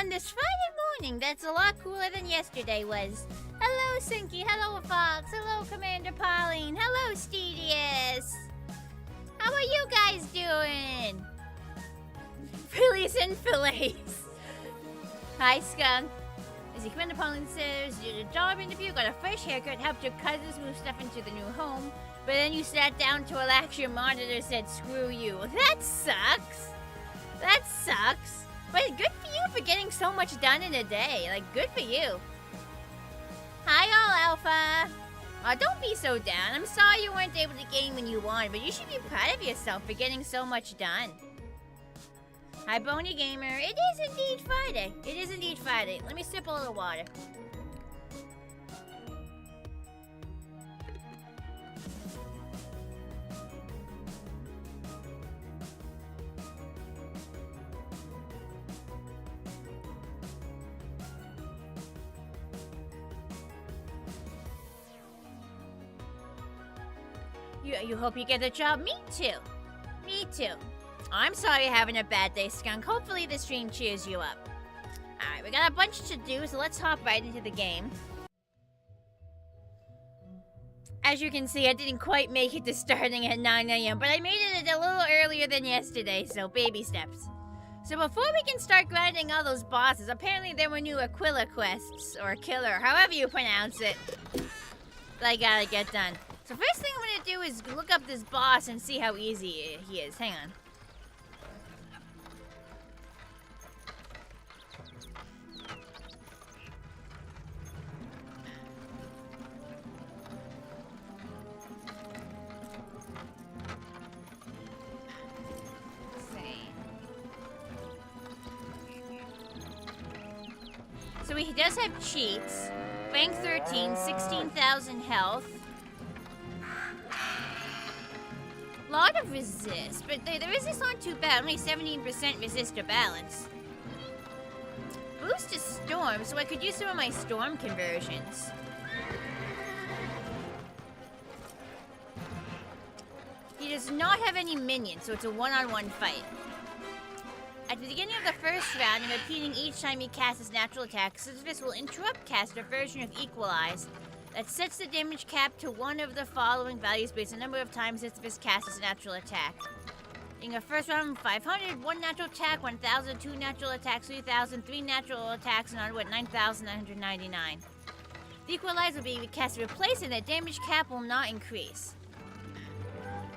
on this Friday morning that's a lot cooler than yesterday was. Hello, Sinky. Hello, Fox. Hello, Commander Pauline. Hello, Stedius. How are you guys doing? Frillies and fillets. Hi, Skunk. As the Commander Pauline says, you did a job interview, got a fresh haircut, helped your cousins move stuff into the new home, but then you sat down to relax, your monitor said, screw you. That sucks. That sucks. But good for you for getting so much done in a day. Like, good for you. Hi, all Alpha. Oh, don't be so down. I'm sorry you weren't able to game when you wanted, but you should be proud of yourself for getting so much done. Hi, Bony Gamer. It is indeed Friday. It is indeed Friday. Let me sip a little water. You hope you get the job? Me too. Me too. I'm sorry you're having a bad day, Skunk. Hopefully the stream cheers you up. Alright, we got a bunch to do, so let's hop right into the game. As you can see, I didn't quite make it to starting at 9 AM, but I made it a little earlier than yesterday, so baby steps. So before we can start grinding all those bosses, apparently there were new Aquila quests, or killer, however you pronounce it, that I gotta get done. So first thing I'm gonna do is look up this boss and see how easy he is. Hang on. So he does have cheats. Rank 13, 16,000 health. Lot of resist, but the resist aren't too bad. Only 17% resist to balance. Boost to storm, so I could use some of my storm conversions. He does not have any minions, so it's a one-on-one fight. At the beginning of the first round, and repeating each time he casts his natural attack, Sisyphus will interrupt caster version of Equalize that sets the damage cap to one of the following values based on the number of times Sisyphus casts his natural attack. In the first round, 500, 1 natural attack, 1,000, 2 natural attacks, 3,000, 3 natural attacks, and onward 9,999. The Equalize will be cast to replace, and the damage cap will not increase.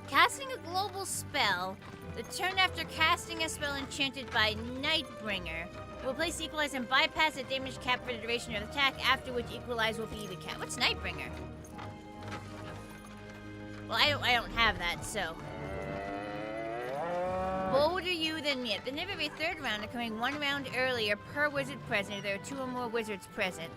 Casting a global spell, the turn after casting a spell enchanted by Nightbringer will place Equalize and bypass the damage cap for the duration of the attack, after which Equalize will be the cap. What's Nightbringer? Well, I don't have that, so. Bolder you than me. At the end of every third round, occurring 1 round earlier per wizard present, if there are 2 or more wizards present,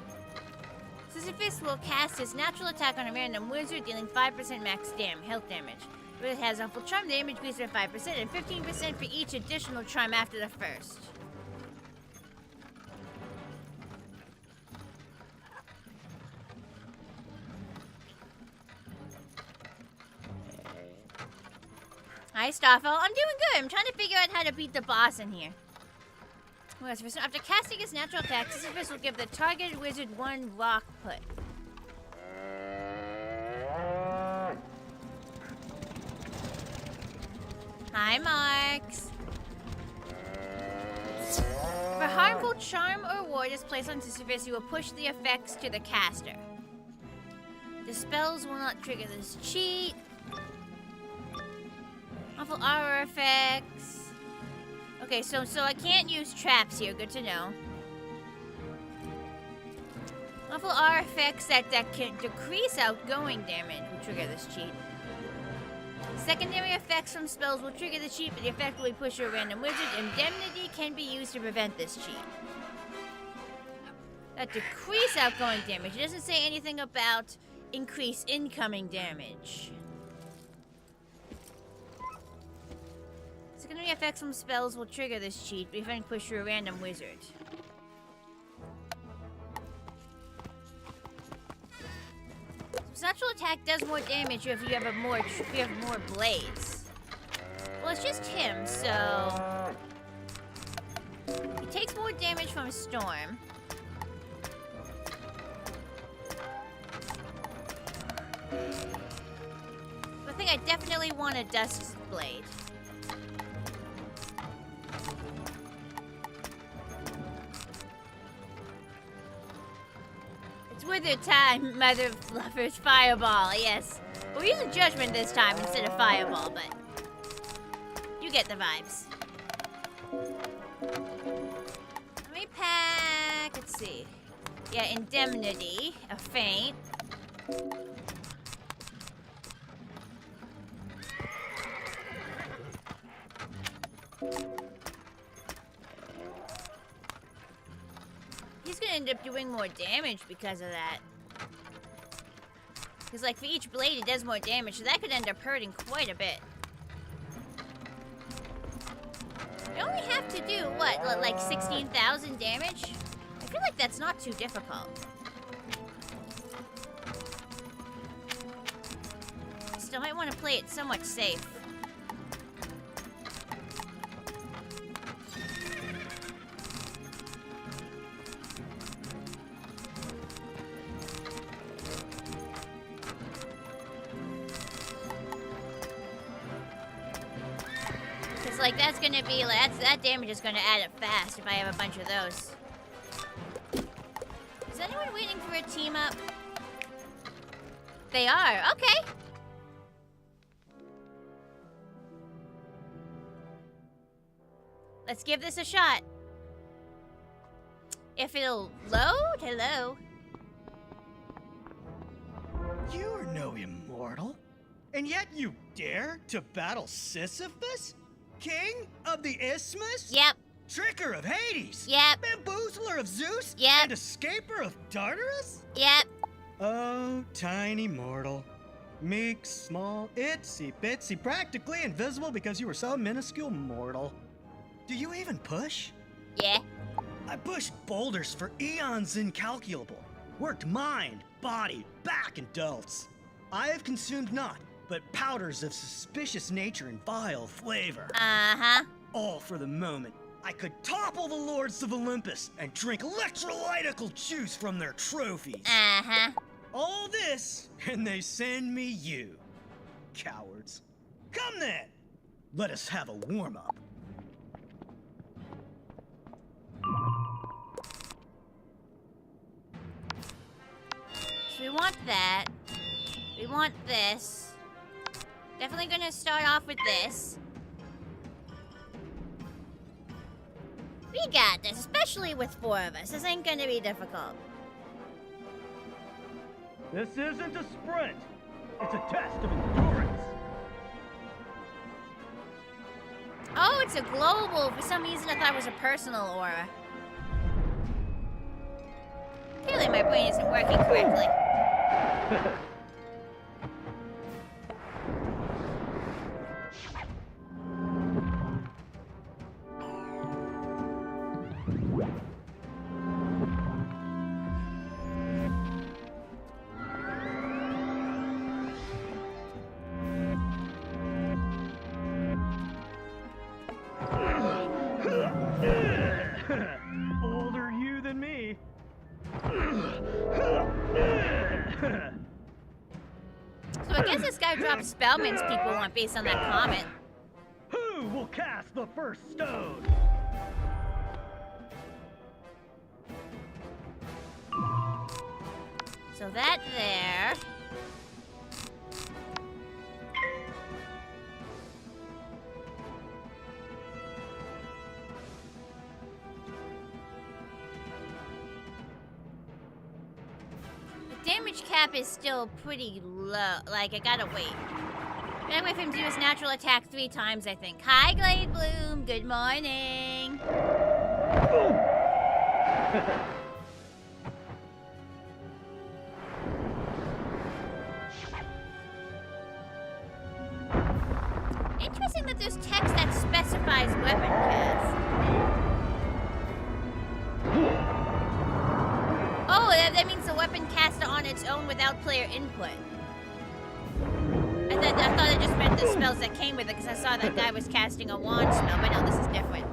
Sisyphus will cast his natural attack on a random wizard, dealing 5% max health damage. But it has awful charm, damage increases by 5% and 15% for each additional charm after the first. Hi, Starfall. I'm doing good. I'm trying to figure out how to beat the boss in here. After casting his natural attack, Sisyphus will give the targeted wizard 1 rock put. Hi, Marks. If a harmful charm or ward is placed on Sisyphus, you will push the effects to the caster. The spells will not trigger this cheat. Awful aura effects. Okay, so I can't use traps here. Good to know. Awful aura effects that can decrease outgoing damage will trigger this cheat. Secondary effects from spells will trigger the cheat, but the effect will push a random wizard. Indemnity can be used to prevent this cheat. That decrease outgoing damage. It doesn't say anything about increase incoming damage. Secondary effects from spells will trigger this cheat, but the effect push to a random wizard. His natural attack does more damage if you have more blades. Well, it's just him, so he takes more damage damage from Storm. I think I definitely want a Dust Blade. It's with your time, Mother Fluffer's Fireball, yes. We're using Judgment this time instead of Fireball, but you get the vibes. Let me pack, let's see. Yeah, Indemnity, a Feint. He's gonna end up doing more damage because of that. Because, like, for each blade, it does more damage, so that could end up hurting quite a bit. I only have to do, what, like 16,000 damage? I feel like that's not too difficult. Still might want to play it somewhat safe. Like, that's gonna be, like, that damage is gonna add up fast if I have a bunch of those. Is anyone waiting for a team up? They are, okay. Let's give this a shot. If it'll load, hello. You are no immortal, and yet you dare to battle Sisyphus? King of the Isthmus? Yep. Tricker of Hades? Yep. Bamboozler of Zeus? Yep. And escaper of Tartarus? Yep. Oh, tiny mortal. Meek, small, itsy bitsy, practically invisible because you were so minuscule mortal. Do you even push? Yeah. I pushed boulders for eons incalculable. Worked mind, body, back, and delts. I have consumed not but powders of suspicious nature and vile flavor. Uh-huh. All for the moment I could topple the lords of Olympus and drink electrolytical juice from their trophies. Uh-huh. All this, and they send me you. Cowards. Come then, let us have a warm-up. So we want that. We want this. Definitely gonna start off with this. We got this, especially with 4 of us. This ain't gonna be difficult. This isn't a sprint. It's a test of endurance. Oh, it's a global. For some reason, I thought it was a personal aura. Clearly, my brain isn't working correctly. Older you than me. So I guess this guy dropped Spellman's people want based on that comment. Who will cast the first stone? So that there. The damage cap is still pretty low. Like, I gotta wait. I gotta wait for him to do his natural attack 3 times, I think. Hi, Glade Bloom. Good morning. Interesting that there's text that specifies weapon cast. Oh, that means the weapon cast on its own without player input. I thought it just meant the spells that came with it, because I saw that guy was casting a wand spell, but no, this is different.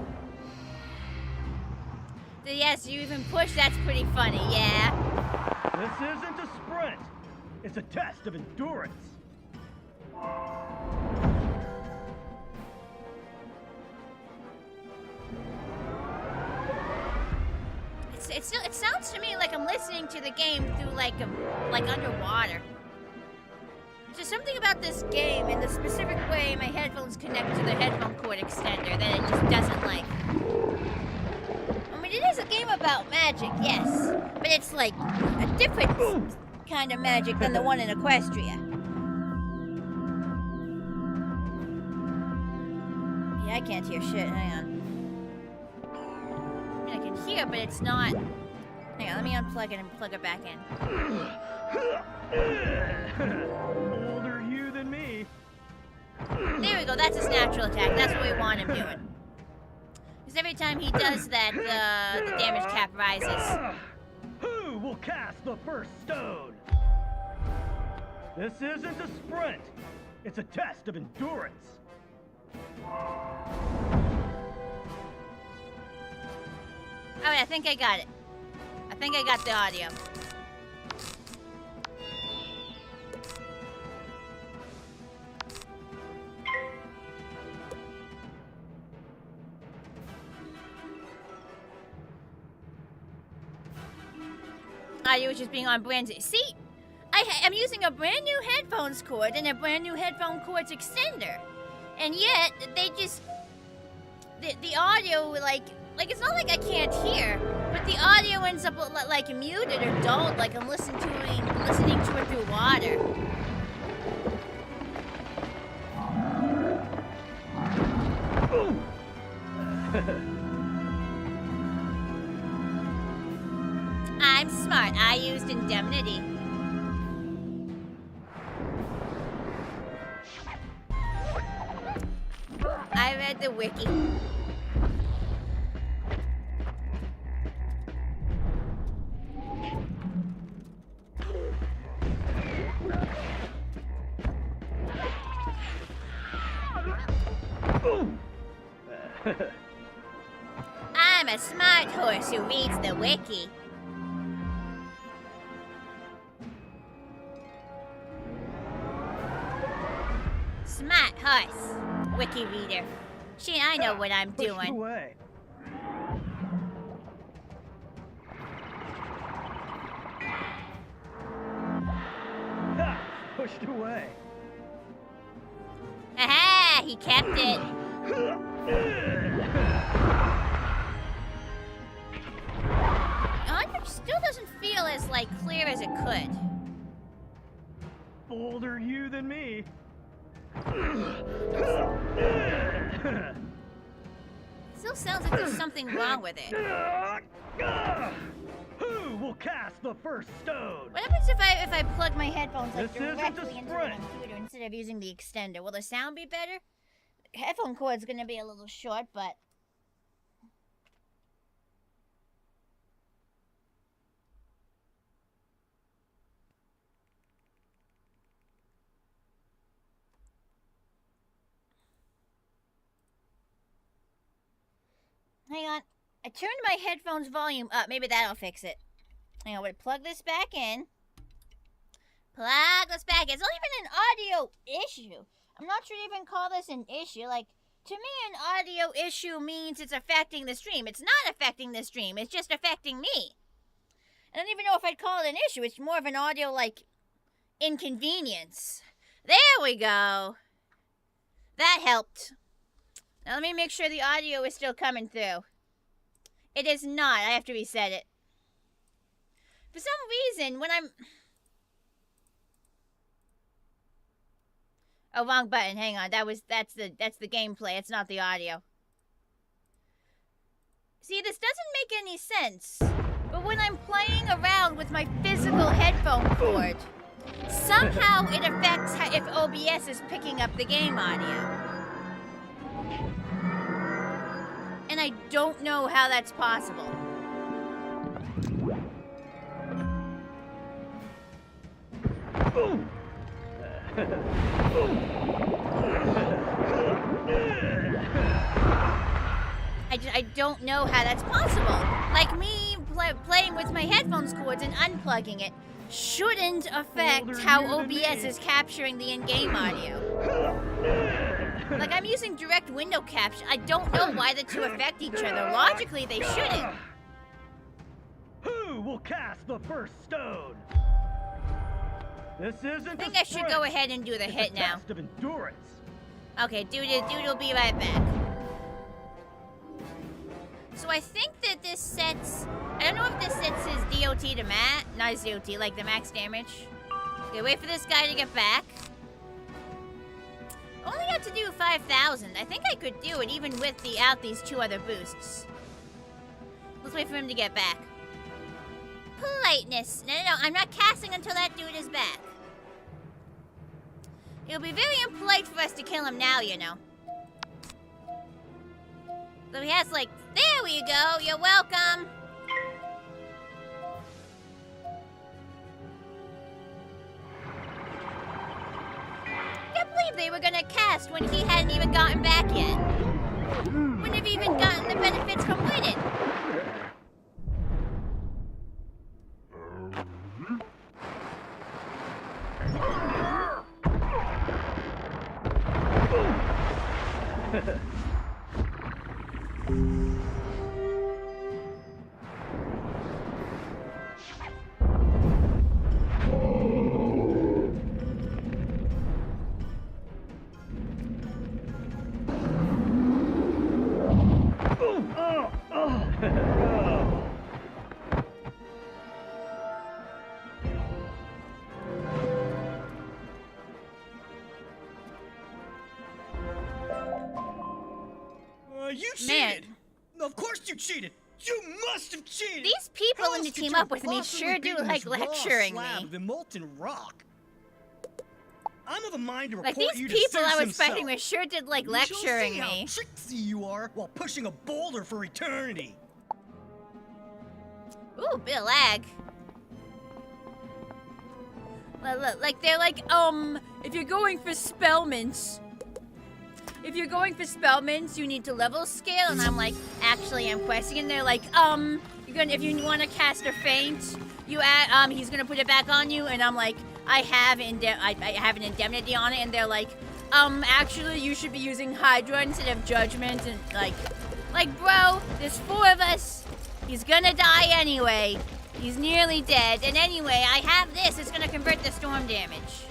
Yes, you even push. That's pretty funny, yeah. This isn't a sprint. It's a test of endurance. It sounds to me like I'm listening to the game through like underwater. There's just something about this game and the specific way my headphones connect to the headphone cord extender that it just doesn't like. I mean, it is a game about magic, yes, but it's like a different kind of magic than the one in Equestria. Yeah, I can't hear shit. Hang on. I can hear, but it's not. Hang on, let me unplug it and plug it back in. Older you than me. There we go, that's his natural attack. That's what we want him doing. Because every time he does that, the damage cap rises. Who will cast the first stone? This isn't a sprint. It's a test of endurance. Alright, I think I got it. I think I got the audio. Audio is just being on brand. See? I'm using a brand new headphones cord and a brand new headphone cord's extender. And yet, they just... The audio, like, it's not like I can't hear, but the audio ends up like muted or dulled, like I'm listening to it through water. I'm smart. I used indemnity. I read the wiki. I'm a smart horse who reads the wiki. Smart horse, wiki reader. Shit, I know what I'm doing. Pushed away. Ha! Pushed away. Aha! He kept it. It still doesn't feel as like clear as it could. Older you than me. Still sounds like there's something wrong with it. Who will cast the first stone? What happens if I plug my headphones like This isn't a directly into the sprint. computer instead of using the extender? Will the sound be better? Headphone cord's gonna be a little short, but hang on. I turned my headphones volume up. Maybe that'll fix it. Hang on, we'll plug this back in. Plug this back in. It's not even an audio issue. I'm not sure to even call this an issue. Like, to me, an audio issue means it's affecting the stream. It's not affecting the stream. It's just affecting me. I don't even know if I'd call it an issue. It's more of an audio, like, inconvenience. There we go. That helped. Now let me make sure the audio is still coming through. It is not. I have to reset it. For some reason, when I'm... Oh, wrong button. Hang on. That's the gameplay. It's not the audio. See, this doesn't make any sense. But when I'm playing around with my physical headphone cord, somehow it affects how, if OBS is picking up the game audio. And I don't know how that's possible. I don't know how that's possible. Like me playing with my headphones cords and unplugging it shouldn't affect how OBS is capturing the in-game audio. Like, I'm using direct window capture. I don't know why the two affect each other. Logically, they shouldn't. Who will cast the first stone? This isn't I think I should go ahead and do the hit now. Test of endurance. Okay, dude will be right back. So I think that this sets... I don't know if this sets his DOT to not his DOT, like the max damage. Okay, wait for this guy to get back. Only have to do 5,000. I think I could do it even without these two other boosts. Let's wait for him to get back. Politeness. No, I'm not casting until that dude is back. It would be very impolite for us to kill him now, you know. So he has like, there we go, you're welcome. Can't believe they were gonna cast when he hadn't even gotten back yet. Wouldn't have even gotten the benefits from winning. You cheated! Of course you cheated! You must have cheated! These people in to team up with me sure do like lecturing me. Of the molten rock. I'm of a mind to report like these you people to I was fighting with sure did like lecturing me. me. How tricksy you are while pushing a boulder for eternity. Ooh, bit of lag. Like they're like, if you're going for spellments. If you're going for spellments, you need to level scale, and I'm like, actually, I'm questing, and they're like, if you want to cast a feint, you add, he's gonna put it back on you, and I'm like, I have an indemnity on it, and they're like, actually, you should be using Hydra instead of Judgment, and like, bro, there's 4 of us, he's gonna die anyway, he's nearly dead, and anyway, I have this, it's gonna convert the storm damage.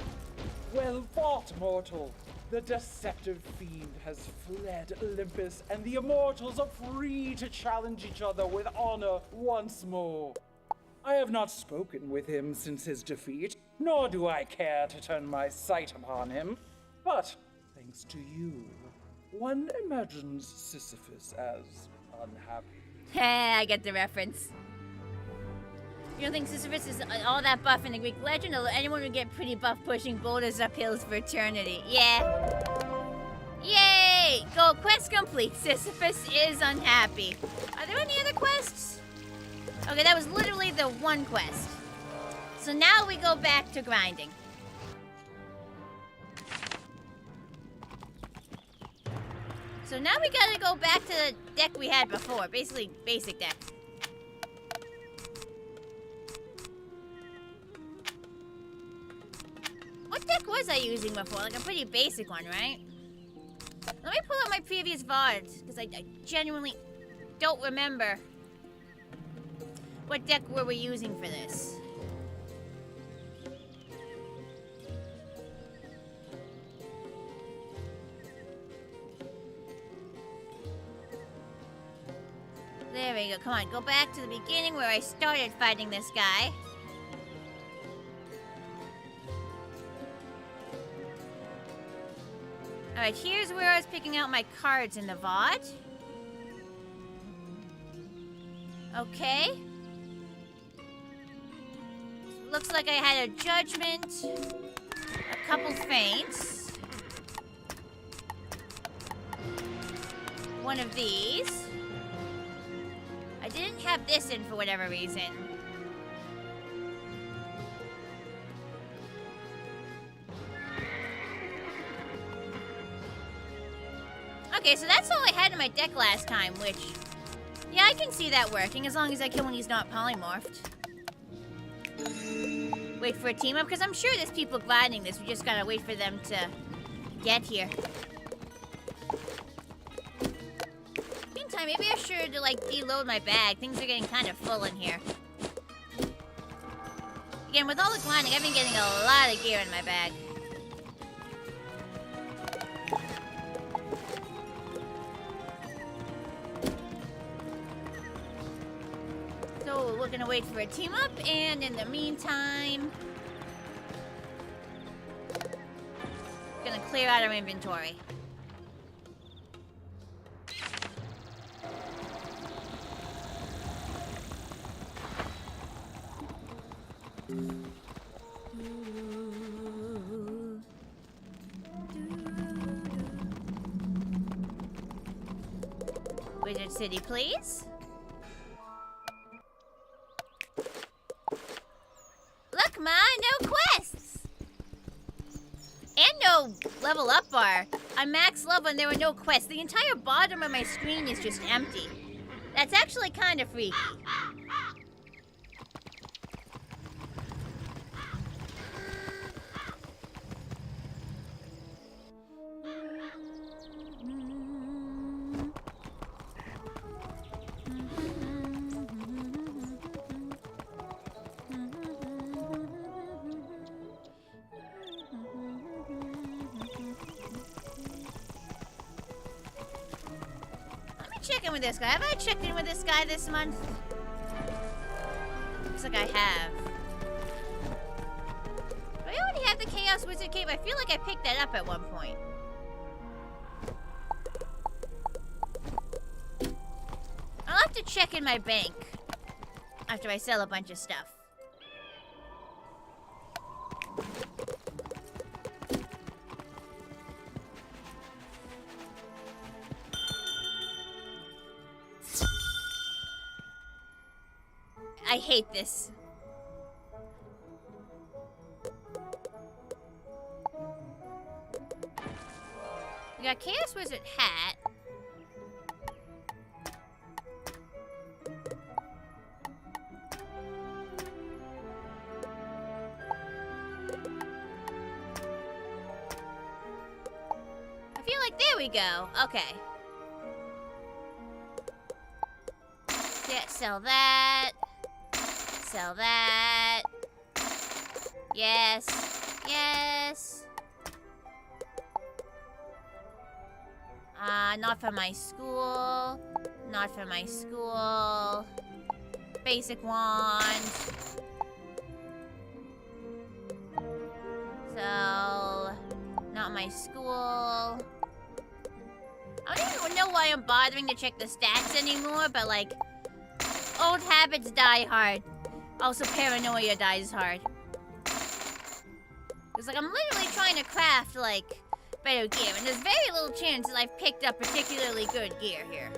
Well fought, mortal. The deceptive fiend has fled Olympus, and the immortals are free to challenge each other with honor once more. I have not spoken with him since his defeat, nor do I care to turn my sight upon him. But, thanks to you, one imagines Sisyphus as unhappy. Heh, I get the reference. You don't think Sisyphus is all that buff in the Greek legend, or anyone would get pretty buff pushing boulders up hills for eternity? Yeah. Yay! Goal quest complete. Sisyphus is unhappy. Are there any other quests? Okay, that was literally the one quest. So now we go back to grinding. So now we gotta go back to the deck we had before. Basically, basic deck. What deck was I using before? Like a pretty basic one, right? Let me pull up my previous VODs, because I genuinely don't remember what deck were we using for this. There we go. Come on, go back to the beginning where I started fighting this guy. Alright, here's where I was picking out my cards in the VOD. Okay. Looks like I had a judgment, a couple feints, one of these. I didn't have this in for whatever reason. Okay, Okay, so that's all I had in my deck last time, which... Yeah, I can see that working, as long as I kill when he's not polymorphed. Wait for a team up, because I'm sure there's people gliding this. We just gotta wait for them to get here. Meantime, maybe I should, like, deload my bag. Things are getting kind of full in here. Again, with all the gliding, I've been getting a lot of gear in my bag. So we're gonna wait for a team up, and in the meantime, gonna clear out our inventory. Wizard City, please. Look, Ma, no quests! And no level up bar. I'm max level and there were no quests. The entire bottom of my screen is just empty. That's actually kind of freaky. With this guy. Have I checked in with this guy this month? Looks like I have. Do I already have the Chaos Wizard cape? I feel like I picked that up at one point. I'll have to check in my bank after I sell a bunch of stuff. I hate this. We got Chaos Wizard hat. I feel like there we go. Okay. Yeah, sell that. Sell that. Yes. Yes. Not for my school. Not for my school. Basic wand. So, not my school. I don't even know why I'm bothering to check the stats anymore, but like, old habits die hard. Also, paranoia dies hard. It's like I'm literally trying to craft, like, better gear, and there's very little chance that I've picked up particularly good gear here.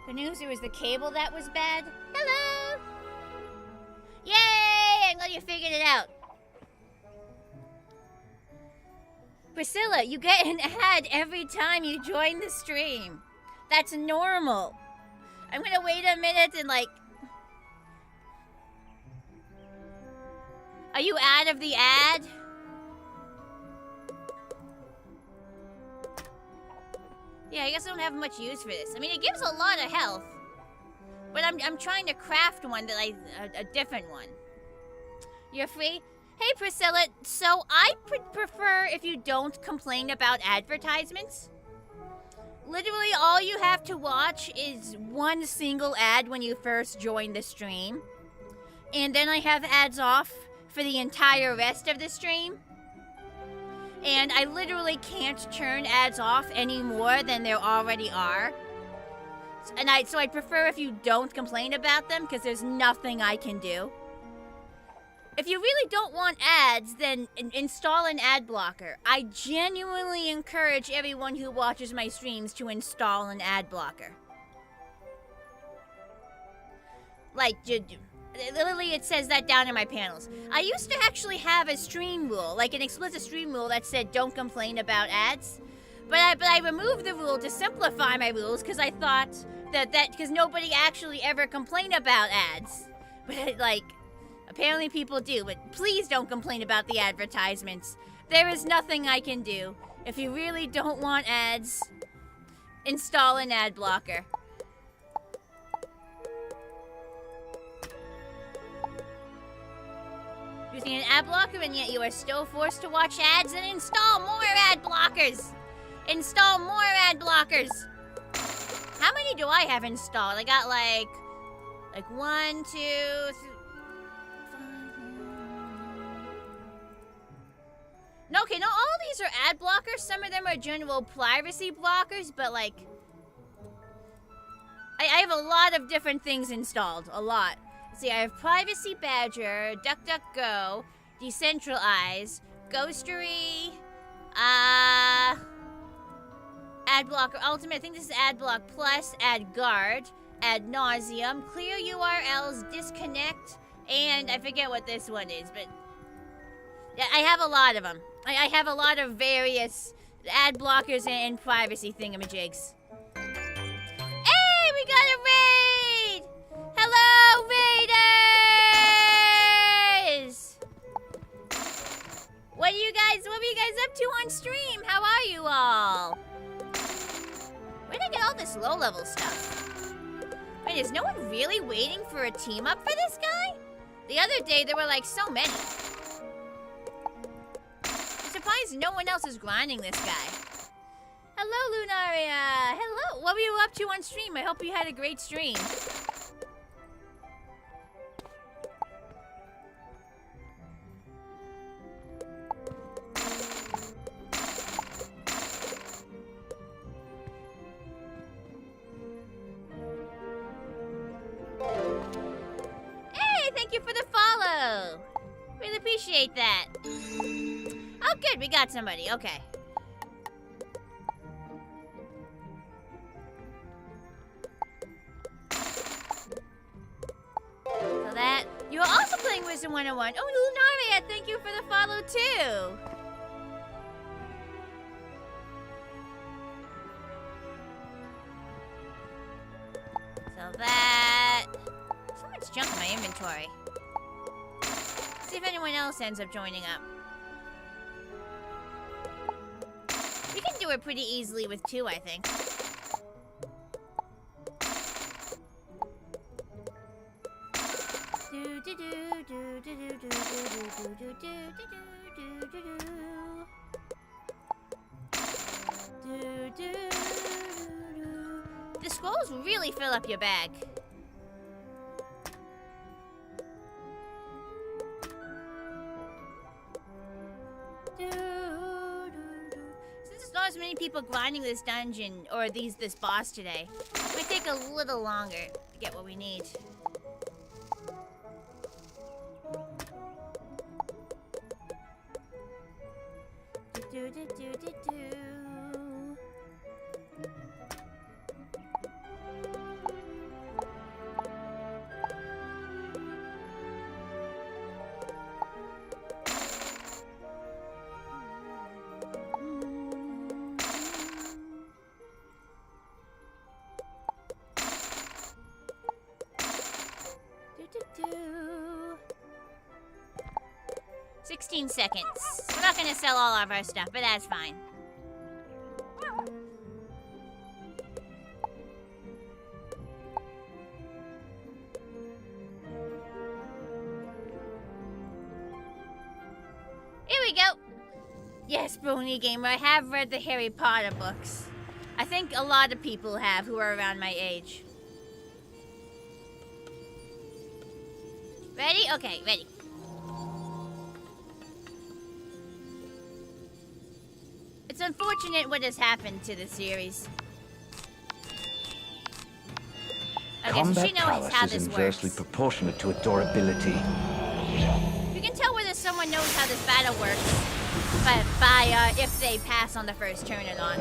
The news, it was the cable that was bad. Hello! Yay! I'm glad you figured it out. Priscilla, you get an ad every time you join the stream. That's normal. I'm gonna wait a minute and like... Are you out of the ad? Yeah, I guess I don't have much use for this. I mean, it gives a lot of health. But I'm trying to craft one that a different one. You're free? Hey, Priscilla, so I prefer if you don't complain about advertisements. Literally, all you have to watch is one single ad when you first join the stream. And then I have ads off for the entire rest of the stream. And I literally can't turn ads off any more than there already are. So I'd prefer if you don't complain about them, because there's nothing I can do. If you really don't want ads, then install an ad blocker. I genuinely encourage everyone who watches my streams to install an ad blocker. Like, literally it says that down in my panels. I used to actually have a stream rule, like an explicit stream rule that said don't complain about ads. But I removed the rule to simplify my rules because I thought because nobody actually ever complained about ads. But like, apparently people do, but please don't complain about the advertisements. There is nothing I can do. If you really don't want ads, install an ad blocker. Using an ad blocker and yet you are still forced to watch ads, then install more ad blockers! Install more ad blockers! How many do I have installed? I got like 1, 2, 3, 5. Okay, not all of these are ad blockers. Some of them are general privacy blockers, but like, I have a lot of different things installed. A lot. See, I have Privacy Badger, DuckDuckGo, Decentralize, Ghostery, Ad Blocker Ultimate. I think this is Ad Block Plus, Ad Guard, Ad Nauseum, Clear URLs, Disconnect, and I forget what this one is, but yeah, I have a lot of them. I have a lot of various ad blockers and privacy thingamajigs. Hey, we got a raid! Hello, raiders! What are you guys up to on stream? How are you all? Where'd I get all this low-level stuff? Wait, is no one really waiting for a team up for this guy? The other day, there were like so many. I'm surprised no one else is grinding this guy. Hello, Lunaria. Hello. What were you up to on stream? I hope you had a great stream. Thank you for the follow. Really appreciate that. Oh, good. We got somebody. Okay. So that... You're also playing Wizard101. Oh, Lunaria, thank you for the follow, too. So that... So much junk in my inventory. See if anyone else ends up joining up. We can do it pretty easily with 2, I think. The scrolls really fill up your bag. Since there's not as many people grinding this dungeon or this boss today, it might take a little longer to get what we need. do. 16 seconds. We're not gonna sell all of our stuff, but that's fine. Here we go. Yes, Brony Gamer, I have read the Harry Potter books. I think a lot of people have who are around my age. Ready? Okay, ready. It's unfortunate what has happened to the series. Okay, Combat so she knows prowess how is this inversely works. proportionate to durability. You can tell whether someone knows how this battle works by if they pass on the first turn or not.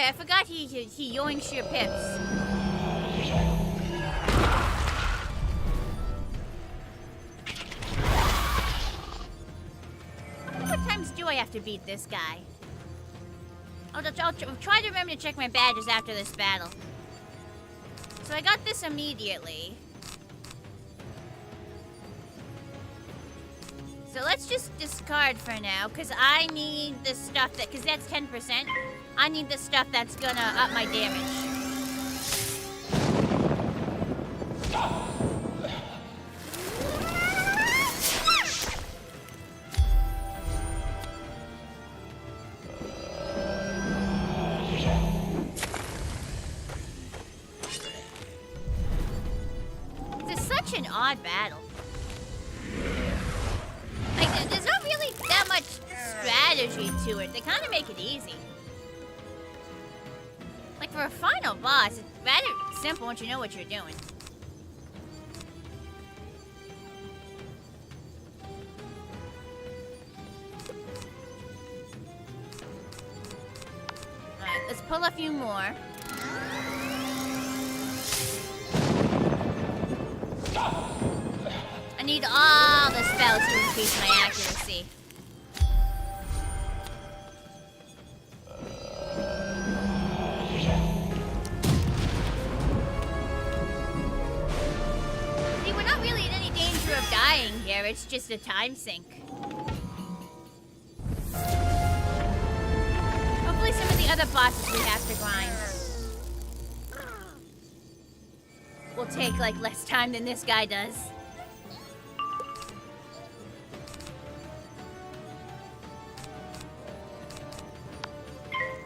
I forgot he yoinks your pips. What times do I have to beat this guy? I'll try to remember to check my badges after this battle. So I got this immediately. So let's just discard for now, because I need the stuff that, because that's 10%. I need the stuff that's gonna up my damage. This is such an odd battle. Like, there's not really that much strategy to it. They kind of make it easy. Like, for a final boss, it's rather simple once you know what you're doing. Alright, let's pull a few more. I need all the spells to increase my accuracy. See, we're not really in any danger of dying here, it's just a time sink. Hopefully some of the other bosses we have to grind will take, like, less time than this guy does.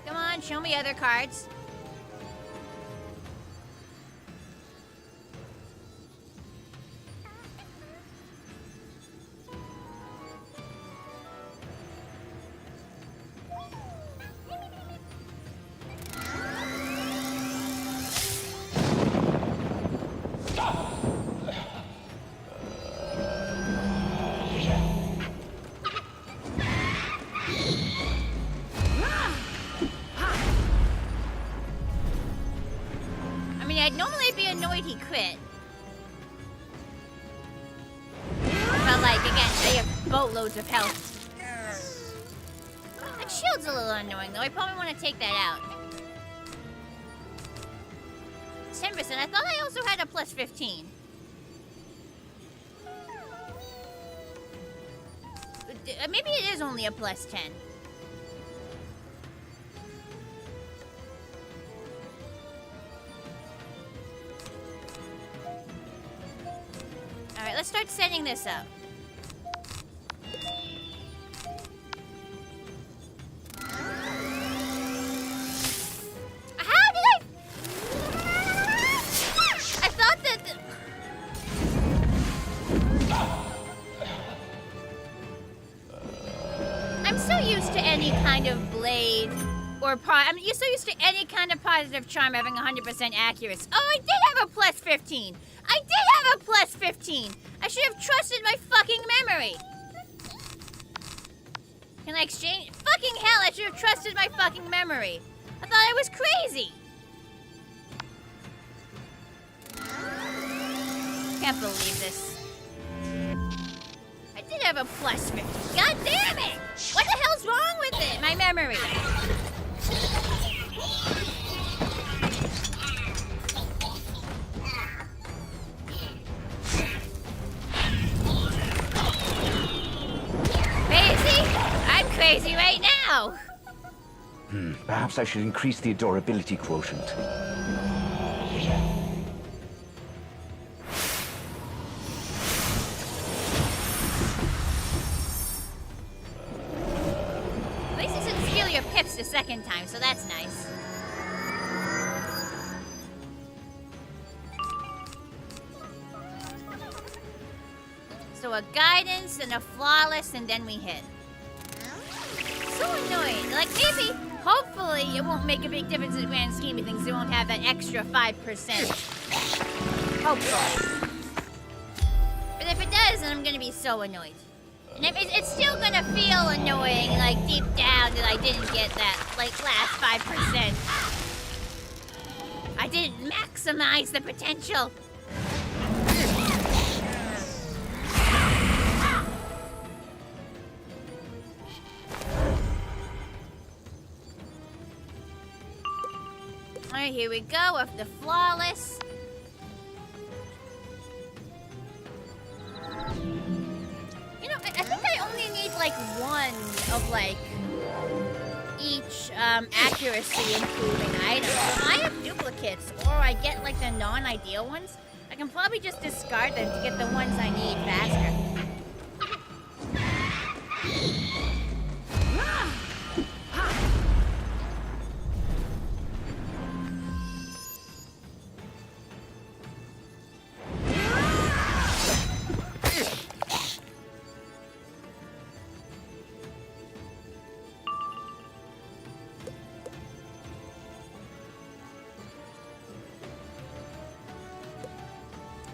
Come on, show me other cards. I'd normally be annoyed he crit. But like, again, I have boatloads of health. That shield's a little annoying though. I probably want to take that out. It's 10%. I thought I also had a plus 15. Maybe it is only a plus 10. Alright, let's start setting this up. How did I thought that... I'm so used to any kind of blade or I'm so used to any kind of positive charm having 100% accuracy. Oh, I did have a plus 15. I did have a plus 15. I should have trusted my fucking memory. Can I exchange? Fucking hell, I should have trusted my fucking memory. I thought I was crazy. Can't believe this. I did have a plus 15. God damn it! What the hell's wrong with it? My memory. Crazy? I'm crazy right now. Perhaps I should increase the adorability quotient. At least it didn't steal your pips the second time, so that's nice. So a guidance and a flawless, and then we hit. So annoying. Like, maybe, hopefully, it won't make a big difference in the grand scheme of things. It won't have that extra 5%. Hopefully. But if it does, then I'm gonna be so annoyed. And it's still gonna feel annoying, like, deep down, out that I didn't get that, like, last 5%. I didn't maximize the potential. Alright, here we go with the flawless. You know, I think I only need like one of like each accuracy improving item. So if I have duplicates or I get like the non-ideal ones, I can probably just discard them to get the ones I need faster.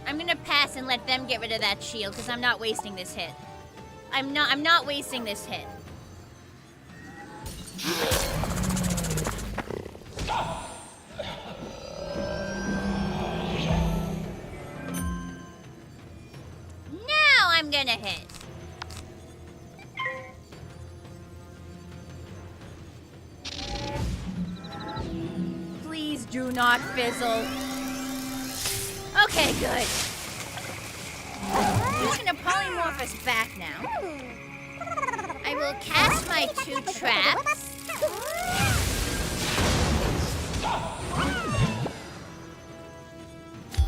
I'm gonna pass and let them get rid of that shield because I'm not wasting this hit. I'm not wasting this hit. Now I'm gonna hit. Please do not fizzle. Okay, good. I'm just gonna polymorph us back now. I will cast my 2 traps.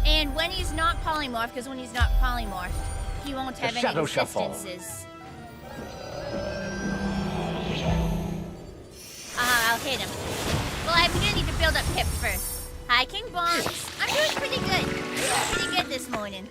And when he's not polymorphed, because when he's not polymorphed, he won't have any resistances. I'll hit him. Well, I'm gonna need to build up pips first. Hi, King Bongs. I'm doing pretty good. I'm doing pretty good this morning.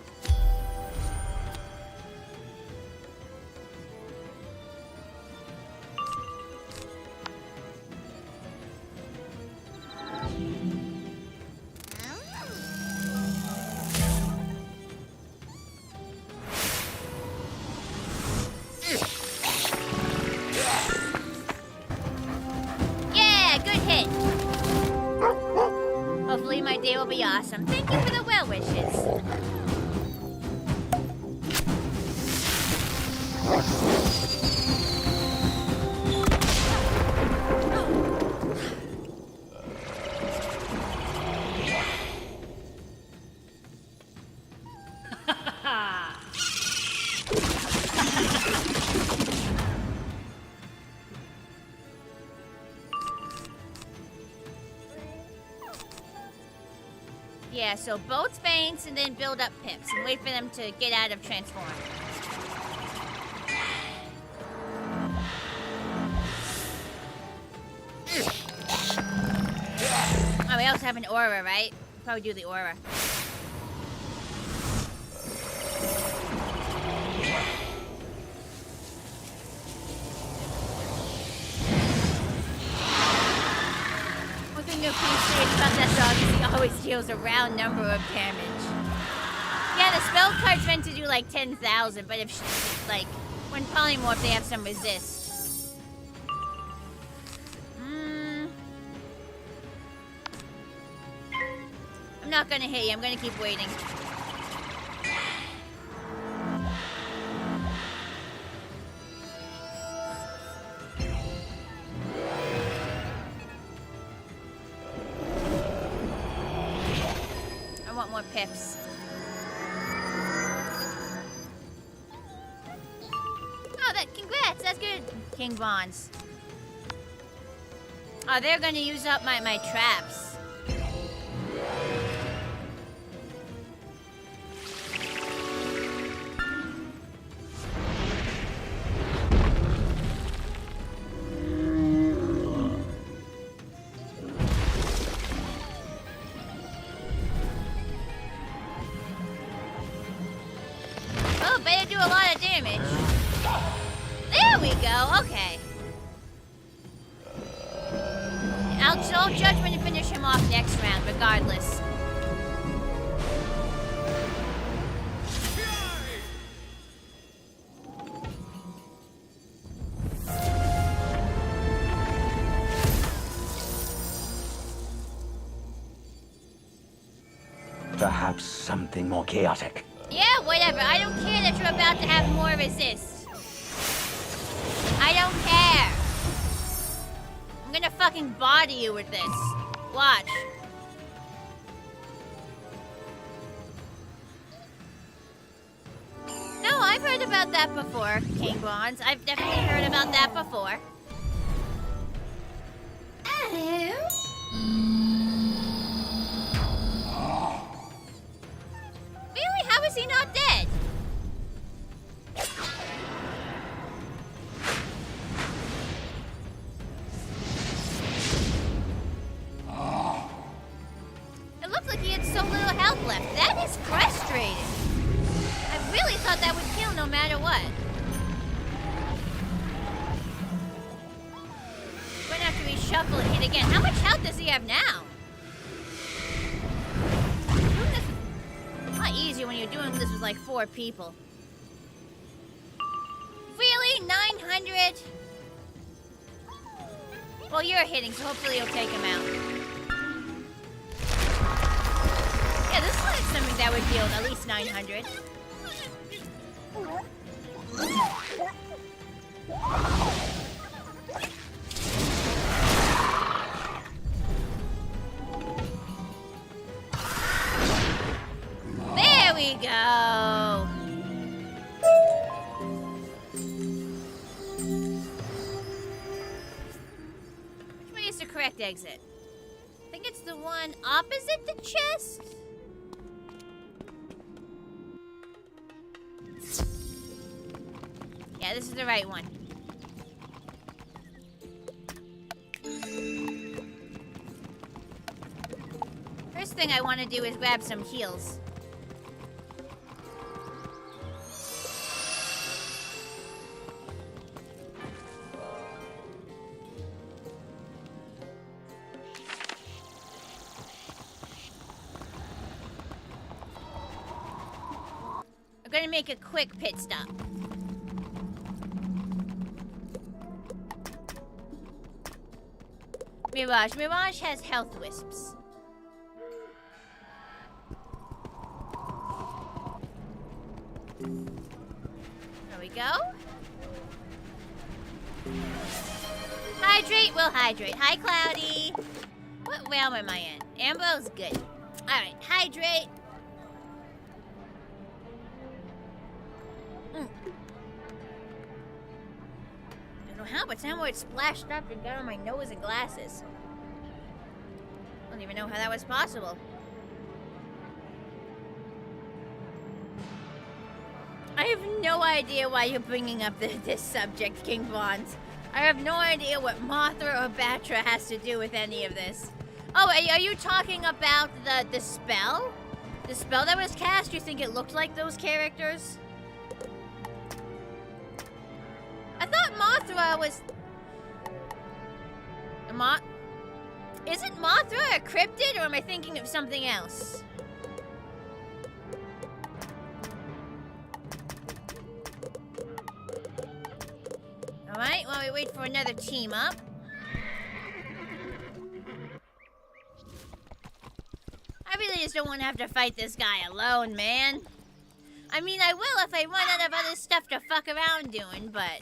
Yeah, good hit. Hopefully my day will be awesome. Thank you for the well wishes. Yeah, so both feints and then build up pips and wait for them to get out of transform. Oh, we also have an aura, right? Probably do the aura. One thing to appreciate about that dog is he always deals a round number of damage. Yeah, the spell card's meant to do like 10,000, but if she, like, when polymorph, they have some resist. I'm not gonna hit you, I'm gonna keep waiting. I want more pips. Oh, congrats, that's good. King Bonds. Oh, they're gonna use up my traps. Oh, better do a lot of damage. There we go, okay. I'll judge when to finish him off next round, regardless. Perhaps something more chaotic. Yeah, whatever. I don't care that you're about to have more resist. I don't care. I'm gonna fucking body you with this. Watch. No, I've heard about that before, King Bronze. I've definitely heard about that before. Really? How is he not dead? It looked like he had so little health left. That is frustrating. I really thought that would kill no matter what. We're gonna have to reshuffle and hit again. How much health does he have now? Doing this was a lot easier when you're doing this with like 4 people. Really? 900? Well, you're hitting, so hopefully you'll take him out. Yeah, this is like something that would yield at least 900. There we go. Which way is the correct exit? I think it's the one opposite the chest. Yeah, this is the right one. First thing I want to do is grab some heals. I'm gonna make a quick pit stop. Mirage. Mirage has health wisps. There we go. Hydrate, we'll hydrate. Hi, Cloudy. What realm am I in? Ambro's good. Alright, hydrate. I don't know how, but somehow it splashed up and got on my nose and glasses. I don't even know how that was possible. I have no idea why you're bringing up this subject, King Bonds. I have no idea what Mothra or Batra has to do with any of this. Oh, are you talking about the spell? The spell that was cast? You think it looked like those characters? I thought Mothra was... Isn't Mothra a cryptid, or am I thinking of something else? Alright, while we wait for another team up. I really just don't want to have to fight this guy alone, man. I mean, I will if I run out of other stuff to fuck around doing, but...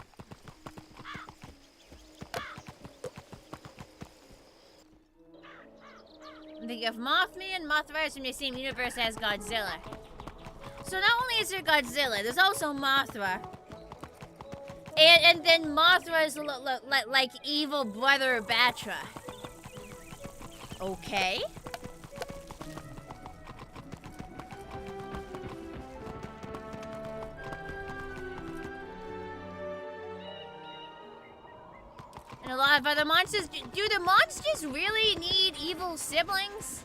I'm thinking of Mothman. Mothra is from the same universe as Godzilla. So not only is there Godzilla, there's also Mothra. And then Mothra is like evil brother Batra. Okay. And a lot of other monsters. Do the monsters really need evil siblings?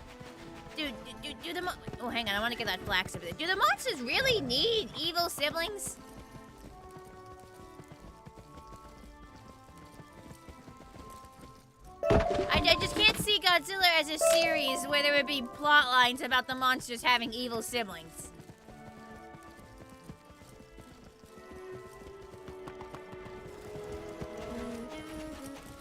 Do the oh, hang on, I want to get that flax over there. Do the monsters really need evil siblings? I just can't see Godzilla as a series where there would be plot lines about the monsters having evil siblings.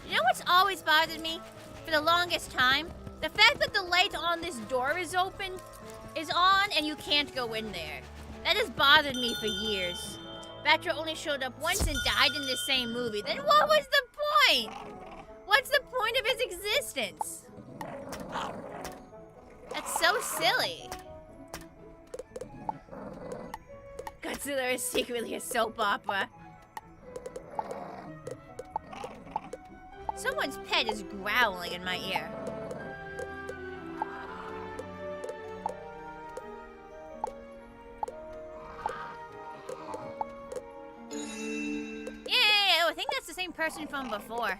You know what's always bothered me? For the longest time? The fact that the light on this door is open. is on and you can't go in there. That has bothered me for years. Batra only showed up once and died in the same movie. Then what was the point? What's the point of his existence? That's so silly. Godzilla is secretly a soap opera. Someone's pet is growling in my ear. Yeah, I think that's the same person from before.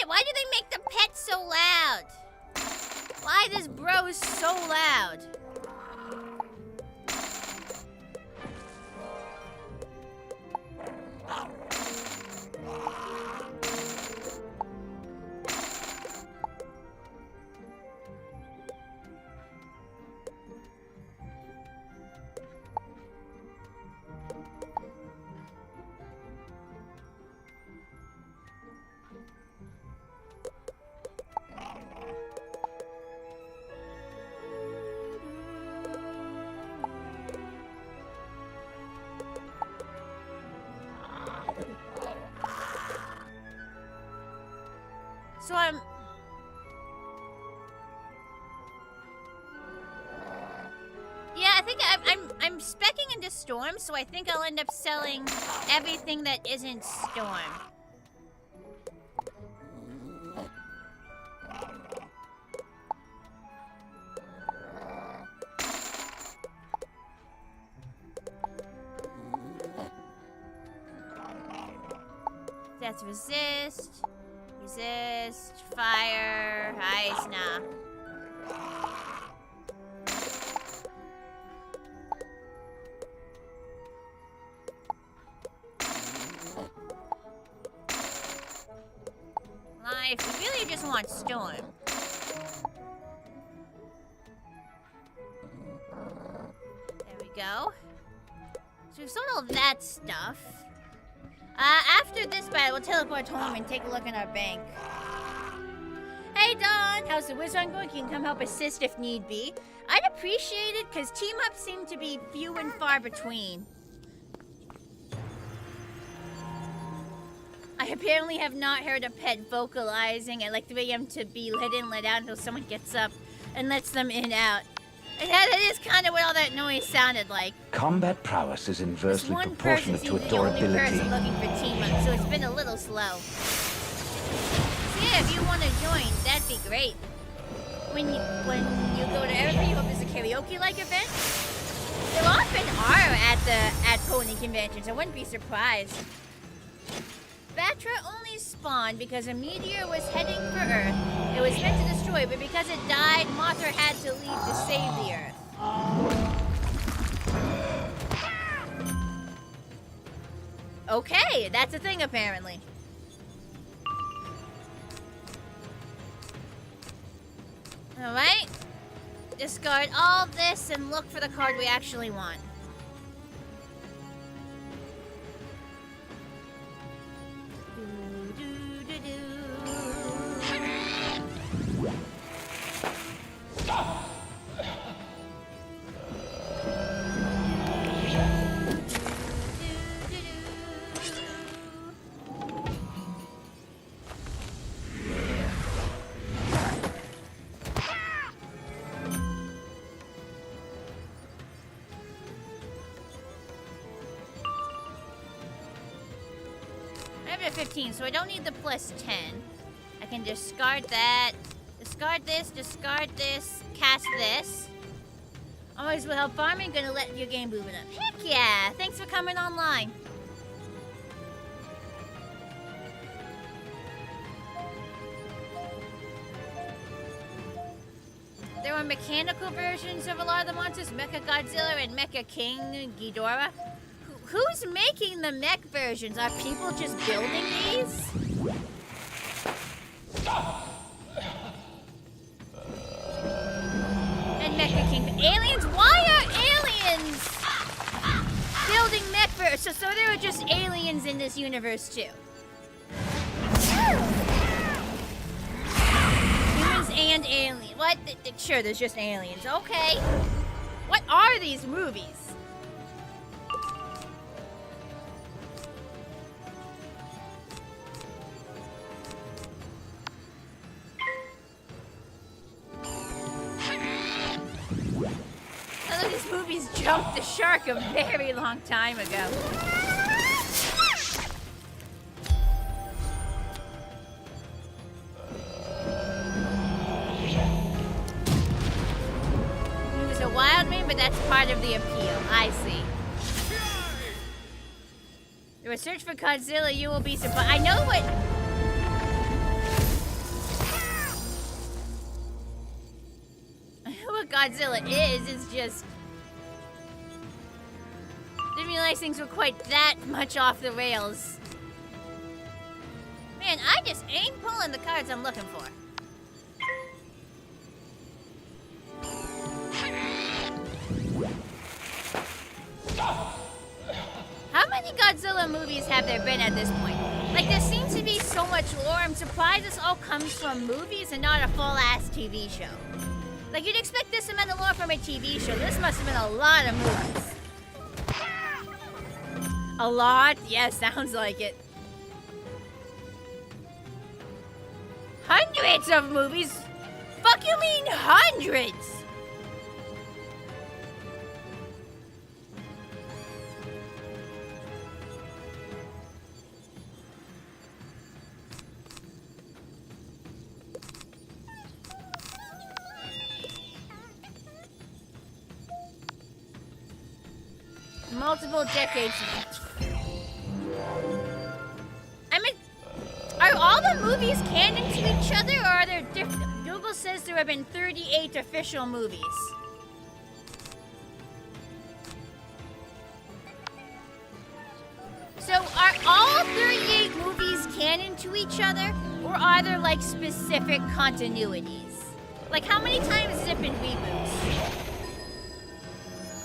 Why do they make the pet so loud? Why this bro is so loud? So I think I'm speccing into Storm, so I think I'll end up selling everything that isn't Storm. That's resist, fire, ice, nah. Life, we really just want Storm. There we go. So we've sold all that stuff. After this battle, we'll teleport home and take a look in our bank. Hey Don, how's the Wizard going? You can come help assist if need be. I'd appreciate it, because team-ups seem to be few and far between. I apparently have not heard a pet vocalizing at like 3 AM to be let in, let out until someone gets up and lets them in out. Yeah, that is kind of what all that noise sounded like. Combat prowess is inversely proportionate to adorability. The only person looking for team-ups, so it's been a little slow. So yeah, if you want to join, that'd be great. When you go to everything, you hope there's a karaoke-like event. There often are at pony conventions. I wouldn't be surprised. Batra only spawned because a meteor was heading for Earth. It was meant to destroy, but because it died, Mothra had to leave to save the Earth. Okay, that's a thing apparently. Alright. Discard all this and look for the card we actually want. So I don't need the plus 10. I can discard that. Discard this, cast this. Always will help farming. Gonna let your game move it up. Heck yeah! Thanks for coming online. There were mechanical versions of a lot of the monsters, Mecha Godzilla and Mecha King Ghidorah. Who's making the mech versions? Are people just building these? And Mecha King. Aliens? Why are aliens building mech versions? So there are just aliens in this universe too. and alien. What? Sure, there's just aliens. Okay. What are these movies? None of these movies jumped the shark a very long time ago. He was a wild man, but that's part of the appeal. I see. Through a search for Godzilla, you will be surprised. I know what Godzilla is. It's just didn't realize things were quite that much off the rails. Man, I just ain't pulling the cards I'm looking for. How many Godzilla movies have there been at this point? Like, there seems to be so much lore. I'm surprised this all comes from movies and not a full-ass TV show. Like, you'd expect this amount of lore from a TV show. This must have been a lot of movies. A lot? Yeah, sounds like it. Hundreds of movies? Fuck you mean hundreds? Multiple decades. I mean, are all the movies canon to each other, or are there different? Google says there have been 38 official movies. So are all 38 movies canon to each other, or are there like specific continuities? Like, how many times has it been reboots?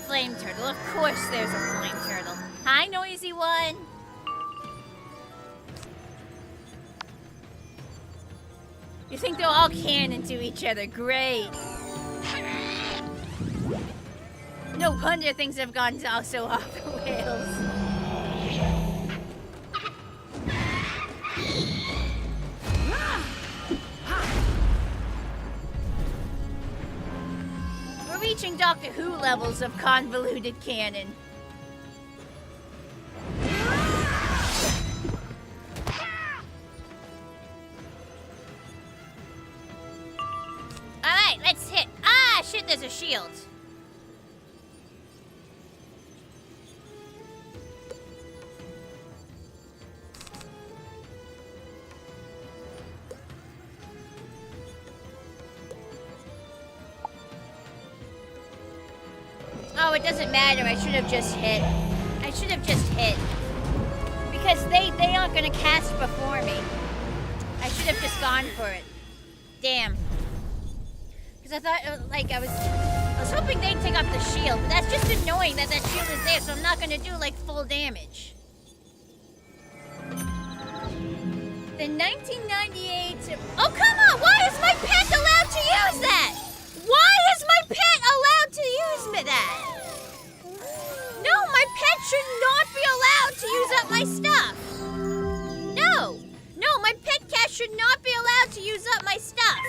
Flame turtle. Of course there's a flame turtle. Hi, noisy one. You think they're all canon to each other. Great. No wonder things have gone so off the rails. Reaching Doctor Who levels of convoluted canon. Alright, let's hit. Ah, shit, there's a shield. Oh, it doesn't matter. I should have just hit. I should have just hit. Because they aren't gonna cast before me. I should have just gone for it. Damn. Because I thought, like, I was hoping they'd take off the shield, but that's just annoying that that shield is there, so I'm not gonna do, like, full damage. The 1998... Oh, come on! Why is my pet allowed to use that? Why is my pet allowed to use that? No, my pet should not be allowed to use up my stuff. No. No, my pet cat should not be allowed to use up my stuff.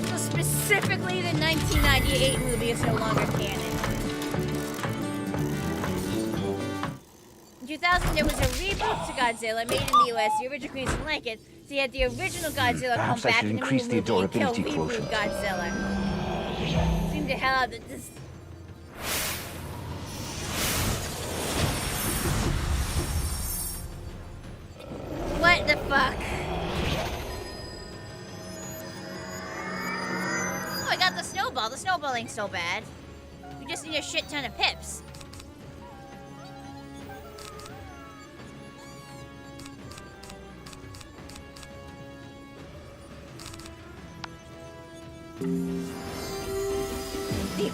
So specifically, the 1998 movie is no longer canon. In 2000, there was a reboot to Godzilla made in the US. The original creators didn't like it, so you had the original Godzilla come back in the movie and kill reboot Godzilla. Seemed to hell out that this. What the fuck? Oh, I got the snowball. The snowball ain't so bad. We just need a shit ton of pips.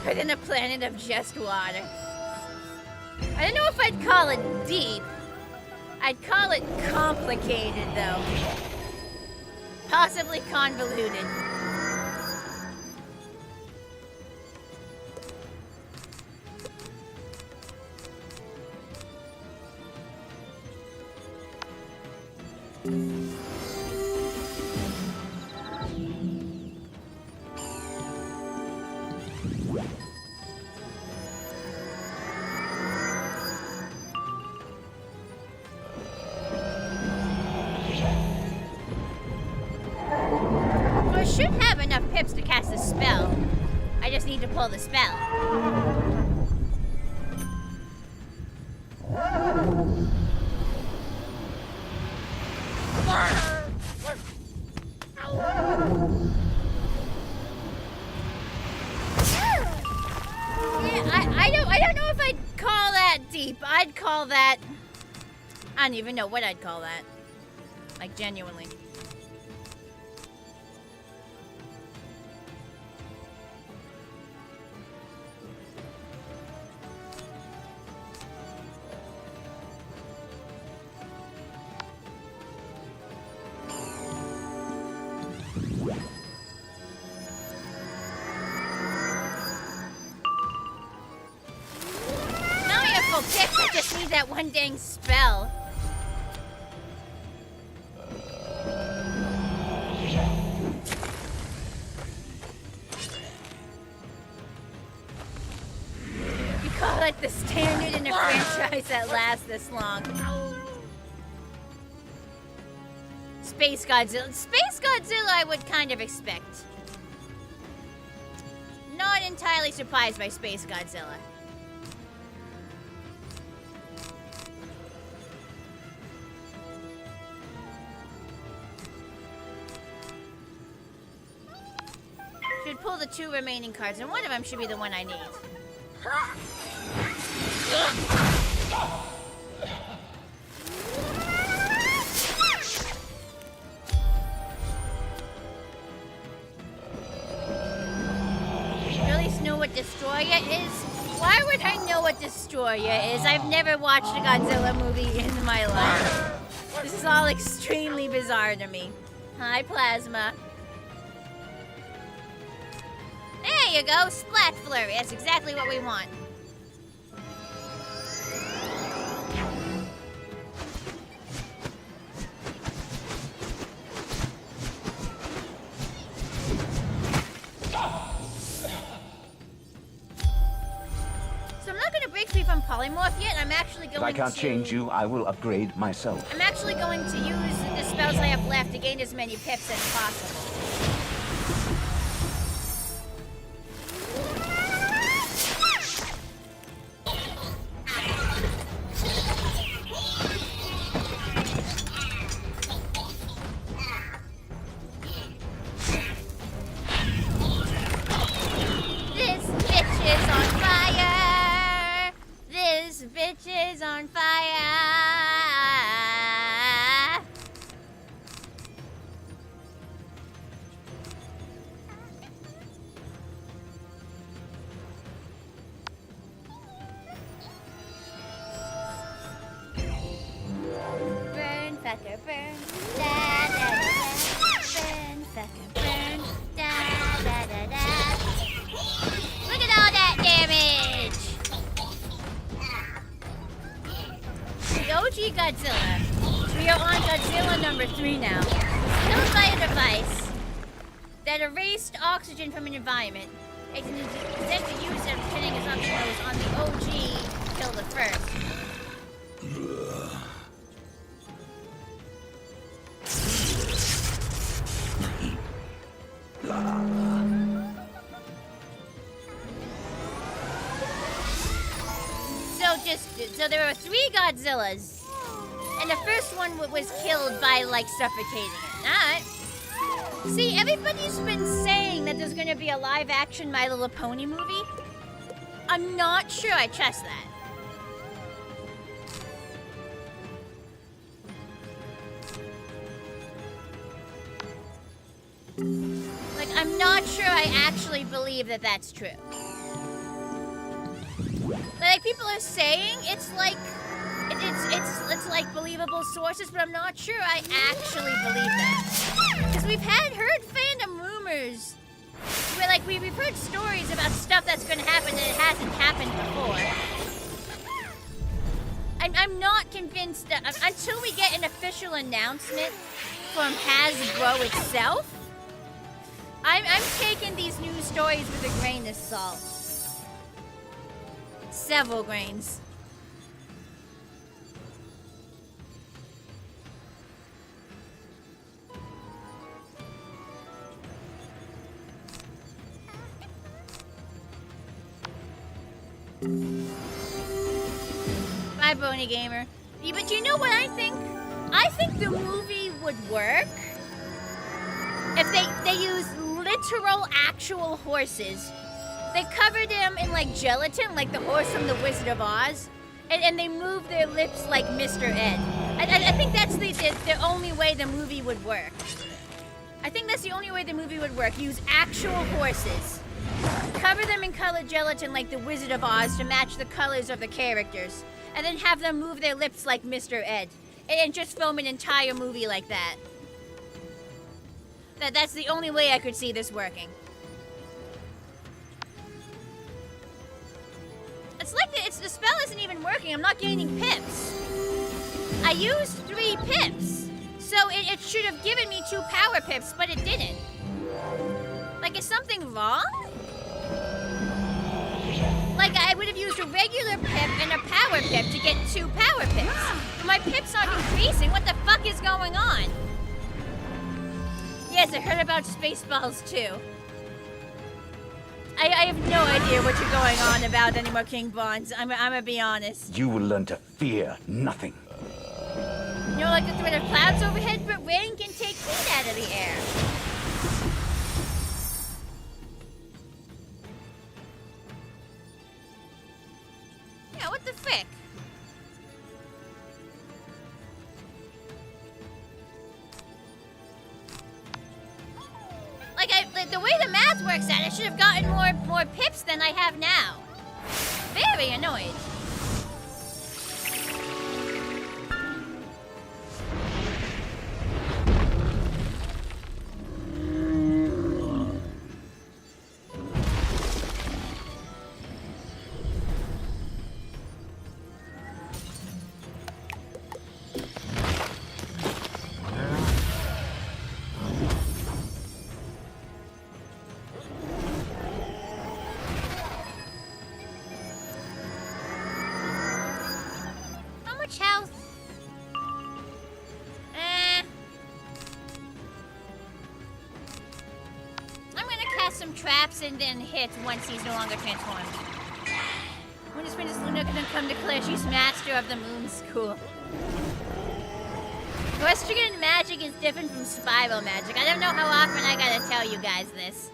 Deeper than a planet of just water. I don't know if I'd call it deep. I'd call it complicated, though. Possibly convoluted. Should have enough pips to cast a spell. I just need to pull the spell. I don't know if I'd call that deep. I'd call that, I don't even know what I'd call that. Like, genuinely. That one dang spell. You call it the standard in a franchise that lasts this long. Space Godzilla. Space Godzilla I would kind of expect. Not entirely surprised by Space Godzilla. Should pull the 2 remaining cards, and one of them should be the one I need. You at least know what Destroyer is? Why would I know what Destroyer is? I've never watched a Godzilla movie in my life. This is all extremely bizarre to me. Hi, Plasma. There you go, Splat Flurry. That's exactly what we want. So I'm not going to break free from polymorph yet. I'm actually going to... If I can't change you, I will upgrade myself. I'm actually going to use the spells I have left to gain as many pips as possible. Godzilla. We are on Godzilla number 3 now. Killed by a device that erased oxygen from an environment. It can then be used as pinning his uploads on the OG Kill the First. So there were 3 Godzillas. And the first one was killed by, like, suffocating it. Alright. See, everybody's been saying that there's gonna be a live-action My Little Pony movie. I'm not sure I trust that. Like, I'm not sure I actually believe that that's true. Like people are saying it's like it's like believable sources, but I'm not sure I actually believe that. Because we've heard fandom rumors where like we've heard stories about stuff that's gonna happen that it hasn't happened before. I'm not convinced that until we get an official announcement from Hasbro itself, I'm taking these news stories with a grain of salt. Several grains. Bye, Bony Gamer. Yeah, but you know what I think? I think the movie would work if they use literal actual horses. They cover them in like gelatin, like the horse from the Wizard of Oz, and they move their lips like Mr. Ed. I think that's the only way the movie would work. I think that's the only way the movie would work. Use actual horses. Cover them in colored gelatin like the Wizard of Oz to match the colors of the characters. And then have them move their lips like Mr. Ed. And just film an entire movie like that. That's the only way I could see this working. It's like the spell isn't even working. I'm not gaining pips. I used 3 pips. So it should have given me 2 power pips, but it didn't. Like, is something wrong? Like, I would have used a regular pip and a power pip to get 2 power pips. But my pips aren't increasing. What the fuck is going on? Yes, I heard about Spaceballs too. I have no idea what you're going on about anymore, King Bonds. I'm gonna be honest. You will learn to fear nothing. You know, like the threat of clouds overhead, but rain can take heat out of the air. Yeah, what the frick? Like the way the math works out, I should have gotten more pips than I have now. Very annoyed. And then hit once he's no longer transformed. When is Princess Luna gonna come declare she's master of the moon school? Equestrian magic is different from spiral magic. I don't know how often I gotta tell you guys this.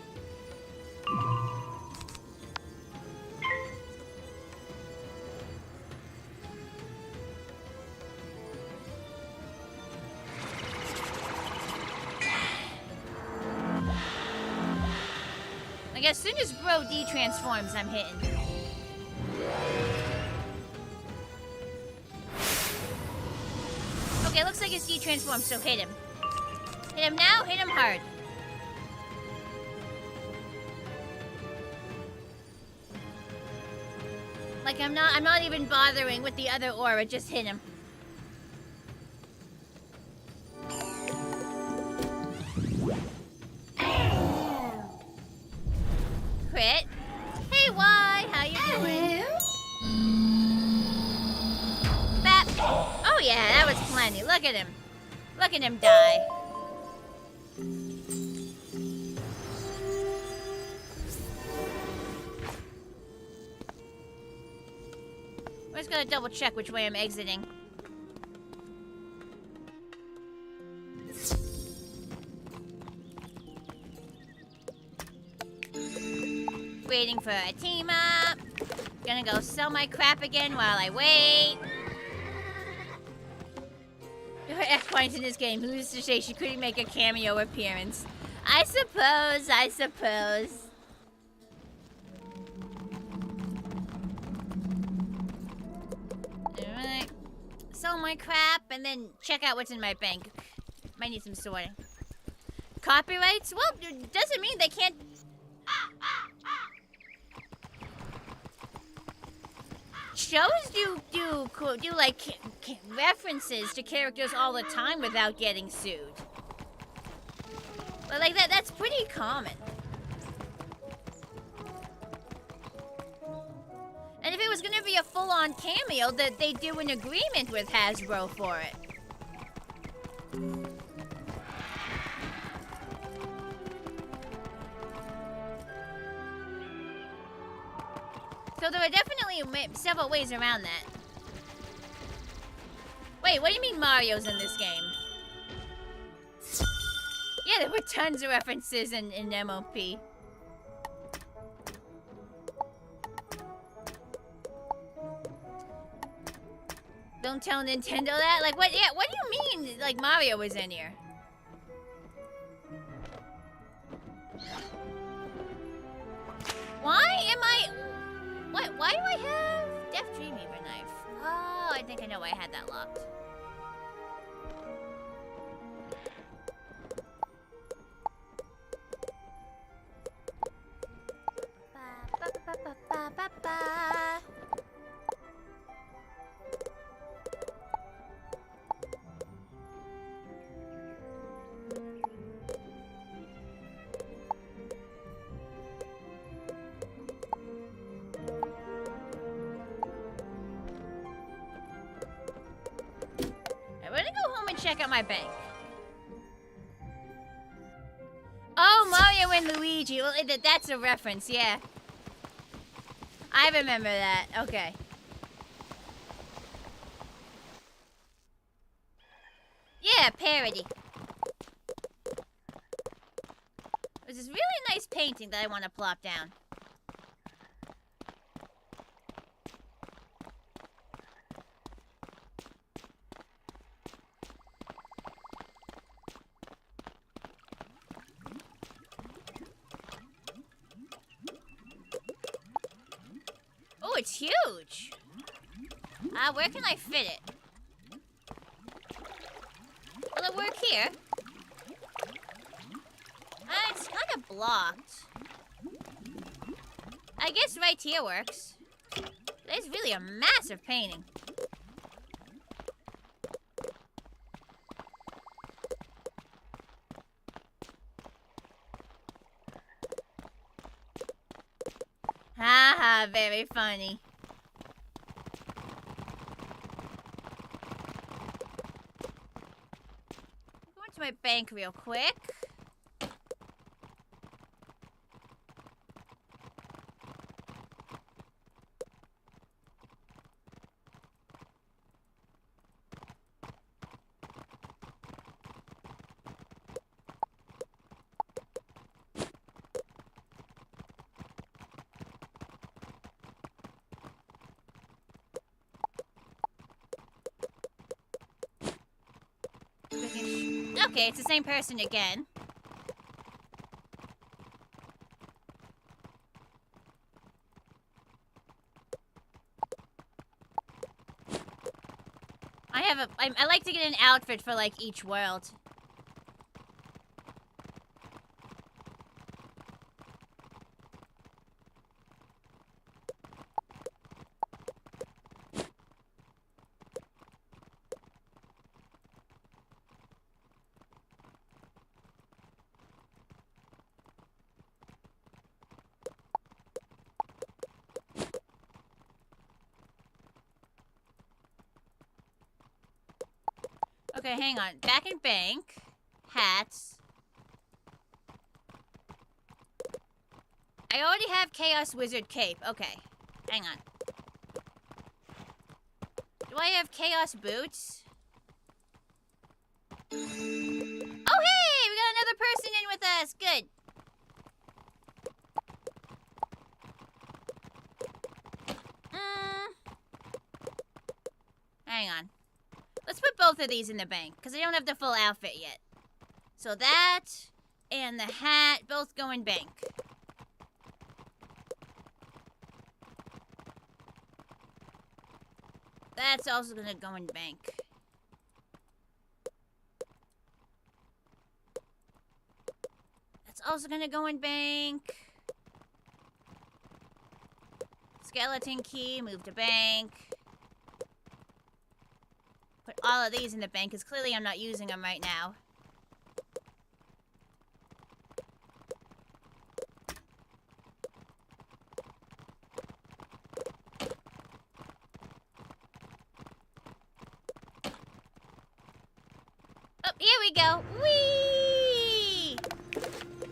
Like, as soon as Bro de-transforms, I'm hitting. Okay, looks like it's de-transformed, so hit him. Hit him now, hit him hard. Like, I'm not even bothering with the other aura, just hit him. Crit. Hey, Y, how you doing? Bap. Oh yeah, that was plenty. Look at him. Look at him die. We're just gonna double check which way I'm exiting. Waiting for a team up. Gonna go sell my crap again while I wait. F points in this game. Who's to say she couldn't make a cameo appearance? I suppose. all my crap and then check out what's in my bank. Might need some sorting. Copyrights? Well, it doesn't mean they can't... Shows do like references to characters all the time without getting sued. But like that's pretty common. And if it was gonna be a full-on cameo, that they do an agreement with Hasbro for it. So there are definitely several ways around that. Wait, what do you mean Mario's in this game? Yeah, there were tons of references in MOP. Don't tell Nintendo that? Like, what? Yeah, what do you mean, like, Mario was in here? Why am I... What? Why do I have Death Dreamweaver knife? Oh, I think I know why I had that locked. Ba-ba-ba-ba-ba-ba. I'm gonna go home and check out my bank. Oh, Mario and Luigi. Well, that's a reference, yeah. I remember that. Okay. Yeah, parody. There's this really nice painting that I want to plop down. Oh, it's huge. Where can I fit it? Will it work here? It's kind of blocked. I guess right here works. It's really a massive painting. Haha, very funny. Go into my bank real quick. Okay, it's the same person again. I like to get an outfit for like each world. Okay, hang on. Back in bank. Hats. I already have Chaos Wizard Cape. Okay. Hang on. Do I have Chaos Boots? Oh, hey! We got another person in with us. Good. Hang on. Let's put both of these in the bank, because I don't have the full outfit yet. So that and the hat both go in bank. That's also gonna go in bank. That's also gonna go in bank. Skeleton key, move to bank. Put all of these in the bank, because clearly I'm not using them right now. Oh, here we go. Whee!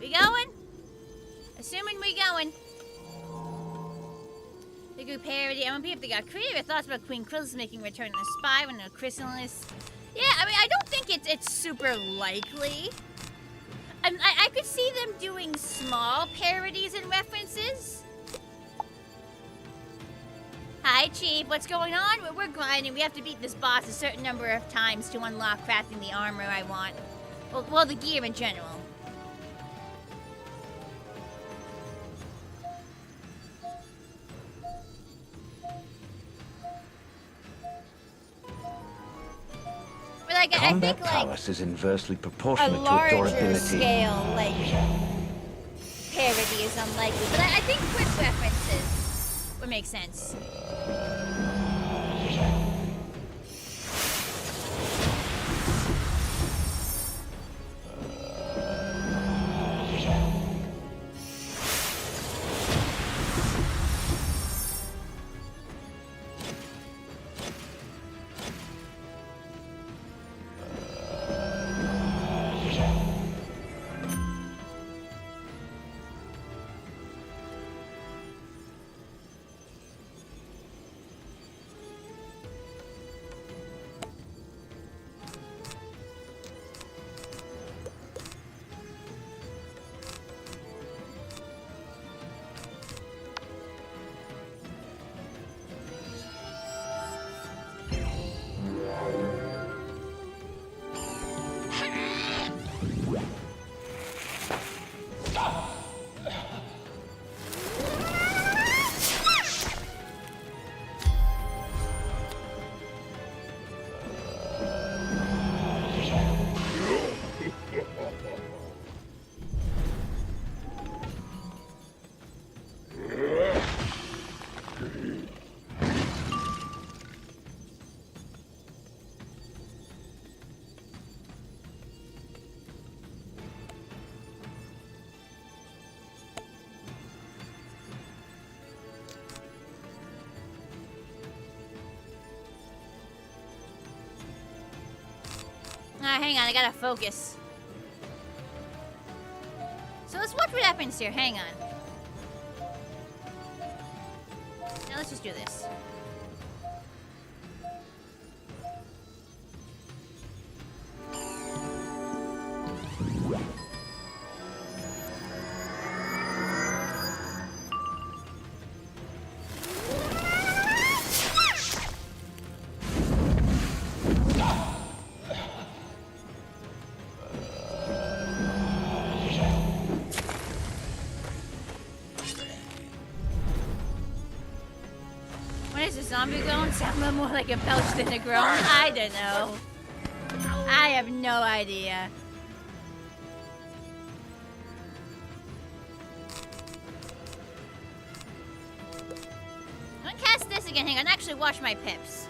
We going? Assuming we going. The group parody. MMP if they got creative thoughts about Queen Krill's making Return of the Spy when a chrysalis. Yeah, I mean, I don't think it's super likely. I could see them doing small parodies and references. Hi, Chief. What's going on? We're grinding. We have to beat this boss a certain number of times to unlock crafting the armor I want. Well, the gear in general. But like, Combat I think, prowess is inversely a proportionate to larger durability. scale, like, parody is unlikely. But I think quick references would make sense. Hang on, I gotta focus. So let's watch what happens here. Hang on. Now let's just do this. Zombie groan sound more like a belch than a groan? I don't know. I have no idea. I'm gonna cast this again. Hang on, actually wash my pips.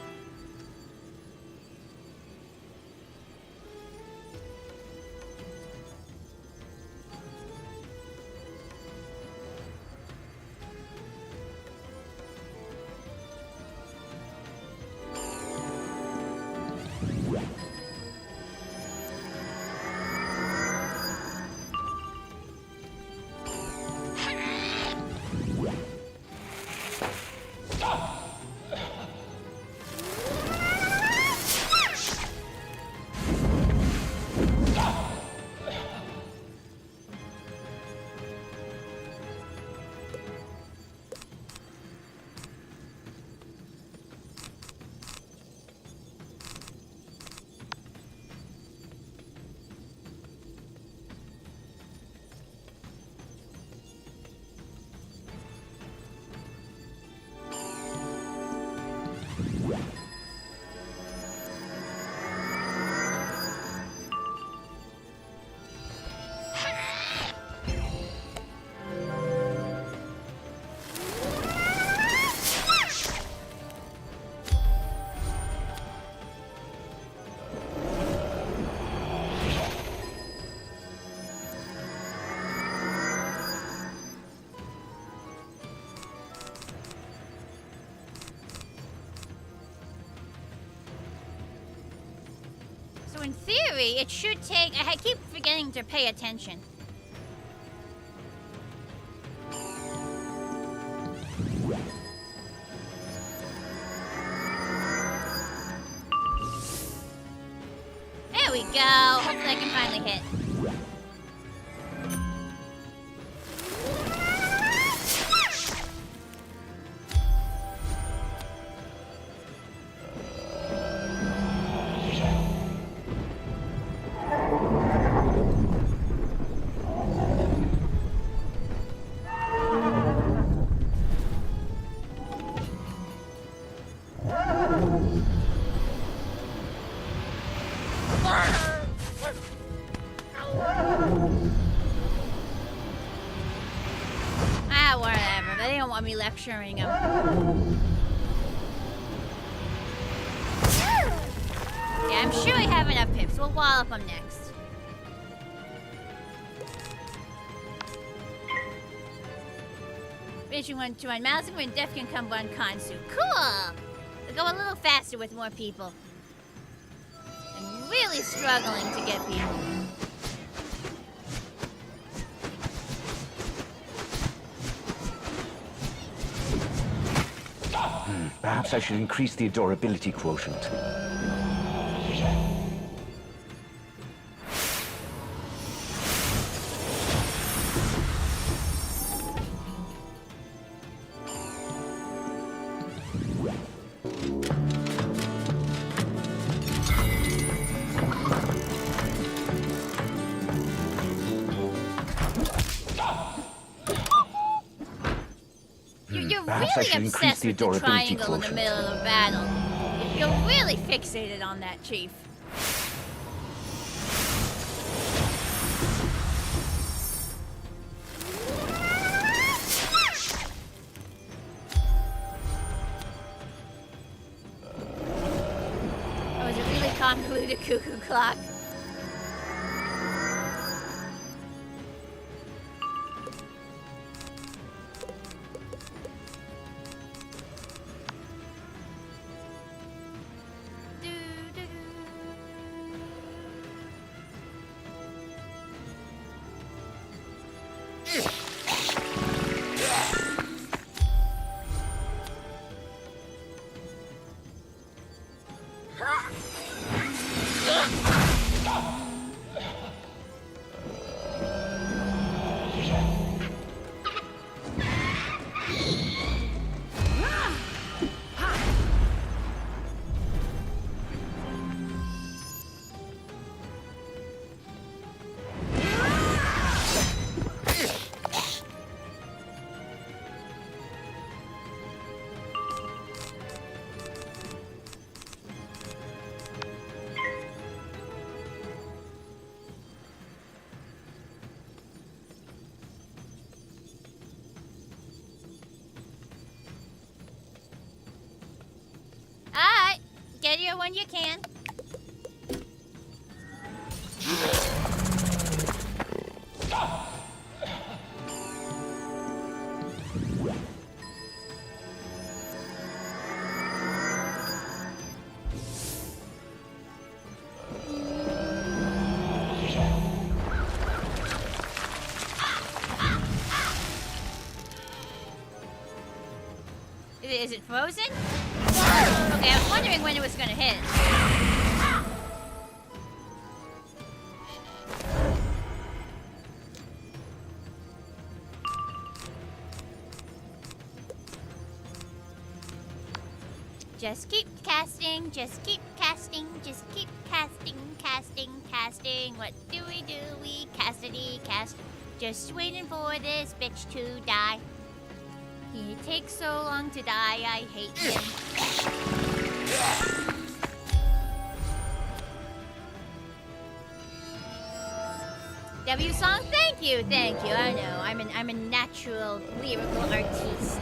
So in theory, it should take... I keep forgetting to pay attention. There we go. Hopefully I can finally hit. Whatever. They don't want me lecturing them. Yeah, I'm sure I have enough pips. We'll wallop them next. Finishing 1-2 mousing when Def can come on Kansu. Cool! We'll go a little faster with more people. I'm really struggling to get people. Perhaps I should increase the adorability quotient. Really obsessed with the triangle in the middle of a battle. You're really fixated on that, Chief. Oh, is it really convoluted cuckoo clock? Get here when you can. Is it frozen? Okay, I was wondering when it was gonna hit. Just keep casting, just keep casting, just keep casting, casting, casting. What do? We castity cast. Just waiting for this bitch to die. He takes so long to die, I hate him. W song, thank you. I know, I'm a natural lyrical artiste.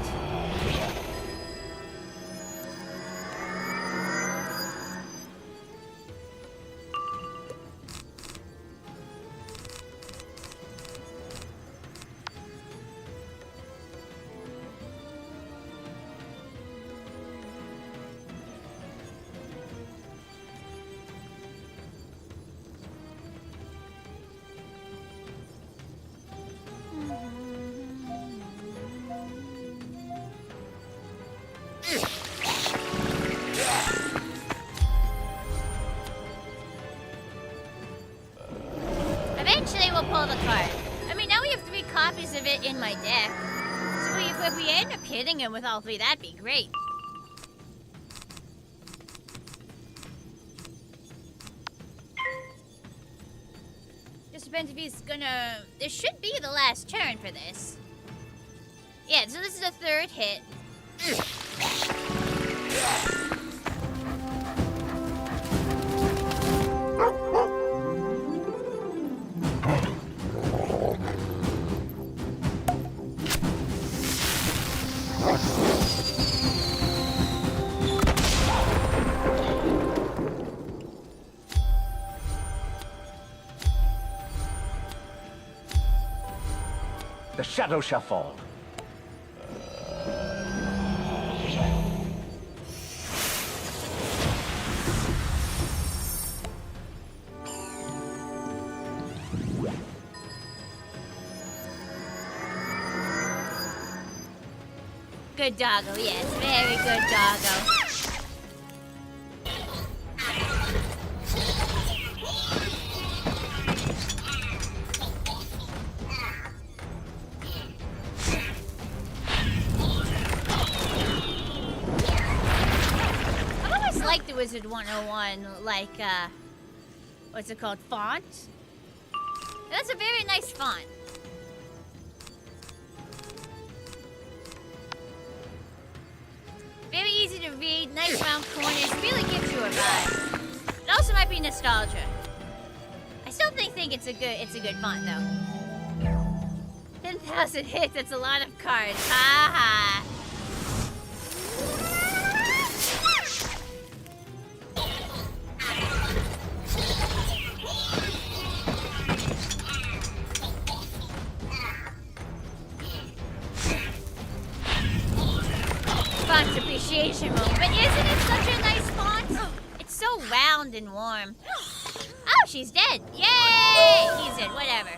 pull the card. I mean, now we have 3 copies of it in my deck. So if we end up hitting him with all 3, that'd be great. Just depends if he's gonna... This should be the last turn for this. Yeah, so this is the 3rd hit. The shadow shall fall. Good doggo, yes. Very good doggo. I've always liked the Wizard101, like, what's it called? Font? That's a very nice font. Very easy to read, nice round corners, really gives you a vibe. It also might be nostalgia. I still think it's a good font though. 10,000 hits, that's a lot of cards. Ha ha. Font's appreciation moment. But isn't it such a nice font? It's so round and warm. Oh, she's dead. Yay! He's in, whatever.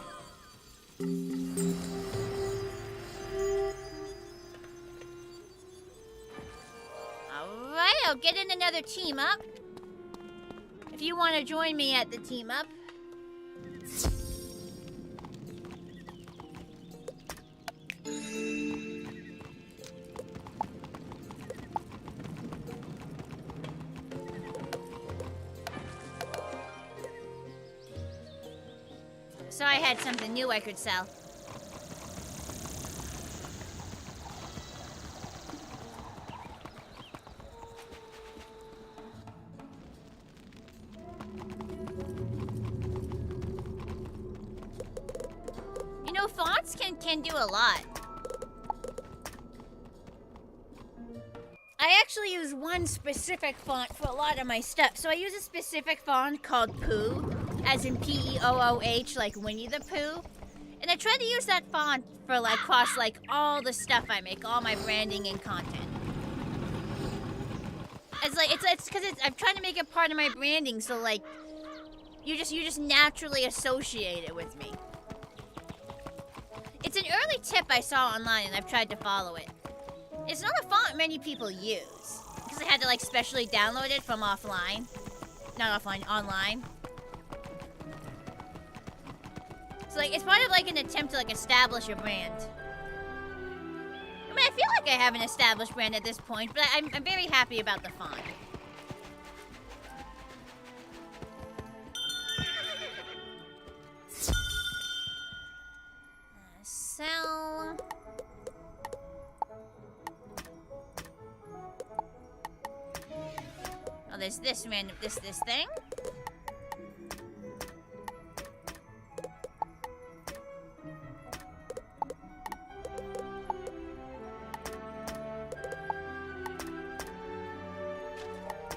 Alright, I'll get in another team up. If you want to join me at the team up. So I had something new I could sell. You know, fonts can do a lot. I actually use one specific font for a lot of my stuff. So I use a specific font called Pooh, as in P-E-O-O-H, like Winnie the Pooh. And I try to use that font for like across like all the stuff I make, all my branding and content. It's like it's because I'm trying to make it part of my branding, so like you just naturally associate it with me. It's an early tip I saw online and I've tried to follow it. It's not a font many people use because I had to like specially download it from offline. Not offline, online. So like it's part of like an attempt to like establish a brand. I mean, I feel like I have an established brand at this point, but I'm very happy about the font. Sell. Oh, there's this random this thing.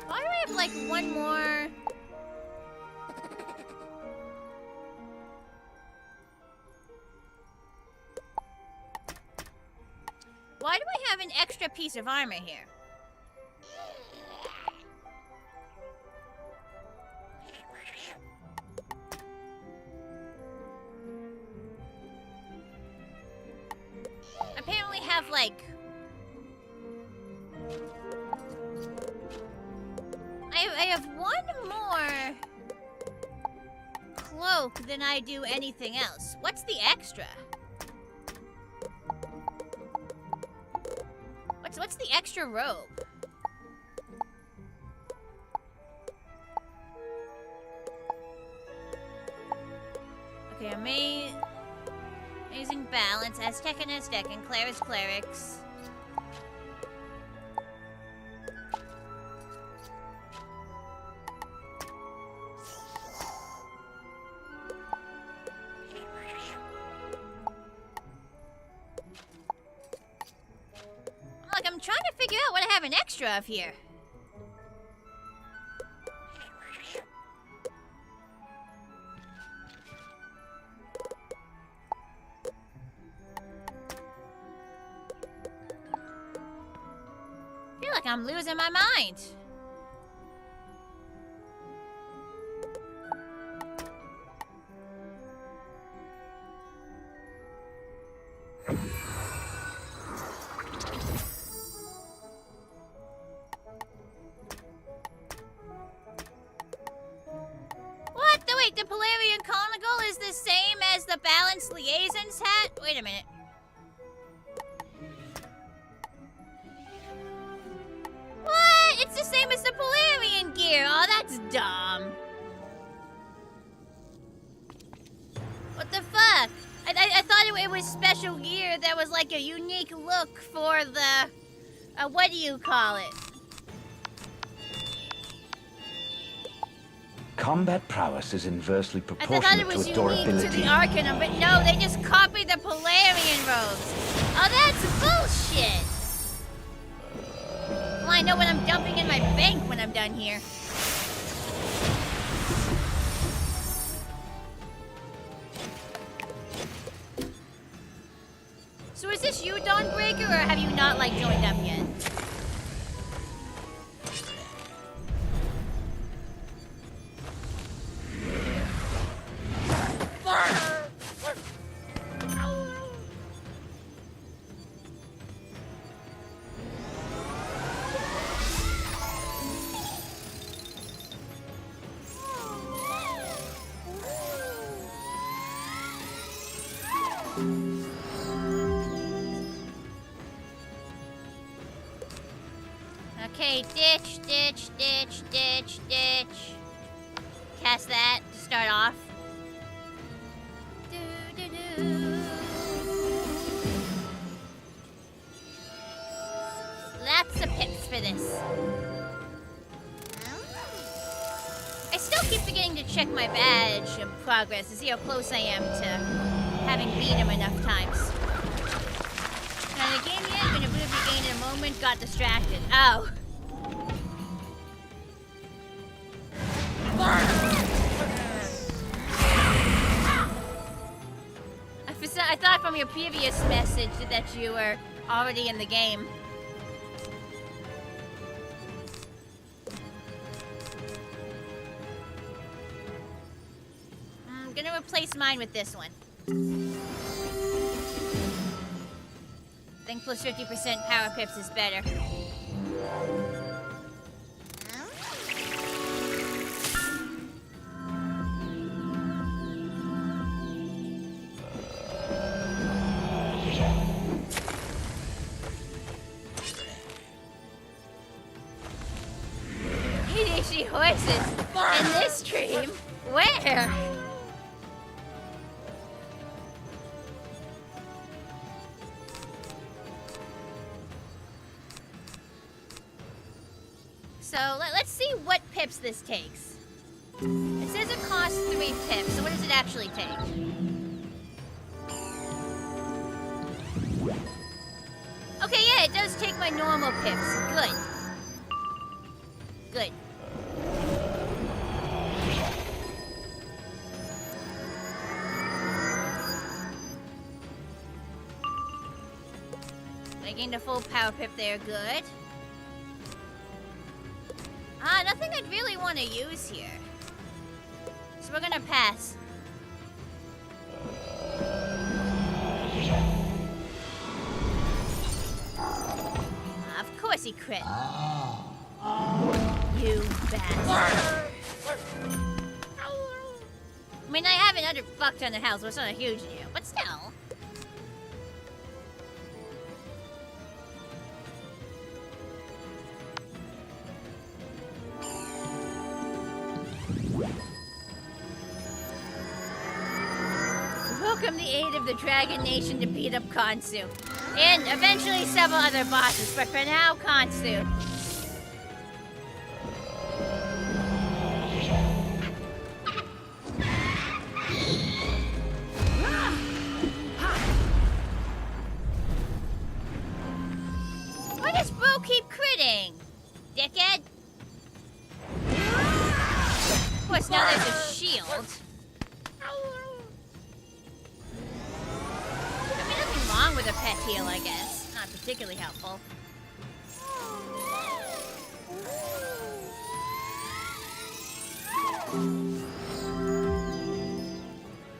Why do I have like one more? Why do I have an extra piece of armor here? Apparently have like I have one more cloak than I do anything else. What's the extra? What's the extra robe? Okay, amazing balance. Aztec and Aztec, and Claris Clerics. Look, I'm trying to figure out what I have an extra of here. I feel like I'm losing my mind. Wait, the Polarian Conical is the same as the Balanced Liaison's hat? Wait a minute. What? It's the same as the Polarian gear. Oh, that's dumb. What the fuck? I thought it was special gear that was like a unique look for the... what do you call it? Combat prowess is inversely I thought proportionate it was to unique durability. to the Arcanum, but no, they just copied the Polarian robes. Oh, that's bullshit. Well, I know what I'm dumping in my bank when I'm done here. So is this you, Dawnbreaker, or have you not, like, joined up yet? Okay, ditch, ditch, ditch, ditch, ditch. Cast that to start off. Lots of pips for this. I still keep forgetting to check my badge of progress to see how close I am to having beat him enough times. Not in the game yet, but it would have regained in a moment, got distracted. Oh. I thought from your previous message that you were already in the game. I'm gonna replace mine with this one. I think plus 50% power pips is better. EDC horses in this stream? Where? So let's see what pips this takes. It says it costs 3 pips, so what does it actually take? Okay, yeah, it does take my normal pips. Good. Good. I gained a full power pip there, good. Nothing I'd really want to use here. So we're gonna pass. Of course he crit. You bastard. I mean, I have another fuck ton of health, so it's not a huge deal, but still. Welcome the aid of the Dragon Nation to beat up Khonsu. And eventually several other bosses, but for now, Khonsu. Why does Bro keep critting? Dickhead? Of course, now there's a shield. I mean, nothing wrong with a pet heal, I guess. Not particularly helpful.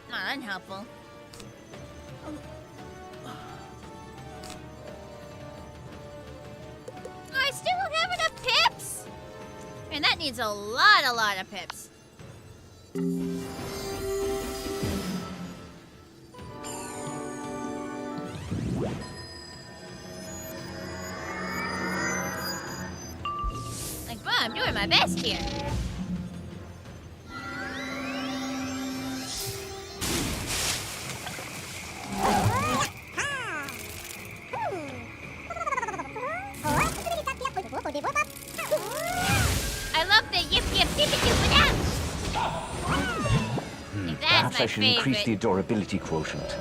Not unhelpful. I still don't have enough pips! Man, that needs a lot of pips. Like, bro, I'm doing my best here. I love the yip yip yip yip without. Perhaps my I should increase the favorite. adorability quotient.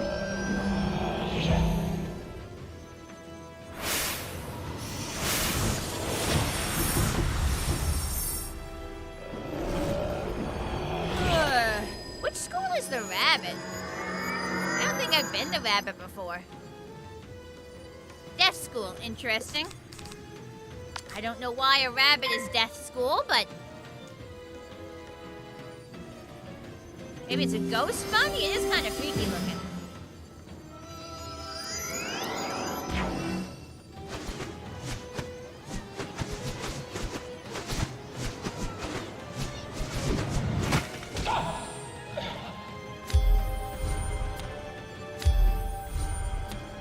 Which school is the rabbit? I don't think I've been the rabbit before. Death school, interesting. I don't know why a rabbit is death school, but maybe it's a ghost bunny? It is kind of freaky looking.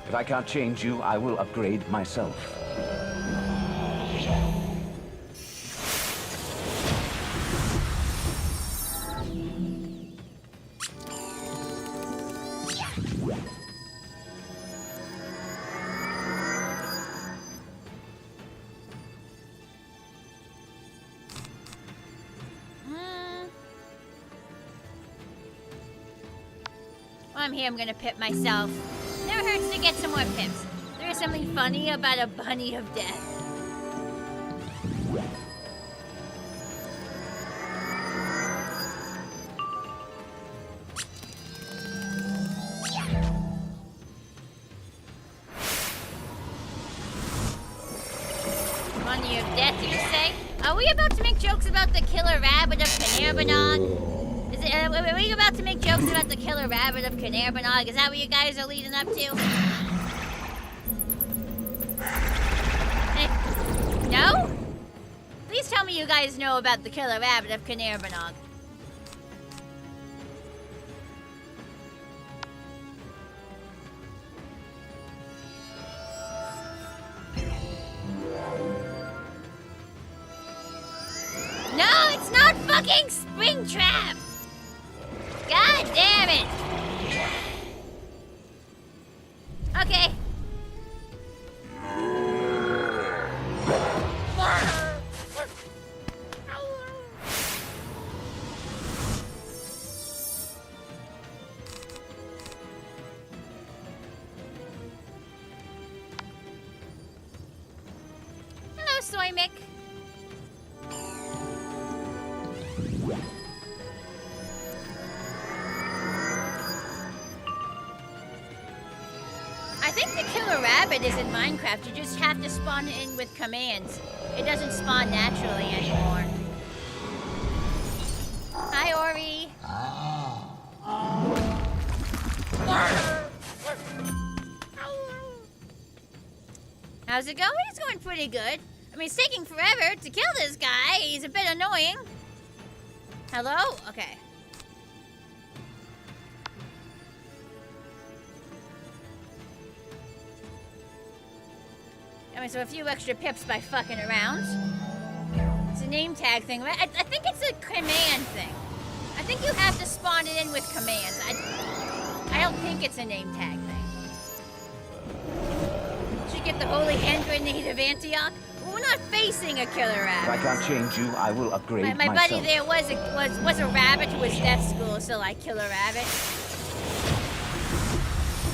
If I can't change you, I will upgrade myself. While I'm here, I'm gonna pip myself. Never hurts to get some more pips. There is something funny about a bunny of death. Bunny of death, you say? Are we about to make jokes about the killer rabbit of Canerbanog? Are we about to make jokes about the killer rabbit of Canerbanog? Is that what you guys are leading up to? No? Please tell me you guys know about the killer rabbit of Canerbanog. No, it's not fucking Springtrap! God damn it! Okay. Hello, Soy Mick. I think the killer rabbit is in Minecraft. You just have to spawn it in with commands. It doesn't spawn naturally anymore. Hi, Ori. How's it going? It's going pretty good. I mean, it's taking forever to kill this guy. He's a bit annoying. Hello? Okay. I mean, so a few extra pips by fucking around. It's a name tag thing, right? I think it's a command thing. I think you have to spawn it in with commands. I don't think it's a name tag thing. Should get the holy hand grenade of Antioch. Well, we're not facing a killer rabbit. If I can't change you, I will upgrade My myself. buddy there was a rabbit who was deaf school, so like killer rabbit.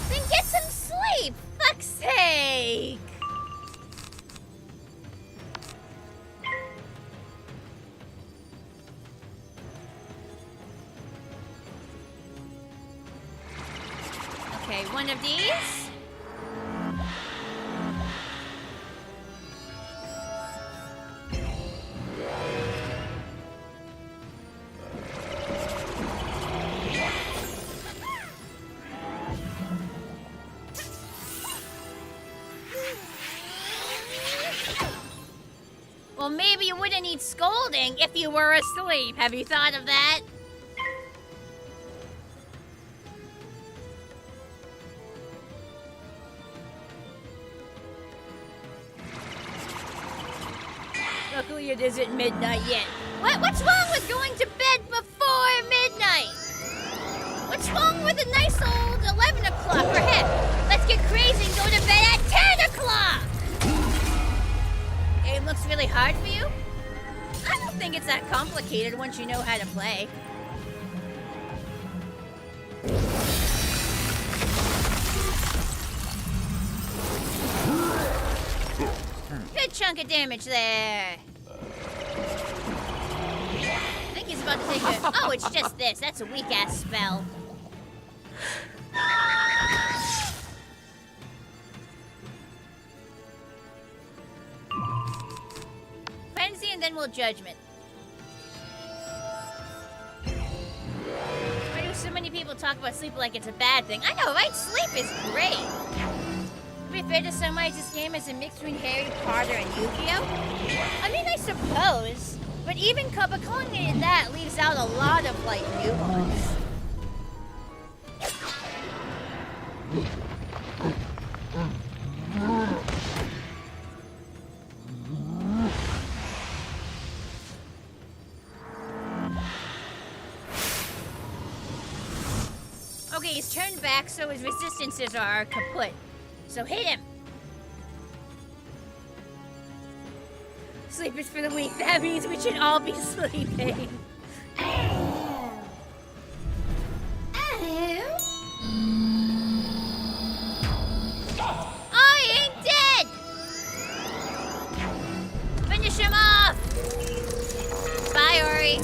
Then get some sleep, fuck's sake. Okay, one of these. Well, maybe you wouldn't need scolding if you were asleep. Have you thought of that? Luckily it isn't midnight yet. What's wrong with going to bed before midnight? What's wrong with a nice old 11 o'clock? Or heck, let's get crazy and go to bed at 10 o'clock! Game looks really hard for you? I don't think it's that complicated once you know how to play. Good chunk of damage there. I think he's about to take a... Oh, it's just this. That's a weak-ass spell. Frenzy and then we'll Judgment. Why do so many people talk about sleep like it's a bad thing? I know, right? Sleep is great. To be fair to summarize this game as a mix between Harry Potter and Yu-Gi-Oh? I mean, I suppose. But even calling it that leaves out a lot of, like, nuance. Okay, he's turned back, so his resistances are kaput. So hit him! Sleep is for the weak. That means we should all be sleeping. Oh, he ain't dead! Finish him off! Bye, Ori.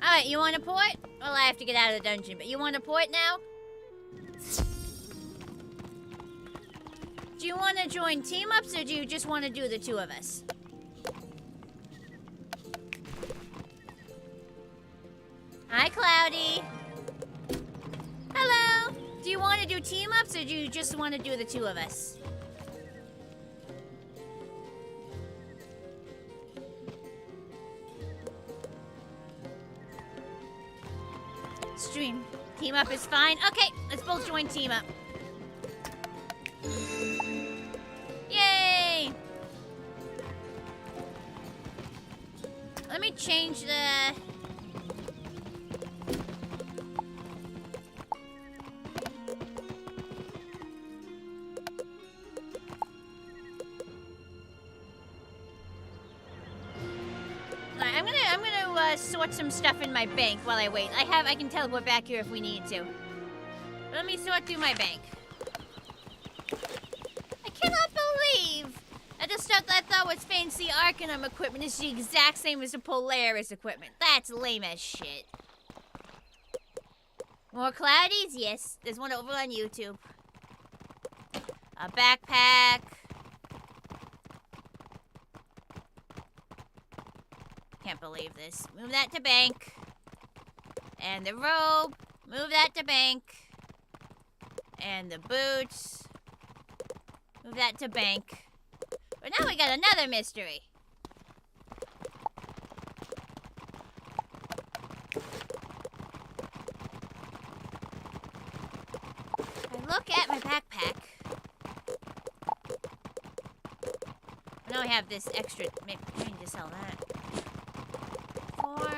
Alright, you want to port? Well, I have to get out of the dungeon, but you want to port now? Do you want to join team-ups, or do you just want to do the two of us? Hi, Cloudy. Hello. Do you want to do team-ups, or do you just want to do the two of us? Stream. Team up is fine. Okay, let's both join team up. Yay! Let me change the... I'm gonna sort some stuff in my bank while I wait. I can teleport back here if we need to. Let me sort through my bank. I cannot believe that the stuff that I thought was fancy Arcanum equipment is the exact same as the Polaris equipment. That's lame as shit. More Cloudies? Yes, there's one over on YouTube. A backpack. Can't believe this. Move that to bank. And the robe. Move that to bank. And the boots. Move that to bank. But now we got another mystery. I look at my backpack. Now I have this extra. Maybe I need to sell that. 4.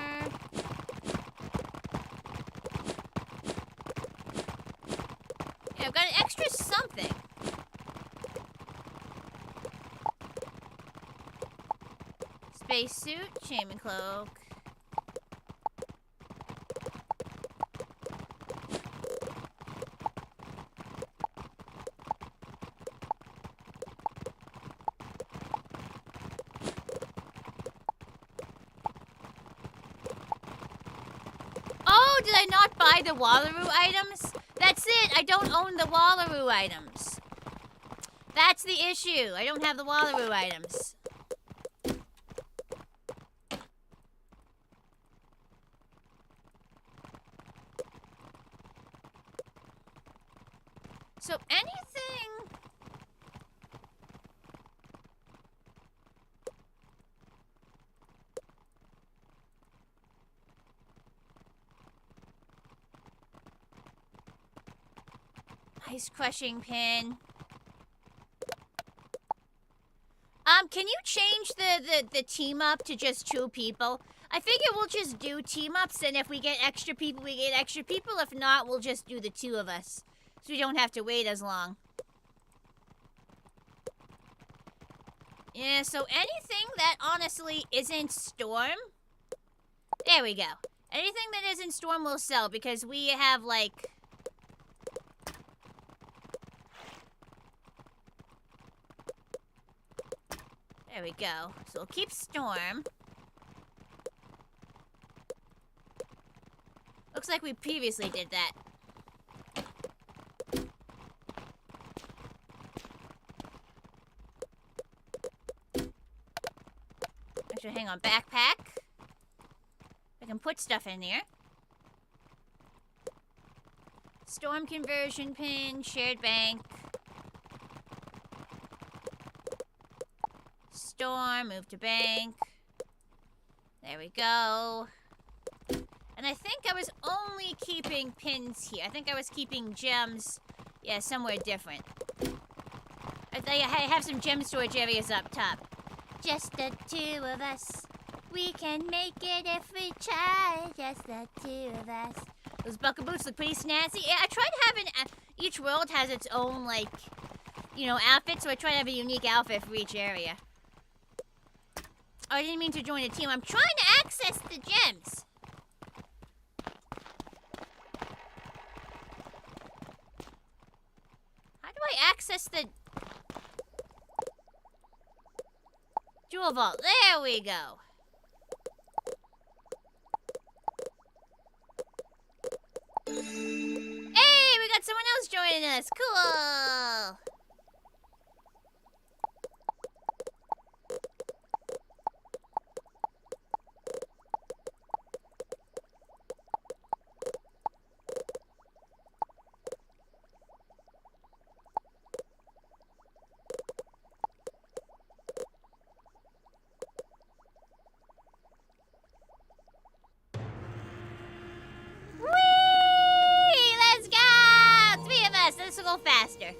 Yeah, I've got an extra something. Spacesuit, shaman cloak. Oh, did I not buy the Wallaroo items? That's it, I don't own the Wallaroo items. That's the issue, I don't have the Wallaroo items. So anything... Ice crushing pin. Can you change the team up to just 2 people? I figure we'll just do team ups, and if we get extra people, we get extra people. If not, we'll just do the 2 of us. So we don't have to wait as long. Yeah, so anything that honestly isn't Storm. There we go. Anything that isn't Storm will sell because we have like... There we go. So we'll keep Storm. Looks like we previously did that. Actually, hang on. Backpack. I can put stuff in there. Storm conversion pin, shared bank. Storm, move to bank. There we go. And I think I was only keeping pins here. I think I was keeping gems, yeah, somewhere different. I have some gem storage areas up top. Just the 2 of us. We can make it if we try. Just the 2 of us. Those bucket boots look pretty snazzy. Yeah, I tried having... each world has its own, like, you know, outfit. So I tried to have a unique outfit for each area. Oh, I didn't mean to join a team. I'm trying to access the gems. How do I access the... Jewel vault? There we go. Hey, we got someone else joining us. Cool. This will go faster.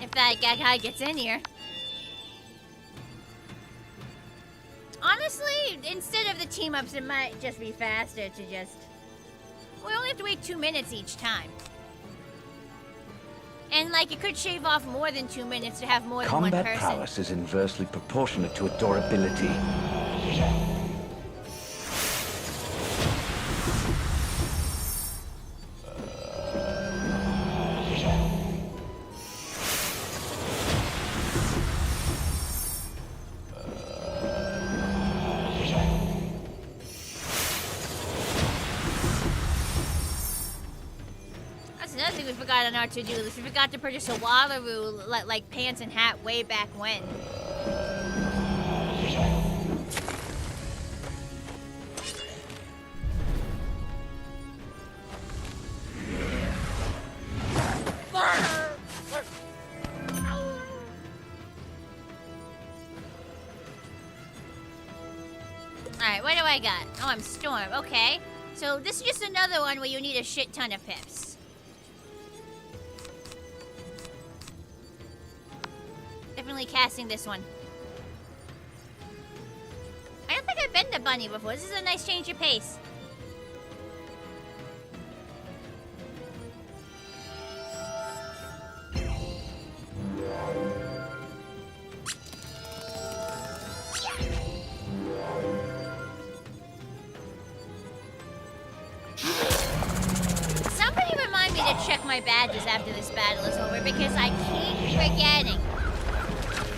If that guy gets in here. Honestly, instead of the team ups, it might just be faster to just... We only have to wait 2 minutes each time. And like, it could shave off more than 2 minutes to have more than one person. Combat prowess is inversely proportionate to adorability. On our to-do list. We forgot to purchase a Wallaroo like pants and hat way back when. Alright, what do I got? Oh, I'm Storm. Okay. So this is just another one where you need a shit ton of pips. Definitely casting this one. I don't think I've been to Bunny before. This is a nice change of pace. Somebody remind me to check my badges after this battle is over because I keep forgetting.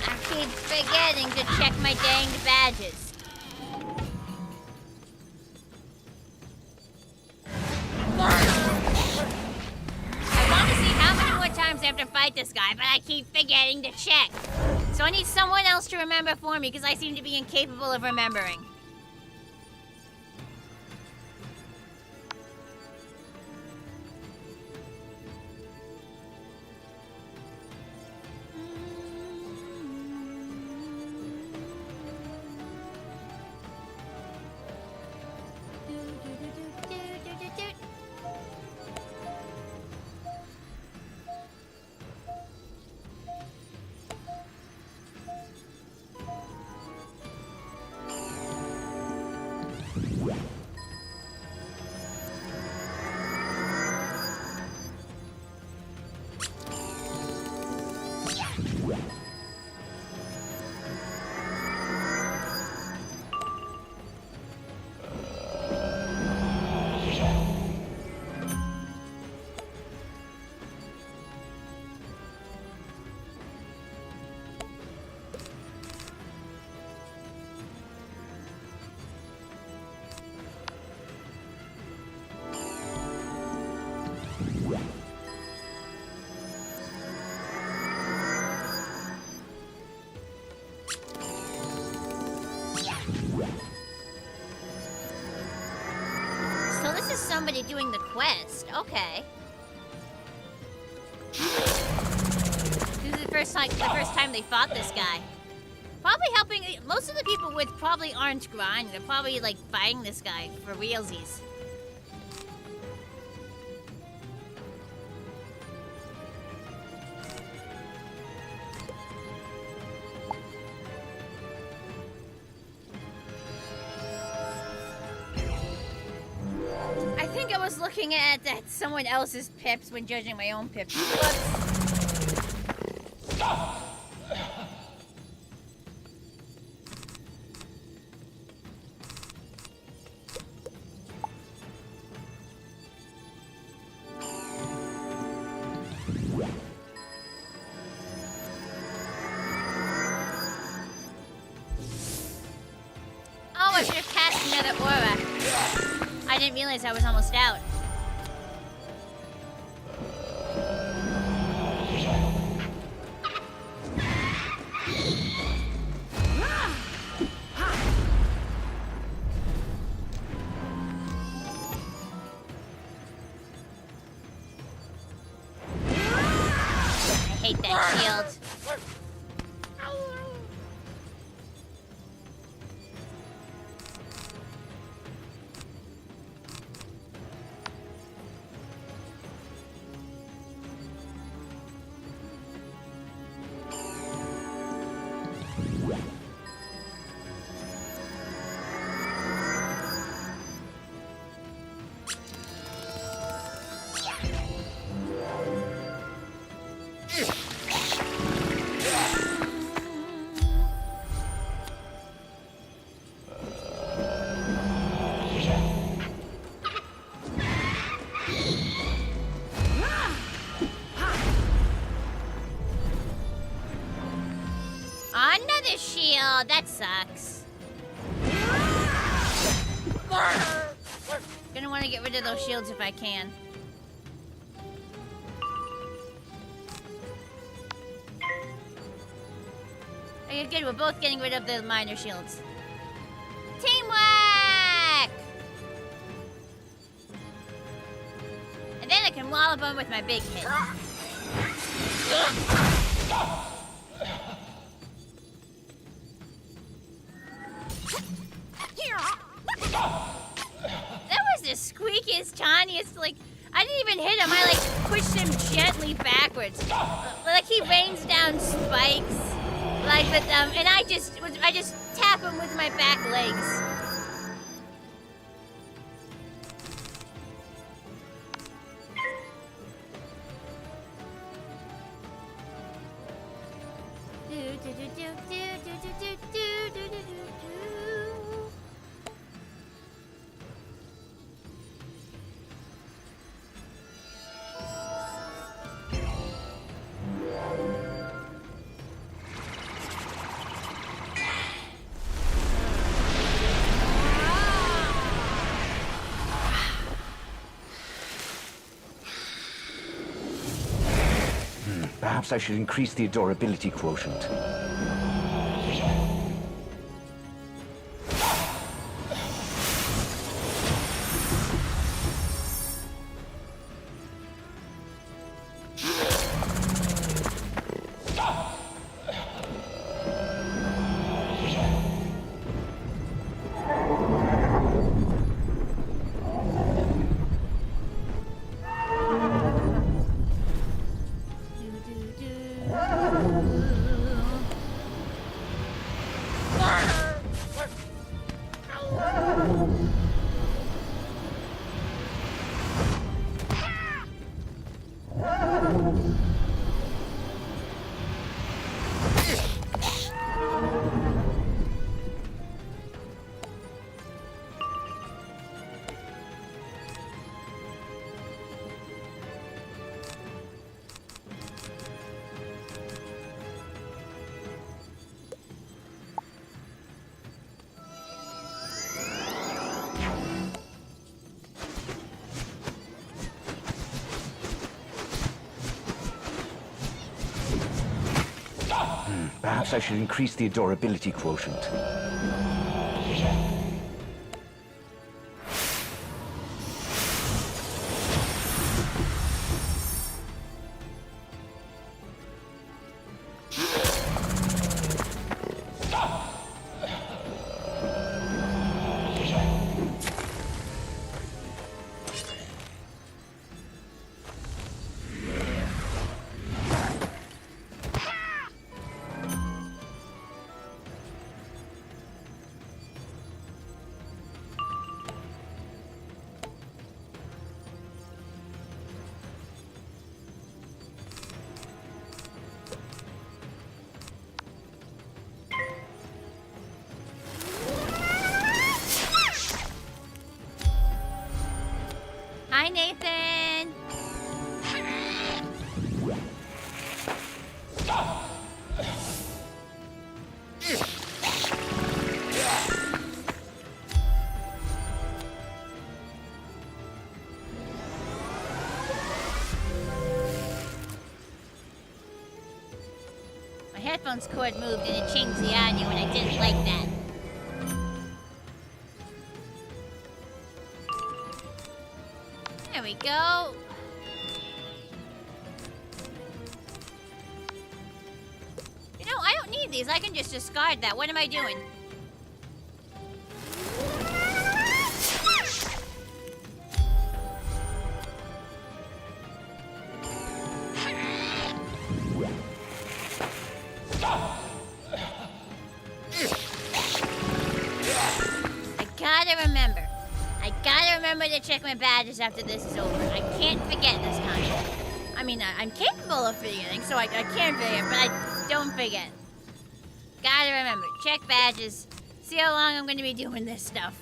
I keep forgetting to check my danged badges. I want to see how many more times I have to fight this guy, but I keep forgetting to check. So I need someone else to remember for me because I seem to be incapable of remembering. Somebody doing the quest. Okay. This is the first time they fought this guy. Probably helping. Most of the people with probably aren't grinding. They're probably like fighting this guy for realsies. Looking at someone else's pips when judging my own pips. Oh, I should have cast another aura. I didn't realize I was almost out. I hate that shield. Another shield! That sucks. Gonna want to get rid of those shields if I can. Okay, good. We're both getting rid of the minor shields. Teamwork! And then I can wallop them with my big hit. Here. That was the squeakiest, tiniest, like, I didn't even hit him. I, like, pushed him gently backwards. Like, he rains down spikes. Like, but, and I just tap him with my back legs. Perhaps I should increase the adorability quotient. Perhaps I should increase the adorability quotient. Hi, Nathan. My headphones cord moved and it changed the audio, and I didn't like that. There we go. You know, I don't need these. I can just discard that. What am I doing? To check my badges after this is over. I can't forget this time. I mean, I'm capable of forgetting, so I can forget, but I don't forget. Gotta remember, check badges. See how long I'm gonna be doing this stuff.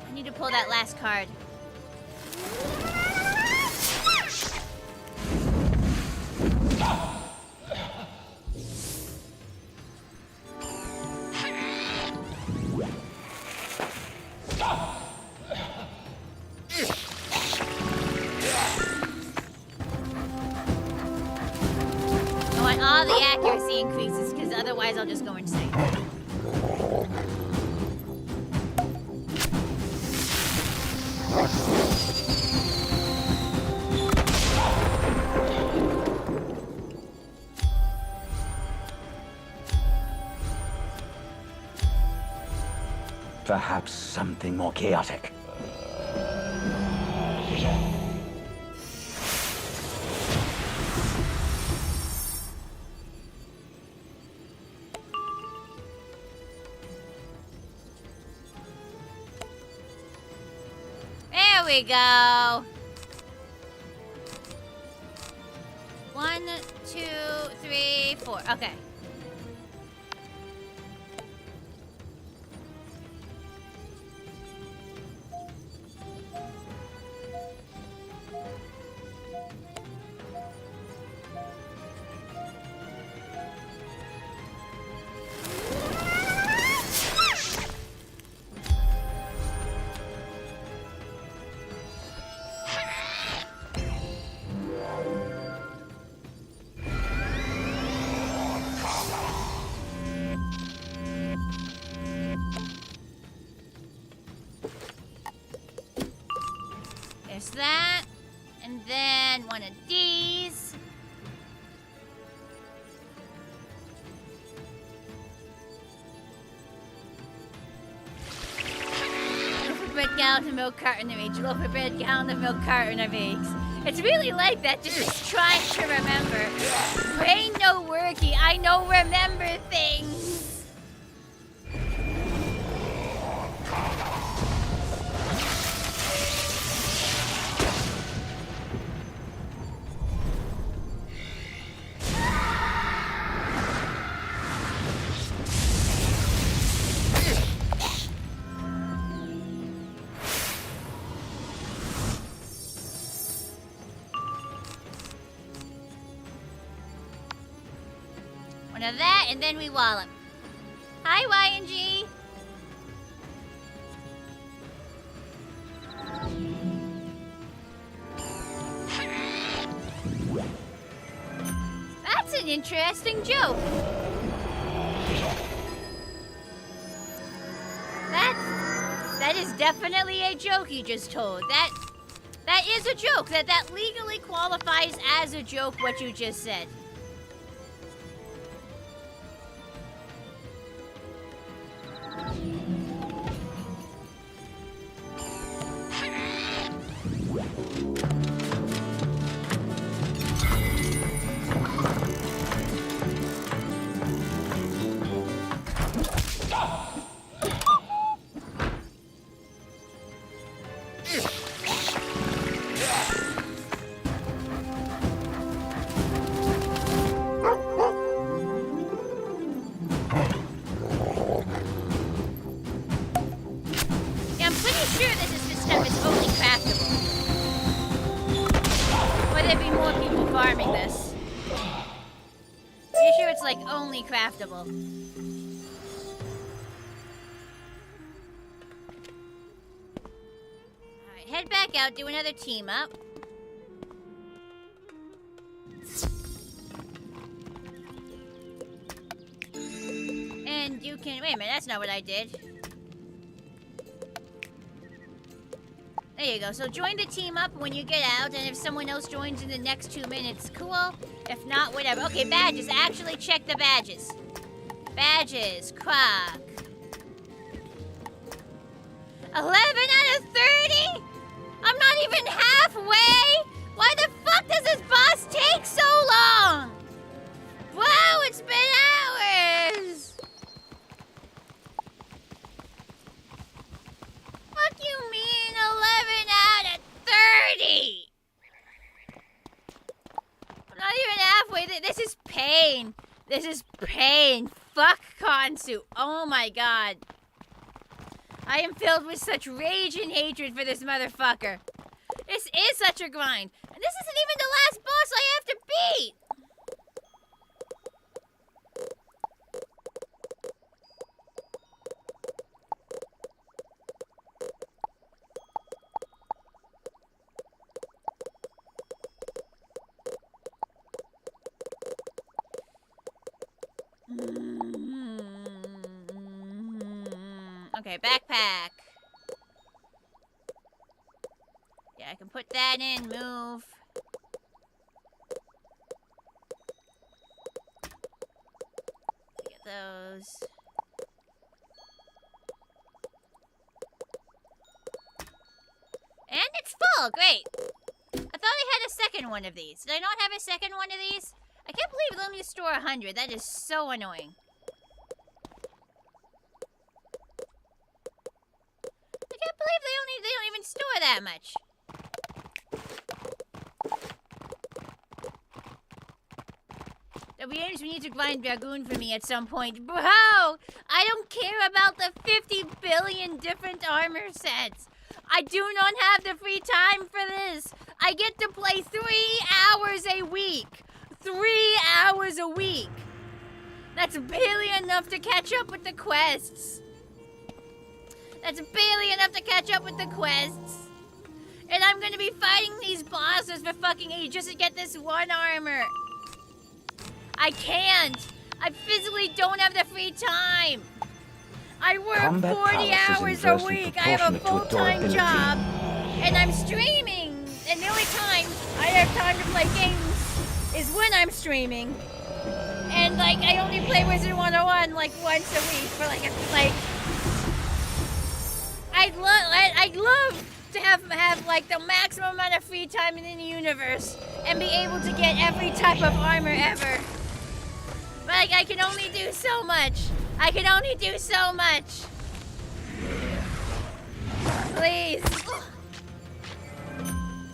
I need to pull that last card. I want all the accuracy increases, because otherwise I'll just go insane. Perhaps something more chaotic. There we go. 1, 2, 3, 4. Okay. There's that. And then one of these. Loaf of bread, gallon of milk, carton of eggs. Loaf of bread, gallon of milk, carton of eggs. It's really like that, just trying to remember. Brain no worky, I know remember things. One of that, and then we wallop. Hi, YNG. That's an interesting joke. That is definitely a joke you just told. That is a joke. That legally qualifies as a joke, what you just said. Craftable. Alright, head back out, do another team up. And you can... Wait a minute, that's not what I did. There you go. So join the team up when you get out, and if someone else joins in the next 2 minutes, cool. If not, whatever. Okay, badges. Actually check the badges. Badges. Croc. 11 out of 30? I'm not even halfway? Why the fuck does this boss take so long? Wow, it's been hours. What do you mean 11 out of 30? I'm not even halfway. This is pain. This is pain. Fuck Konsu. Oh my god. I am filled with such rage and hatred for this motherfucker. This is such a grind. And this isn't even the last boss I have to beat. Okay, backpack. Yeah, I can put that in, move. Get those. it's full. Great. I thought I had a second one of these. Did I not have a second one of these? I can't believe it let me store 100. That is so annoying. I can't believe they don't even store that much. We need to grind Dragoon for me at some point. Bro, I don't care about the 50 billion different armor sets. I do not have the free time for this. I get to play 3 hours a week. 3 hours a week. That's barely enough to catch up with the quests. That's barely enough to catch up with the quests. And I'm gonna be fighting these bosses for fucking ages just to get this one armor. I can't. I physically don't have the free time. I work 40 hours a week. I have a full-time job. And I'm streaming. And the only time I have time to play games is when I'm streaming. And, like, I only play Wizard101, like, once a week for, I'd love to have, like, the maximum amount of free time in the universe and be able to get every type of armor ever. But, like, I can only do so much. I can only do so much. Please.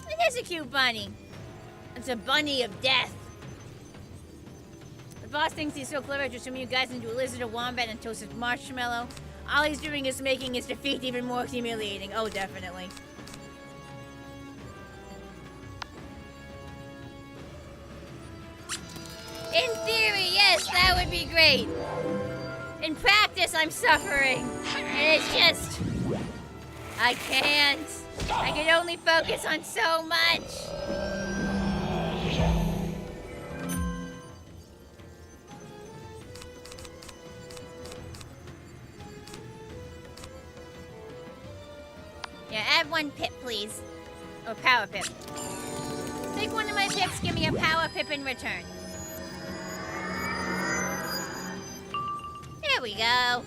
It is a cute bunny. It's a bunny of death. The boss thinks he's so clever to turn you guys into a lizard, a wombat, and toasted marshmallow. All he's doing is making his defeat even more humiliating. Oh, definitely. In theory, yes, that would be great. In practice, I'm suffering. And it's just... I can't. I can only focus on so much. Yeah, add 1 pip, please. Or power pip. Take one of my pips, give me a power pip in return. There we go.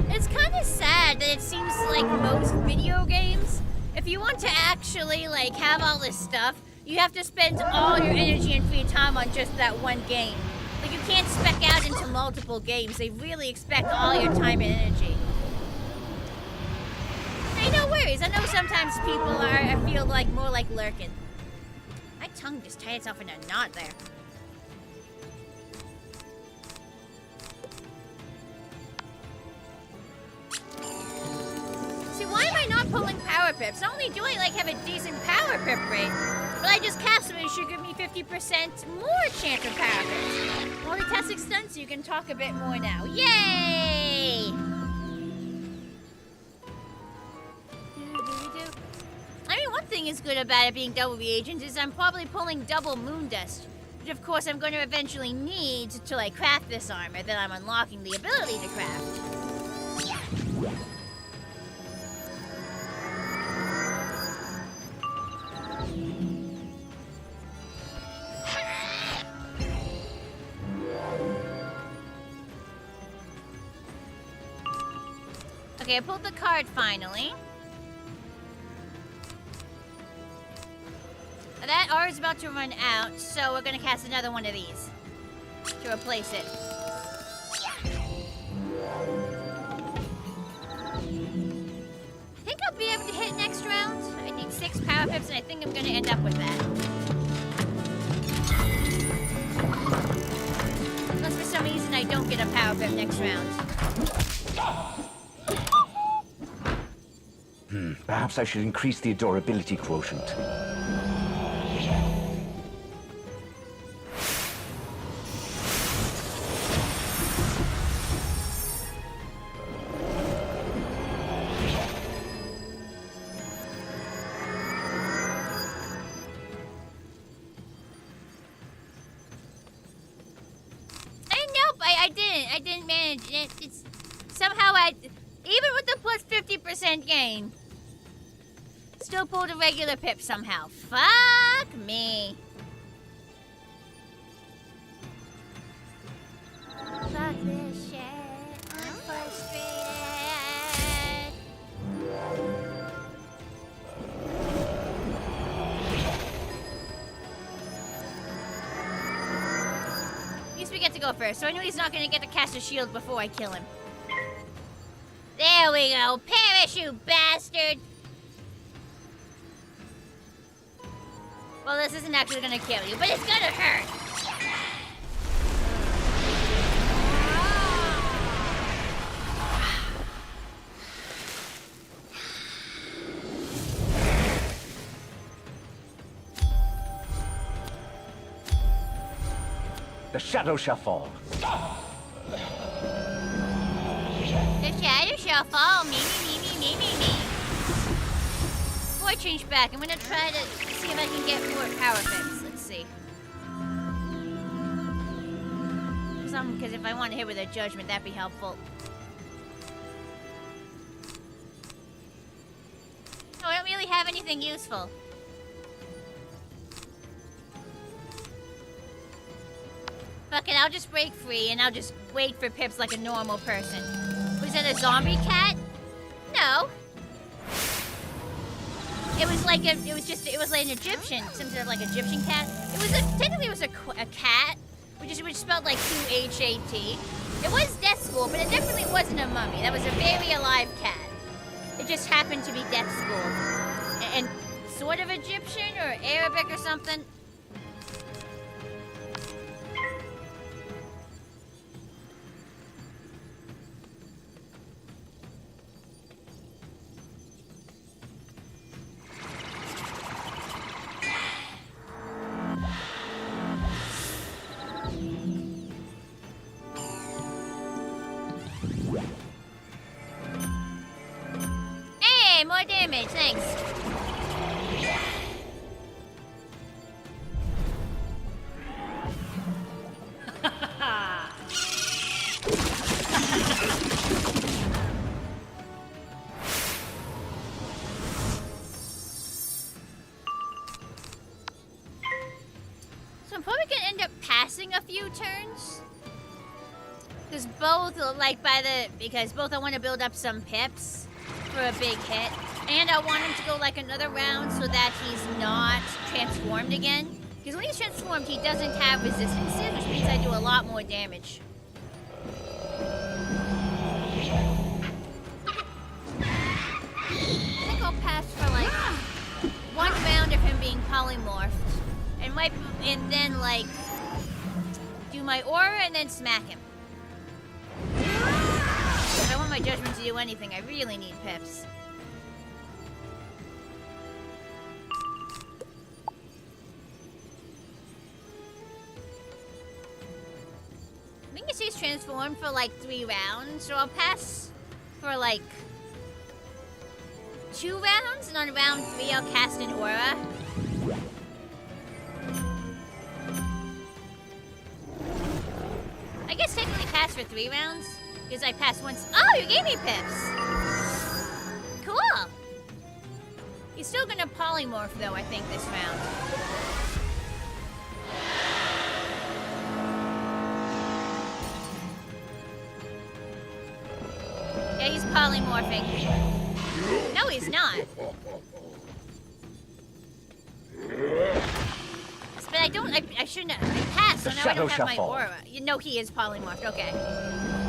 It's kind of sad that it seems like most video games, if you want to actually, like, have all this stuff, you have to spend all your energy and free time on just that one game. Like, you can't spec out into multiple games. They really expect all your time and energy. Hey, no worries. I know sometimes people feel like more like lurking. My tongue just tied itself in a knot there. See, why am I not pulling power pips? Not only do I like have a decent power pip rate, but I just cast them and it should give me 50% more chance of power pips. Multitasking stunts, so you can talk a bit more now. Yay! I mean, one thing is good about it being double reagents is I'm probably pulling double moon dust, which of course I'm going to eventually need to like craft this armor that I'm unlocking the ability to craft. Okay, I pulled the card finally. That R is about to run out, so we're gonna cast another one of these to replace it. I think I'll be able to hit next round. I need 6 power pips, and I think I'm gonna end up with that. Unless for some reason I don't get a power pip next round. Perhaps I should increase the adorability quotient. I didn't manage it. It's somehow even with the plus 50% gain, still pulled a regular pip somehow. Fuck me. Fuck this shit. I'm frustrated. At least we get to go first, so I know he's not gonna get to cast a shield before I kill him. There we go. Perish, you bastard! Well, this isn't actually gonna kill you, but it's gonna hurt. The shadow shall fall. The shadow shall fall. Me. Before I change back, I'm gonna try to see if I can get more power pips. Let's see. Because if I want to hit with a judgment, that'd be helpful. No, I don't really have anything useful. Fuck it, I'll just break free and I'll just wait for pips like a normal person. Was it a zombie cat? No. It was like an Egyptian, some sort of like Egyptian cat. Technically it was a cat, which spelled like Q-H-A-T. It was Death School, but it definitely wasn't a mummy. That was a very alive cat. It just happened to be Death School. And sort of Egyptian or Arabic or something. More damage, thanks. So I'm probably gonna end up passing a few turns. Because both I want to build up some pips for a big hit. And I want him to go like another round so that he's not transformed again. Because when he's transformed, he doesn't have resistances, which means I do a lot more damage. I think I'll pass for like one round of him being polymorphed. And then like do my aura and then smack him. If I want my judgment to do anything, I really need pips. I think he's transformed for like 3 rounds, so I'll pass for like 2 rounds, and on round 3 I'll cast an aura. I guess technically pass for 3 rounds. Because I passed once. Oh, you gave me pips! Cool! He's still gonna polymorph, though, I think, this round. Yeah, he's polymorphing. No, he's not. But I shouldn't have. I passed, so now I don't have my aura. You know he is polymorphed, okay.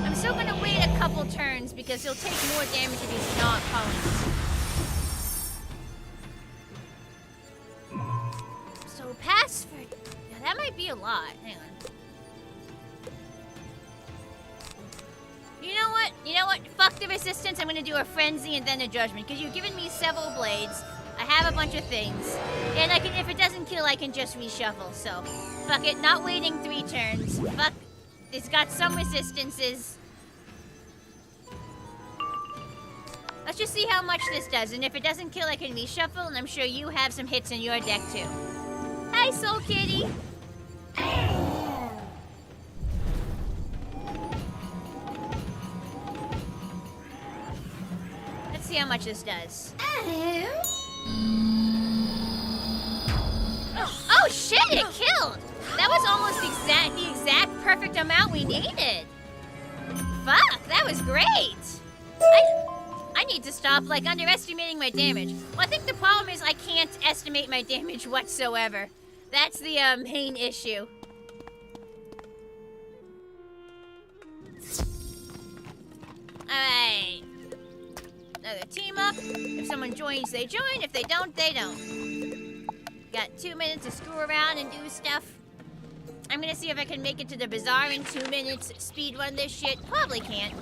I'm still gonna wait a couple turns because he'll take more damage if he's not polymorphed. So pass for... Yeah, that might be a lot. Hang on. You know what? Fuck the resistance. I'm gonna do a frenzy and then a judgment. Because you've given me several blades. I have a bunch of things. And I can, if it doesn't kill, I can just reshuffle. So, fuck it. Not waiting 3 turns. Fuck. It's got some resistances. Let's just see how much this does. And if it doesn't kill, I can reshuffle. And I'm sure you have some hits in your deck, too. Hi, Soul Kitty. Let's see how much this does. Oh shit, it killed! That was almost the exact perfect amount we needed. fuck? That was great! I need to stop, like, underestimating my damage. Well, I think the problem is I can't estimate my damage whatsoever. That's the, main issue. Alright. Another team up. If someone joins, they join. If they don't, they don't. Got 2 minutes to screw around and do stuff. I'm gonna see if I can make it to the bazaar in 2 minutes. Speed run this shit. Probably can't.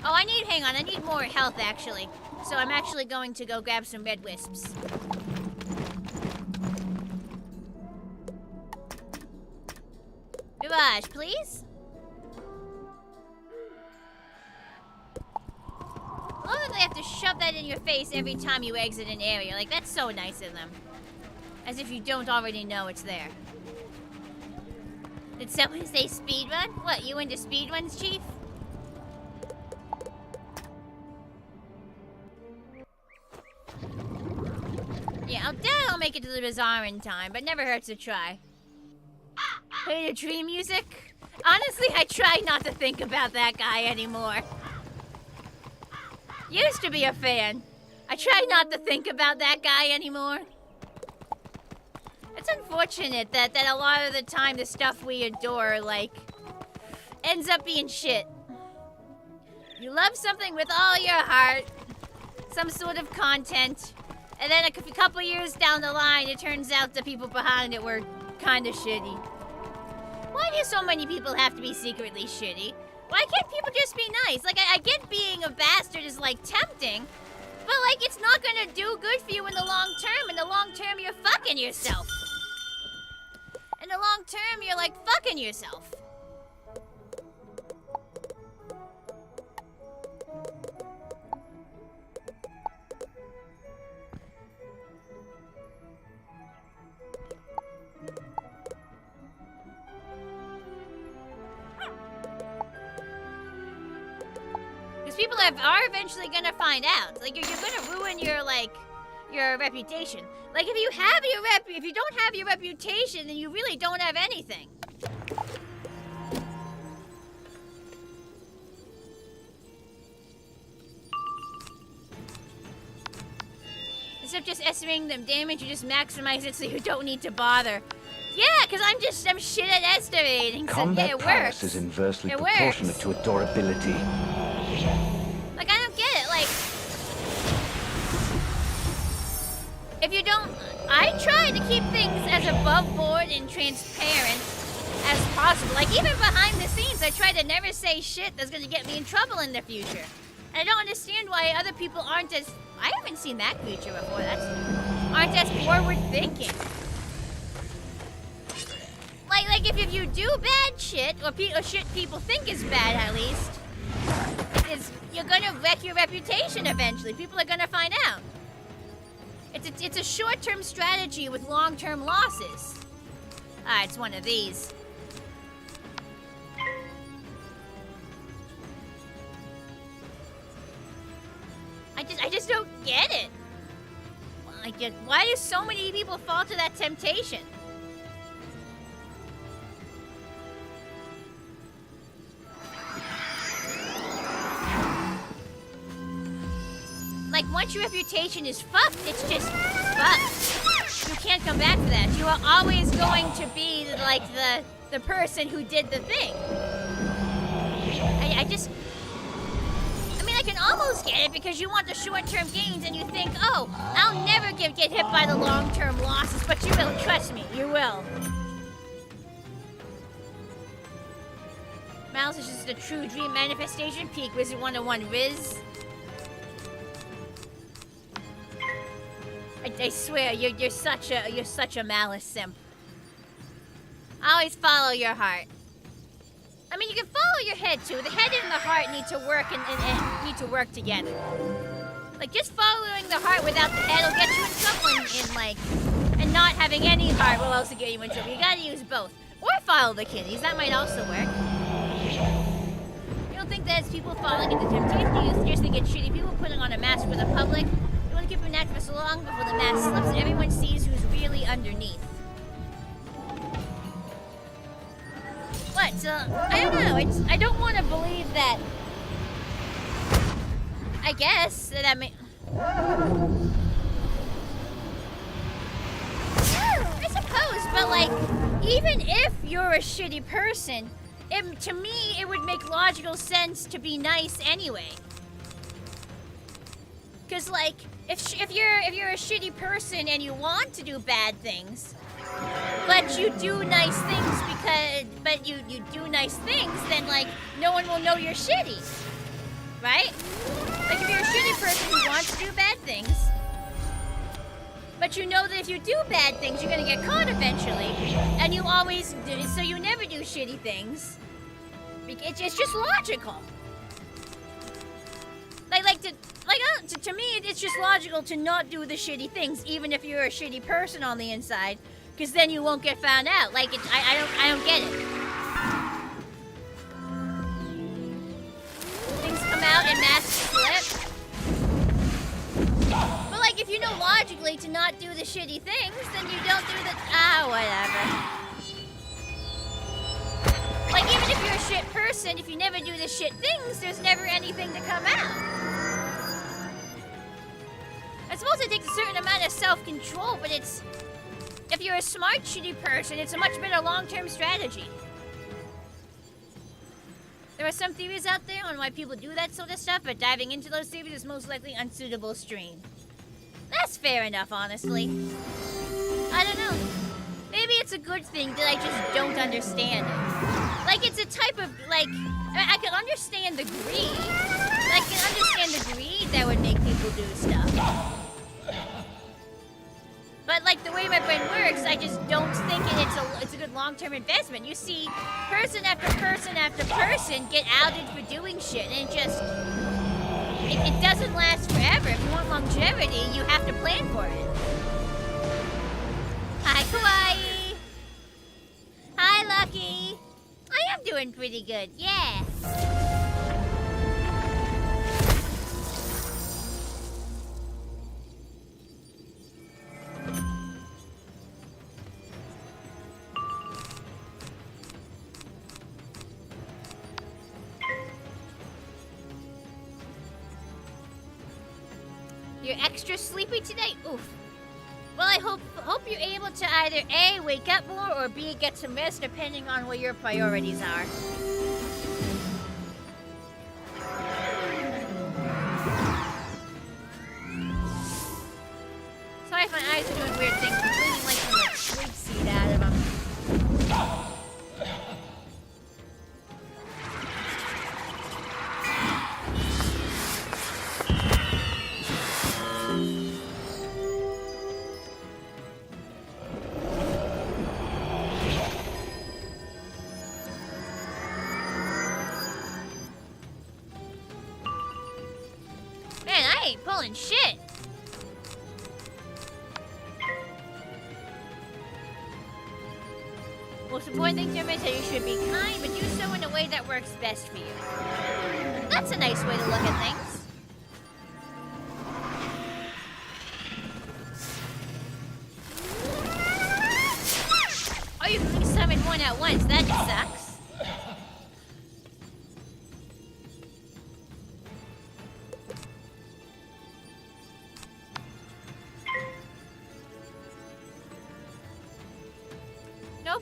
Oh, I need more health, actually. So I'm actually going to go grab some red wisps. Mirage, please? I love that they have to shove that in your face every time you exit an area. Like, that's so nice of them. As if you don't already know it's there. Did someone say speedrun? What, you into speedruns, Chief? Yeah, I'll definitely make it to the bazaar in time, but never hurts to try. Play the dream music? Honestly, I try not to think about that guy anymore. Used to be a fan. I try not to think about that guy anymore. It's unfortunate that a lot of the time the stuff we adore, like, ends up being shit. You love something with all your heart, some sort of content, and then a couple years down the line, it turns out the people behind it were kind of shitty. Why do so many people have to be secretly shitty? Why can't people just be nice? Like, I get being a bastard is, like, tempting, but, like, it's not gonna do good for you in the long term. In the long term, you're fucking yourself. In the long term, you're, like, fucking yourself. Because people are eventually gonna find out. Like, you're gonna ruin your, like, your reputation. Like, if you don't have your reputation, then you really don't have anything. Instead of just estimating them damage, you just maximize it so you don't need to bother. Yeah, because I'm shit at estimating. Combat so, yeah, prowess is inversely proportionate to durability. Like, I don't get it. Like, if you don't, I try to keep things as above board and transparent as possible. Like, even behind the scenes, I try to never say shit that's gonna get me in trouble in the future. And I don't understand why other people aren't as, I haven't seen that creature before, aren't as forward thinking. Like if you do bad shit, or shit people think is bad at least, you're gonna wreck your reputation eventually. People are gonna find out. It's a short-term strategy with long-term losses. Ah, it's one of these. I just don't get it. Why do so many people fall to that temptation? Like, once your reputation is fucked, it's just fucked. You can't come back to that. You are always going to be, like, the person who did the thing. I mean, I can almost get it because you want the short-term gains and you think, oh, I'll never get hit by the long-term losses, but you will, trust me, you will. Mouse is just a true dream manifestation. Peak Wizard101 Riz. I swear, you're such a malice simp. Always follow your heart. I mean, you can follow your head too. The head and the heart need to work and need to work together. Like, just following the heart without the head will get you in trouble, and not having any heart will also get you in trouble. You gotta use both, or follow the kiddies. That might also work. You don't think there's people falling into temptation? You just think it's shitty people putting on a mask for the public. You want to keep them that for so long before the mask slips and everyone sees who's really underneath. What? I don't know. I don't want to believe that I guess that may. I suppose, but like, even if you're a shitty person, to me it would make logical sense to be nice anyway. Cause like, if you're a shitty person and you want to do bad things, but you do nice things you do nice things, then like no one will know you're shitty, right? Like if you're a shitty person who wants to do bad things, but you know that if you do bad things, you're gonna get caught eventually, and you always do, so you never do shitty things. It's just logical. To me, it's just logical to not do the shitty things, even if you're a shitty person on the inside, because then you won't get found out. Like, I don't get it. Things come out and masks slip. But like, if you know logically to not do the shitty things, then you don't do the whatever. Like, even if you're a shit person, if you never do the shit things, there's never anything to come out. I suppose it takes a certain amount of self-control, but if you're a smart, shitty person, it's a much better long-term strategy. There are some theories out there on why people do that sort of stuff, but diving into those theories is most likely unsuitable stream. That's fair enough, honestly. I don't know. Maybe it's a good thing that I just don't understand it. Like, it's a type of, like, I can understand the greed. I can understand the greed that would make people do stuff. But like the way my brain works, I just don't think it's a good long-term investment. You see person after person after person get outed for doing shit, and it doesn't last forever. If you want longevity, you have to plan for it. Hi, Kawaii. Hi, Lucky. I am doing pretty good, yeah. You're extra sleepy today? Oof. Well, I hope you're able to either A, wake up more, or B, get some rest, depending on what your priorities are. Sorry if my eyes are doing weird things. I'm bleeding like some like twig seed out of them. Pulling shit. Most important thing to remember is that you should be kind, but do so in a way that works best for you. That's a nice way to look at things. Oh, you can only summon one at once. That sucks.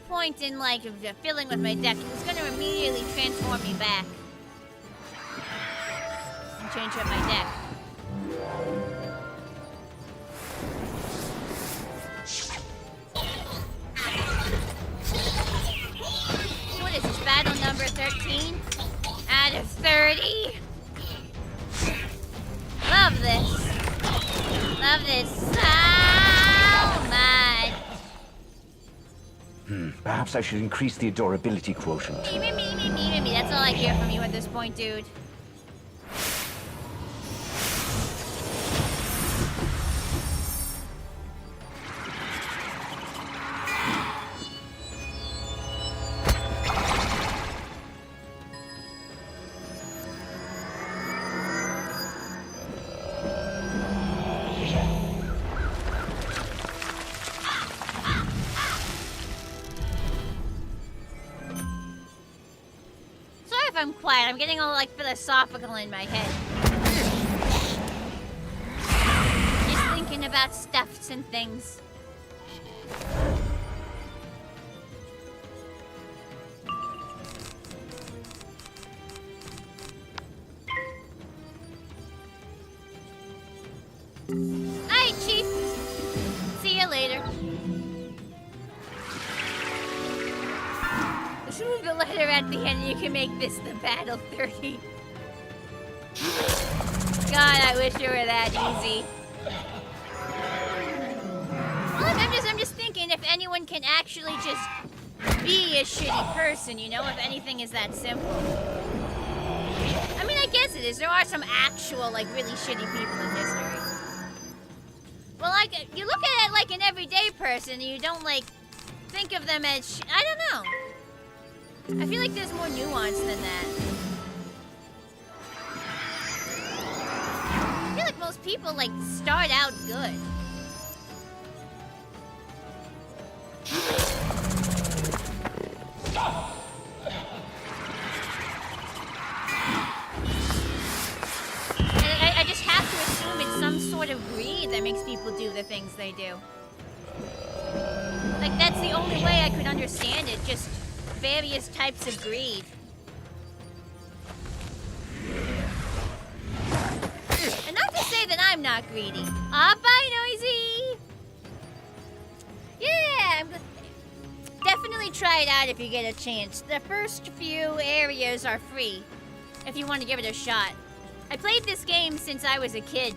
Point in like filling with my deck. It's going to immediately transform me back and change up my deck. What is this, battle number 13 out of 30? Love this. Love this so much. Perhaps I should increase the adorability quotient. Me. That's all I hear from you at this point, dude. I'm quiet. I'm getting all like philosophical in my head. about stuffs and things. Alright, Chief. See you later. Let's move the letter at the end. You can make this the Battle 30. God, I wish it were that easy. Well, I'm just thinking if anyone can actually just be a shitty person, you know, if anything is that simple. I mean, I guess it is. There are some actual, like, really shitty people in history. Well, like, you look at it like an everyday person, and you don't, like, think of them as I don't know. I feel like there's more nuance than that. I feel like most people, like, start out good. And I just have to assume it's some sort of greed that makes people do the things they do. Like, that's the only way I could understand it, just various types of greed. And not to say that I'm not greedy. Ah, bye, Noisy! Yeah, definitely try it out if you get a chance. The first few areas are free, if you want to give it a shot. I played this game since I was a kid,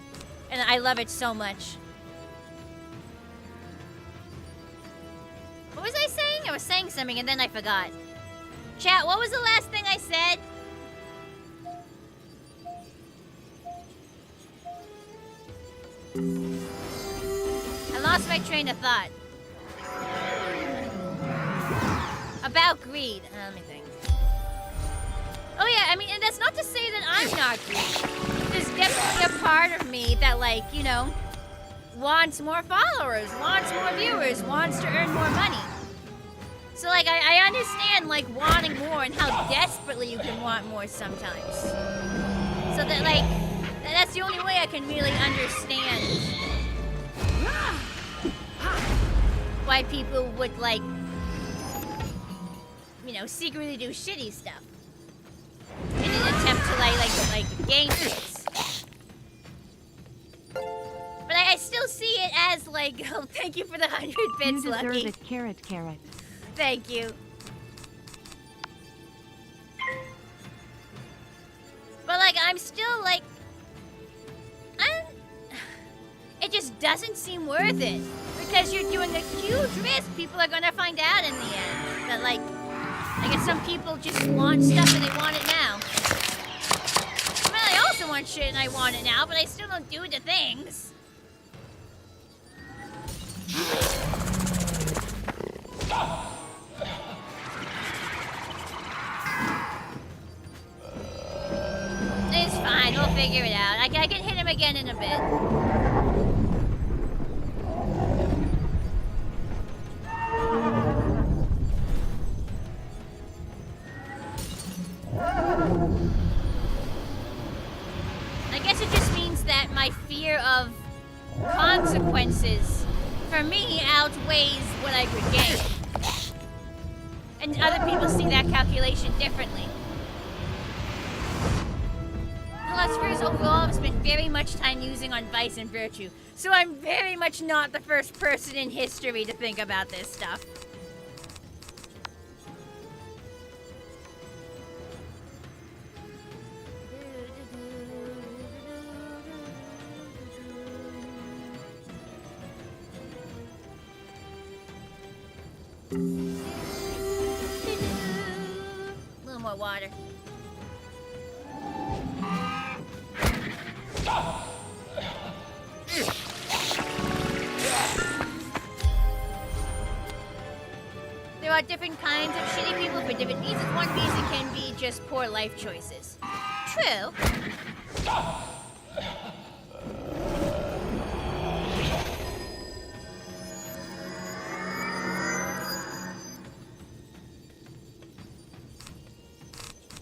and I love it so much. What was I saying? I was saying something and then I forgot. Chat, what was the last thing I said? I lost my train of thought. About greed. Let me think. Oh yeah, I mean, and that's not to say that I'm not greedy. There's definitely a part of me that, like, you know, wants more followers, wants more viewers, wants to earn more money. So, like, I understand, like, wanting more and how desperately you can want more sometimes. So that, like, that's the only way I can really understand why people would, like, you know, secretly do shitty stuff in an attempt to, like gain things. But I still see it as, like, oh, thank you for the 100 bits, You Lucky. deserve it, carrot, carrot. Thank you. But, like, I'm still, like, it just doesn't seem worth it. Because you're doing a huge risk. People are gonna find out in the end. That, like, I guess some people just want stuff and they want it now. I mean, I also want shit and I want it now, but I still don't do the things. It's fine, we'll figure it out. I can hit him again in a bit. I guess it just means that my fear of consequences for me outweighs what I could gain. And other people see that calculation differently. Philosophers overall have spent very much time using on vice and virtue, so I'm very much not the first person in history to think about this stuff. A little more water. There are different kinds of shitty people for different reasons. One reason can be just poor life choices. True.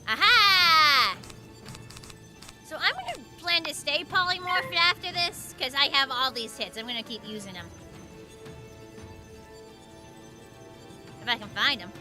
Aha! So I'm gonna plan to stay polymorphed after this, because I have all these hits. I'm gonna keep using them. If I can find them.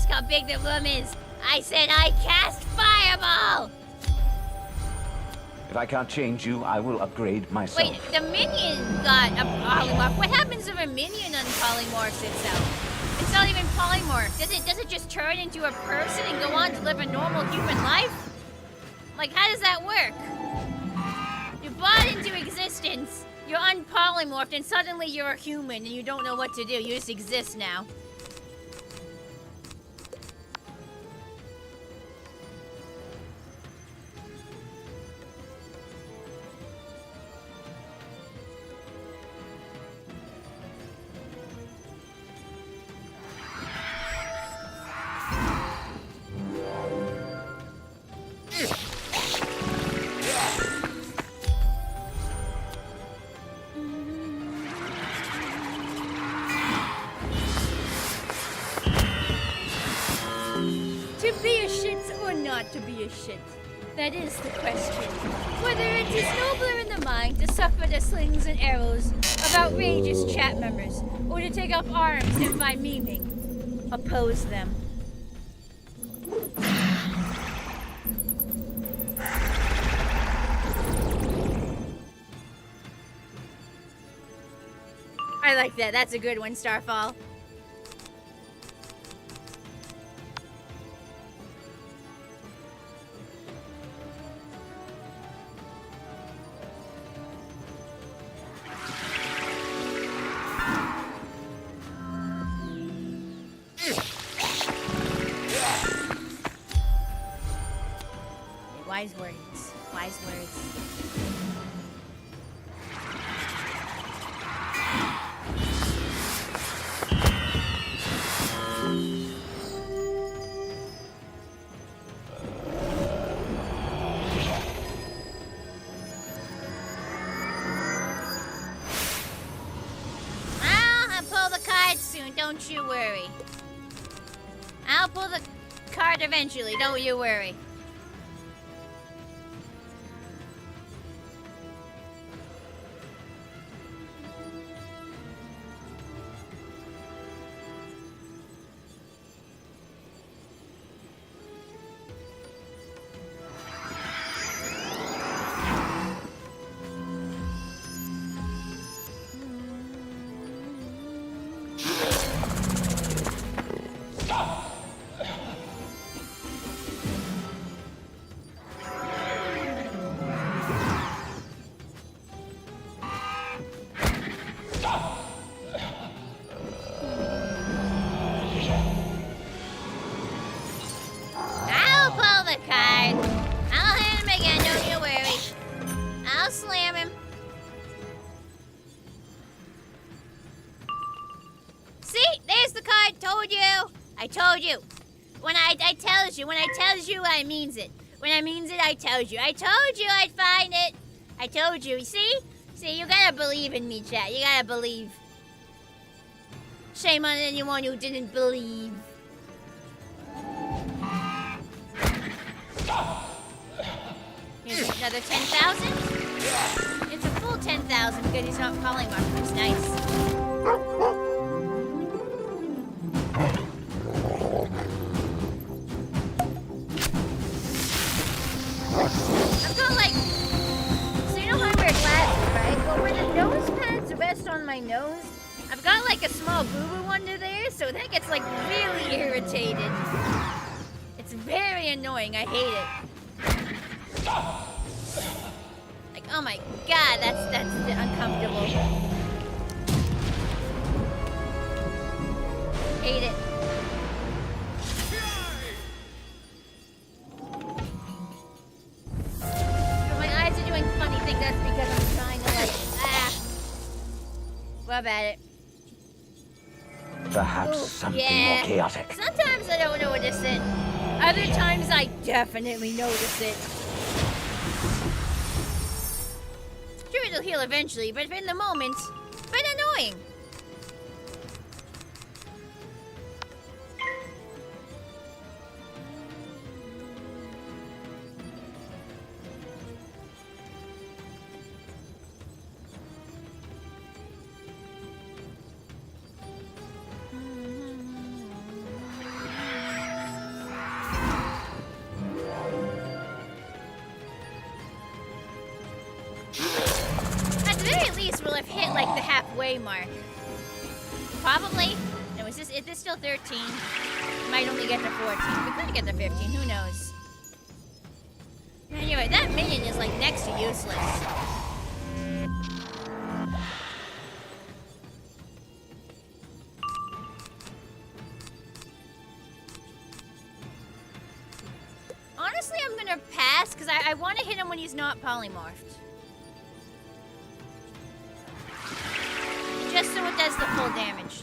How big the room is. I said I cast Fireball! If I can't change you, I will upgrade myself. Wait, the minion got a polymorph. What happens if a minion unpolymorphs itself? It's not even polymorph. Does it just turn into a person and go on to live a normal human life? Like, how does that work? You're brought into existence, you're unpolymorphed, and suddenly you're a human and you don't know what to do. You just exist now. To be a shit. That is the question. Whether it is nobler in the mind to suffer the slings and arrows of outrageous chat members, or to take up arms and by memeing, oppose them. I like that. That's a good one, Starfall. Wise words. Wise words. I'll pull the card soon, don't you worry. I'll pull the card eventually, don't you worry. When I tells you, I means it. When I means it, I tells you. I told you I'd find it. I told you. See? See, you gotta believe in me, chat. You gotta believe. Shame on anyone who didn't believe. Here's another 10,000. It's a full 10,000 because he's not polymorphed. It's nice. I've got like, so you know how I wear glasses, right? Well, where the nose pads rest on my nose, I've got like a small boo-boo under there, so that gets like really irritated. It's very annoying, I hate it. Like, oh my god, that's uncomfortable. Hate it. up at it. Perhaps Ooh, something yeah. more chaotic. Sometimes I don't notice it. Other times I definitely notice it. Sure, it'll heal eventually, but in the moment, it's been annoying. At the very least, we'll have hit like the halfway mark. Probably. No, is this still 13? Might only get to 14. We could get to 15. Who knows? Anyway, that minion is like next to useless. Honestly, I'm gonna pass because I want to hit him when he's not polymorphed. Just so it does the full damage.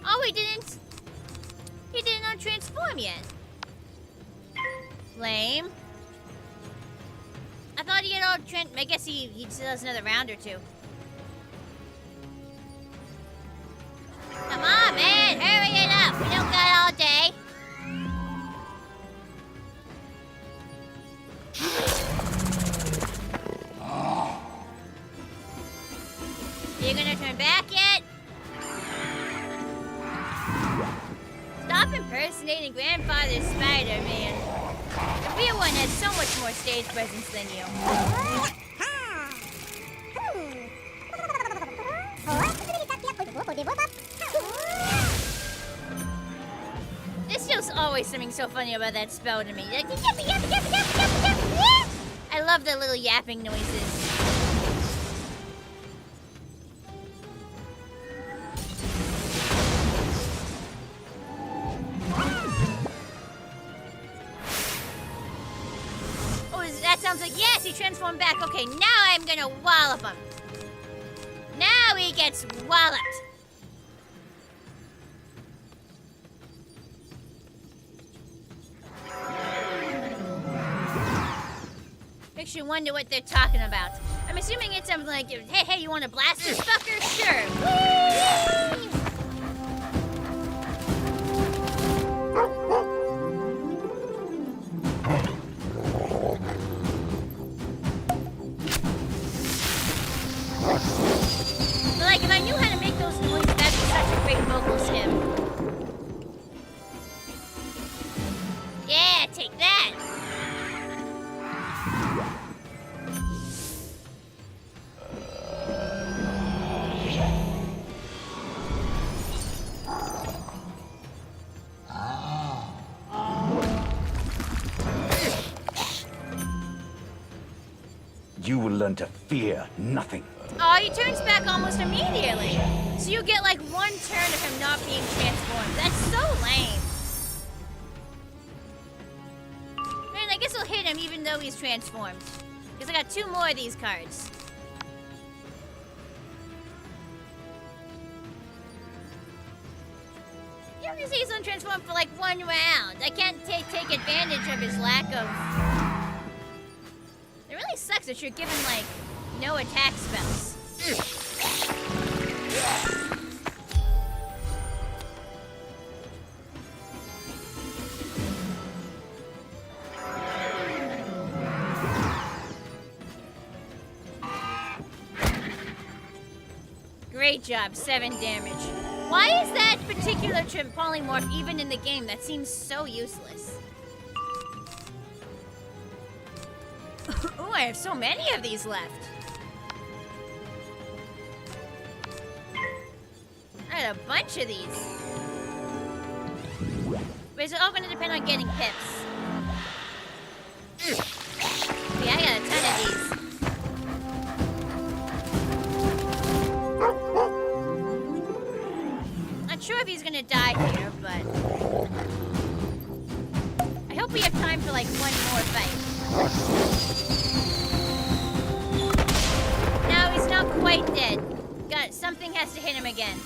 Oh, he didn't untransform yet. Lame. I thought he had all I guess he still has another round or two. Come on, man, hurry it up. We don't got all day. You gonna turn back yet? Stop impersonating Grandfather Spider-Man. The real one has so much more stage presence than you. There's just always something so funny about that spell to me. Like, yappy, yappy, yappy, yappy, yappy, yappy, yappy. I love the little yapping noises. That sounds like, yes, he transformed back. Okay, now I'm gonna wallop him. Now he gets walloped. Makes you wonder what they're talking about. I'm assuming it's something like, hey, you want to blast this fucker? Sure. Whee! But like, if I knew how to make those noises, that'd be such a great vocal stem. Yeah, take that. You will learn to fear nothing. Oh, he turns back almost immediately. So you get like one turn of him not being transformed. That's so lame. Man, I guess I'll hit him even though he's transformed. Because I got 2 more of these cards. You only see he's untransformed for like 1 round. I can't take advantage of his lack of... It really sucks that you're given like no attack spells. Great job, 7 damage. Why is that particular polymorph even in the game? That seems so useless. Ooh, I have so many of these left. I had a bunch of these. But it's all going to depend on getting pips. Yeah, I got a ton of these. Not sure if he's gonna die here, but I hope we have time for like one more fight. No, he's not quite dead. Something has to hit him again.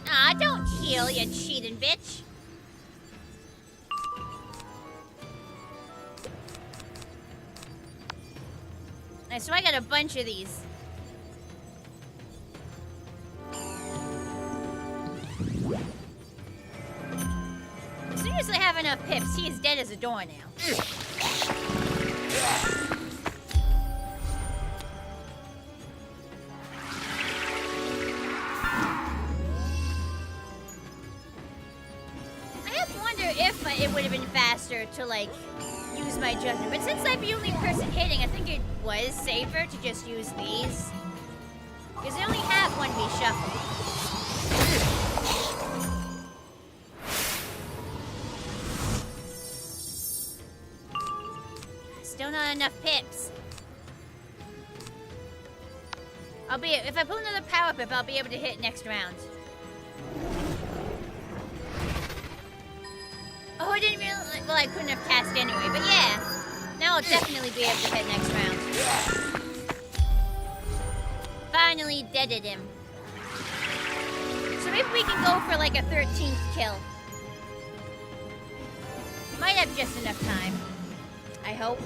Aw, don't heal, you cheating bitch. So I got a bunch of these. As soon as I have enough pips, he is dead as a door now. I have to wonder if it would have been faster to, like, use my judgment. But since I'm the only person hitting, I think it was safer to just use these. Because I only have one reshuffle. Still not enough pips. If I pull another power pip, I'll be able to hit next round. Oh, I didn't realize. Well, I couldn't have cast anyway, but yeah. Now I'll definitely be able to hit next round. Finally deaded him. So maybe we can go for like a 13th kill. Might have just enough time. I hope.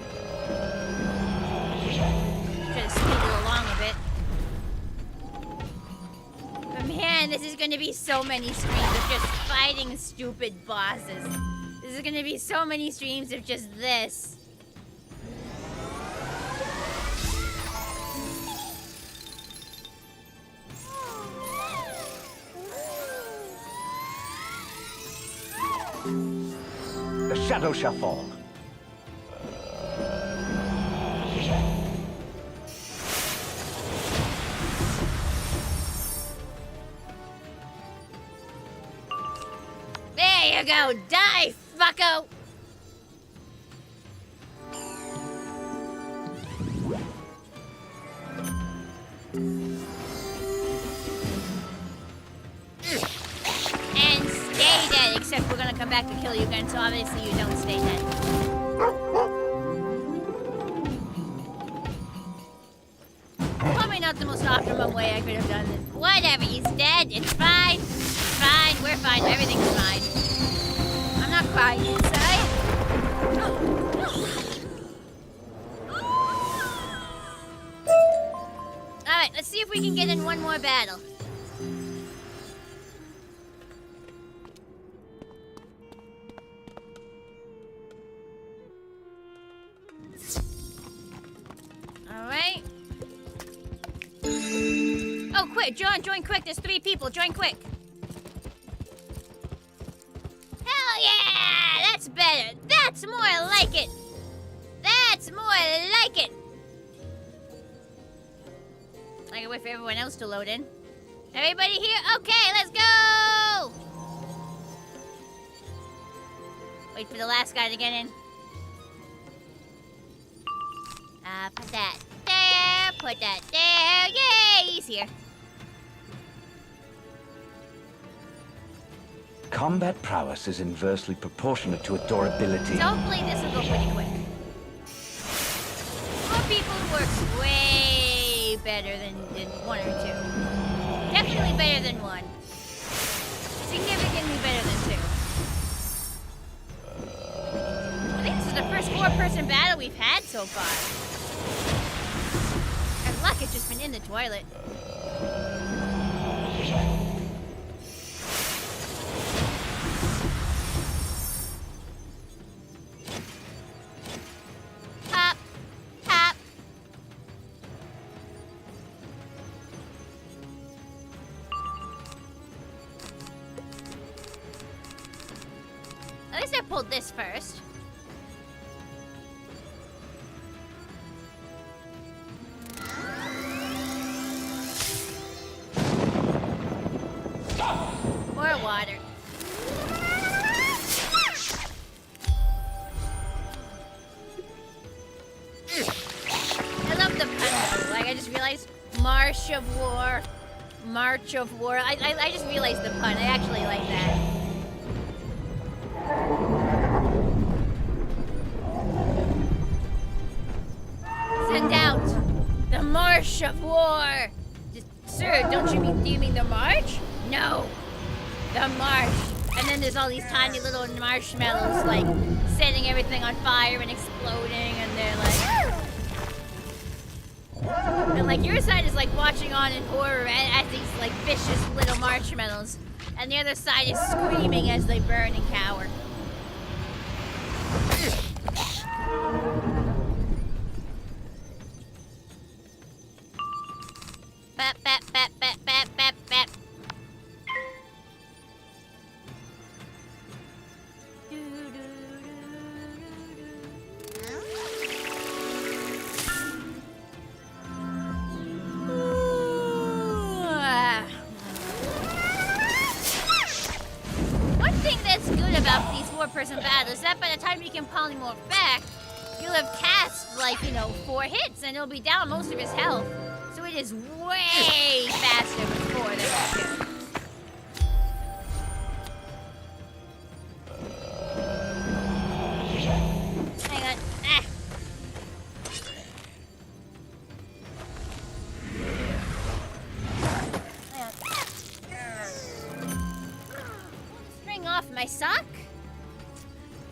Try to speed it along a bit. But man, this is gonna be so many streams of just fighting stupid bosses. This is gonna be so many streams of just this. The shadow shall fall. There you go, die, fucko! And stay dead, except we're gonna come back to kill you again, so obviously you don't stay dead. Probably not the most optimum way I could have done it. Whatever, he's dead, it's fine. It's fine, we're fine, everything's fine. I'm not crying inside. Alright, let's see if we can get in one more battle. Alright. Oh, quick, join quick. There's 3 people. Join quick. Hell yeah! That's better. That's more like it. That's more like it. I can wait for everyone else to load in. Everybody here? Okay, let's go! Wait for the last guy to get in. Put that there, put that there. Yay, he's here. Combat prowess is inversely proportionate to adorability. So hopefully this will go pretty quick. 4 people works way better than 1 or 2. Definitely better than 1. Significantly better than 2. I think this is the first 4-person battle we've had so far. And luck, it's just been in the toilet. Pop, pop. At least I pulled this first. March of War. March of War. I just realized the pun. I actually like that. Send out the March of War. Sir, do you mean the march? No, the march. And then there's all these tiny little marshmallows, like, setting everything on fire and exploding, and they're like... And, like, your side is, like, watching on in horror at these, like, vicious little marshmallows. And the other side is screaming as they burn and cower. Bap, bap, bap, bap, bap, bap, bap. One thing that's good about these four-person battles is that by the time you can polymorph back, you'll have cast, like, 4 hits, and it'll be down most of his health. So it is way faster with 4 than with 2. Hang on. Ah. Hang on. String off my sock.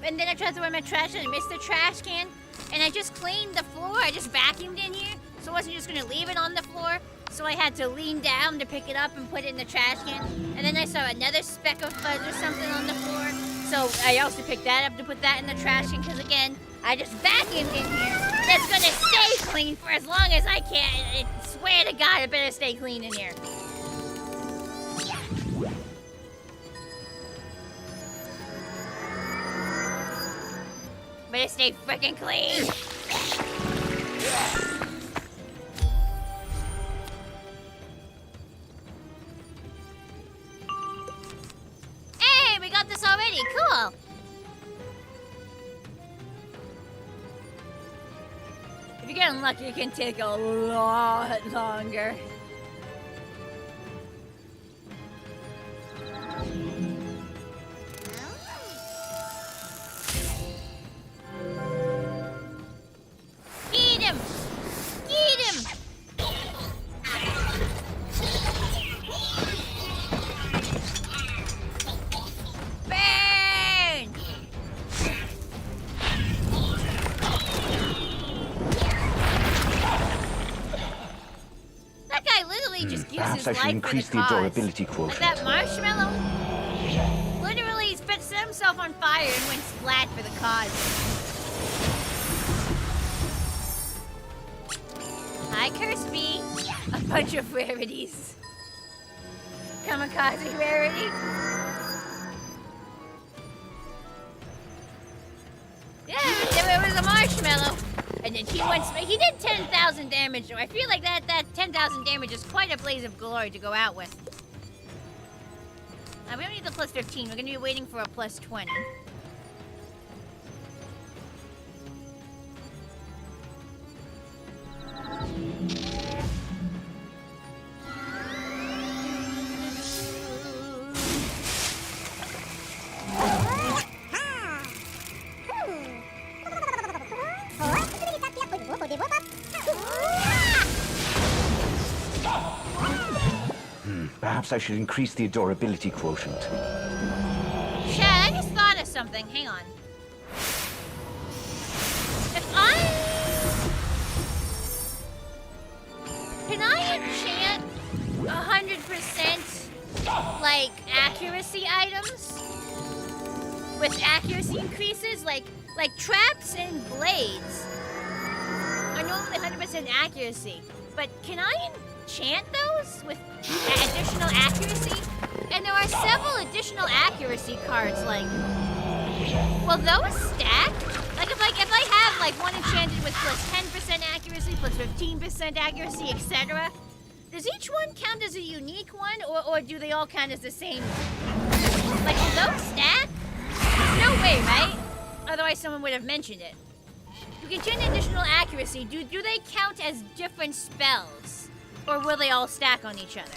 And then I tried to wear my trash and I missed the trash can. And I just cleaned the floor. I just vacuumed in here. So I wasn't just gonna leave it on the floor. So I had to lean down to pick it up and put it in the trash can. And then I saw another speck of fudge or something on the floor. So I also picked that up to put that in the trash can, because again, I just vacuumed in here. That's gonna stay clean for as long as I can. I swear to God, it better stay clean in here. Better stay freaking clean. Hey, we got this already. Cool. If you get unlucky, it can take a lot longer. Eat him! Eat him! Burn! That guy literally just gives Perhaps his I life should increase for the the cause. durability Like quotient. that marshmallow literally set himself on fire and went splat for the cause. Hi, Kirby. A bunch of rarities. Kamikaze rarity. Yeah, there was a marshmallow. And then he did 10,000 damage. So I feel like that 10,000 damage is quite a blaze of glory to go out with. We don't need the plus 15. We're gonna be waiting for a plus 20. Perhaps I should increase the durability quotient. Chad, I just thought of something. Hang on. Can I enchant 100% like accuracy items with accuracy increases, like traps and blades are normally 100% accuracy, but can I enchant those with additional accuracy? And there are several additional accuracy cards, like, will those stack? Like if I have like one enchanted with plus 10% accuracy, plus 15% accuracy, etc. Does each one count as a unique one, or do they all count as the same? Like, will those stack? No way, right? Otherwise someone would have mentioned it. You can enchant additional accuracy. Do they count as different spells? Or will they all stack on each other?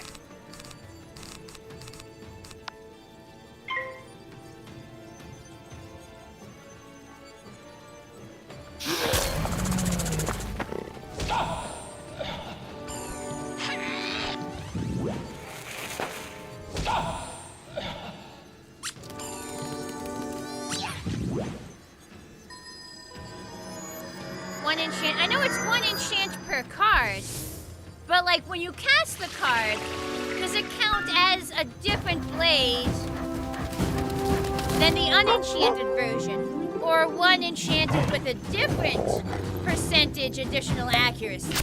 One enchant. I know it's one enchant per card, but like when you cast the card, does it count as a different blade than the unenchanted version, or one enchanted with a different percentage additional accuracy?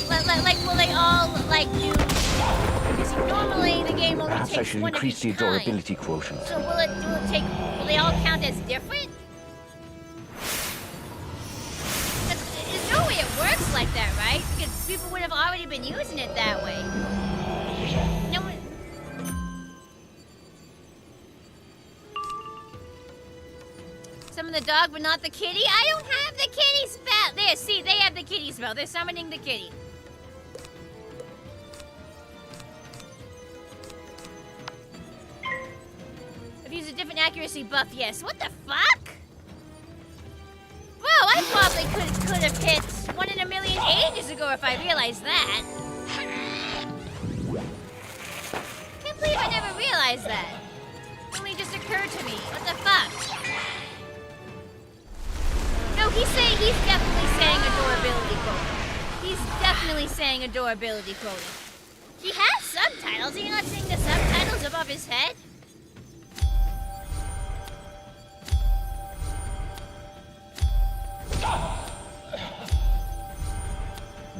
Like will they all like do? Because normally the game only Perhaps I takes should one increase of the each kind. durability quotient. So will they all count as different? There's no way it works like that, right? Because people would have already been using it that way. No one... Summon the dog, but not the kitty? I don't have the kitty spell! There, see, they have the kitty spell. They're summoning the kitty. I've used a different accuracy buff, yes. What the fuck? Whoa, I probably could have hit 1 in a million ages ago if I realized that. Can't believe I never realized that. It only just occurred to me. What the fuck? No, he's definitely saying a durability quota. He's definitely saying a durability quota. He has subtitles. Are you not seeing the subtitles above his head?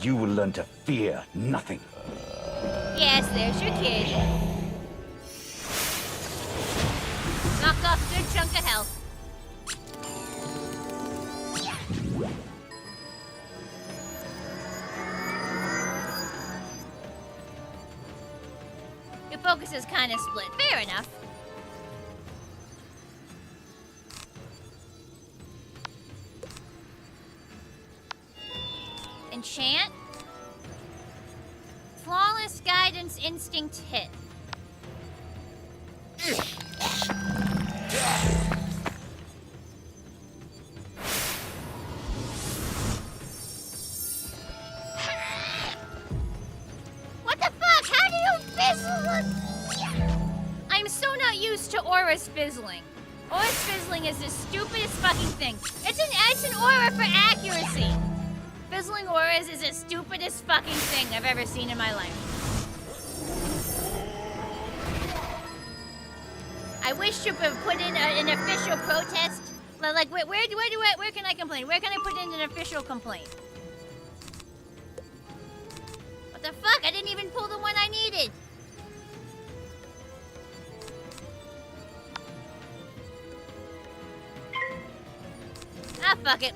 You will learn to fear nothing. Yes, there's your kid. Knocked off a good chunk of health. Your focus is kind of split. Fair enough. Enchant. Flawless guidance instinct hit. What the fuck? How do you fizzle? I'm so not used to auras fizzling. Auras fizzling is the stupidest fucking thing. It's an aura for accuracy. Fizzling auras is the stupidest fucking thing I've ever seen in my life. I wish to put in an official protest. Like, where can I complain? Where can I put in an official complaint? What the fuck? I didn't even pull the one I needed. Ah, fuck it.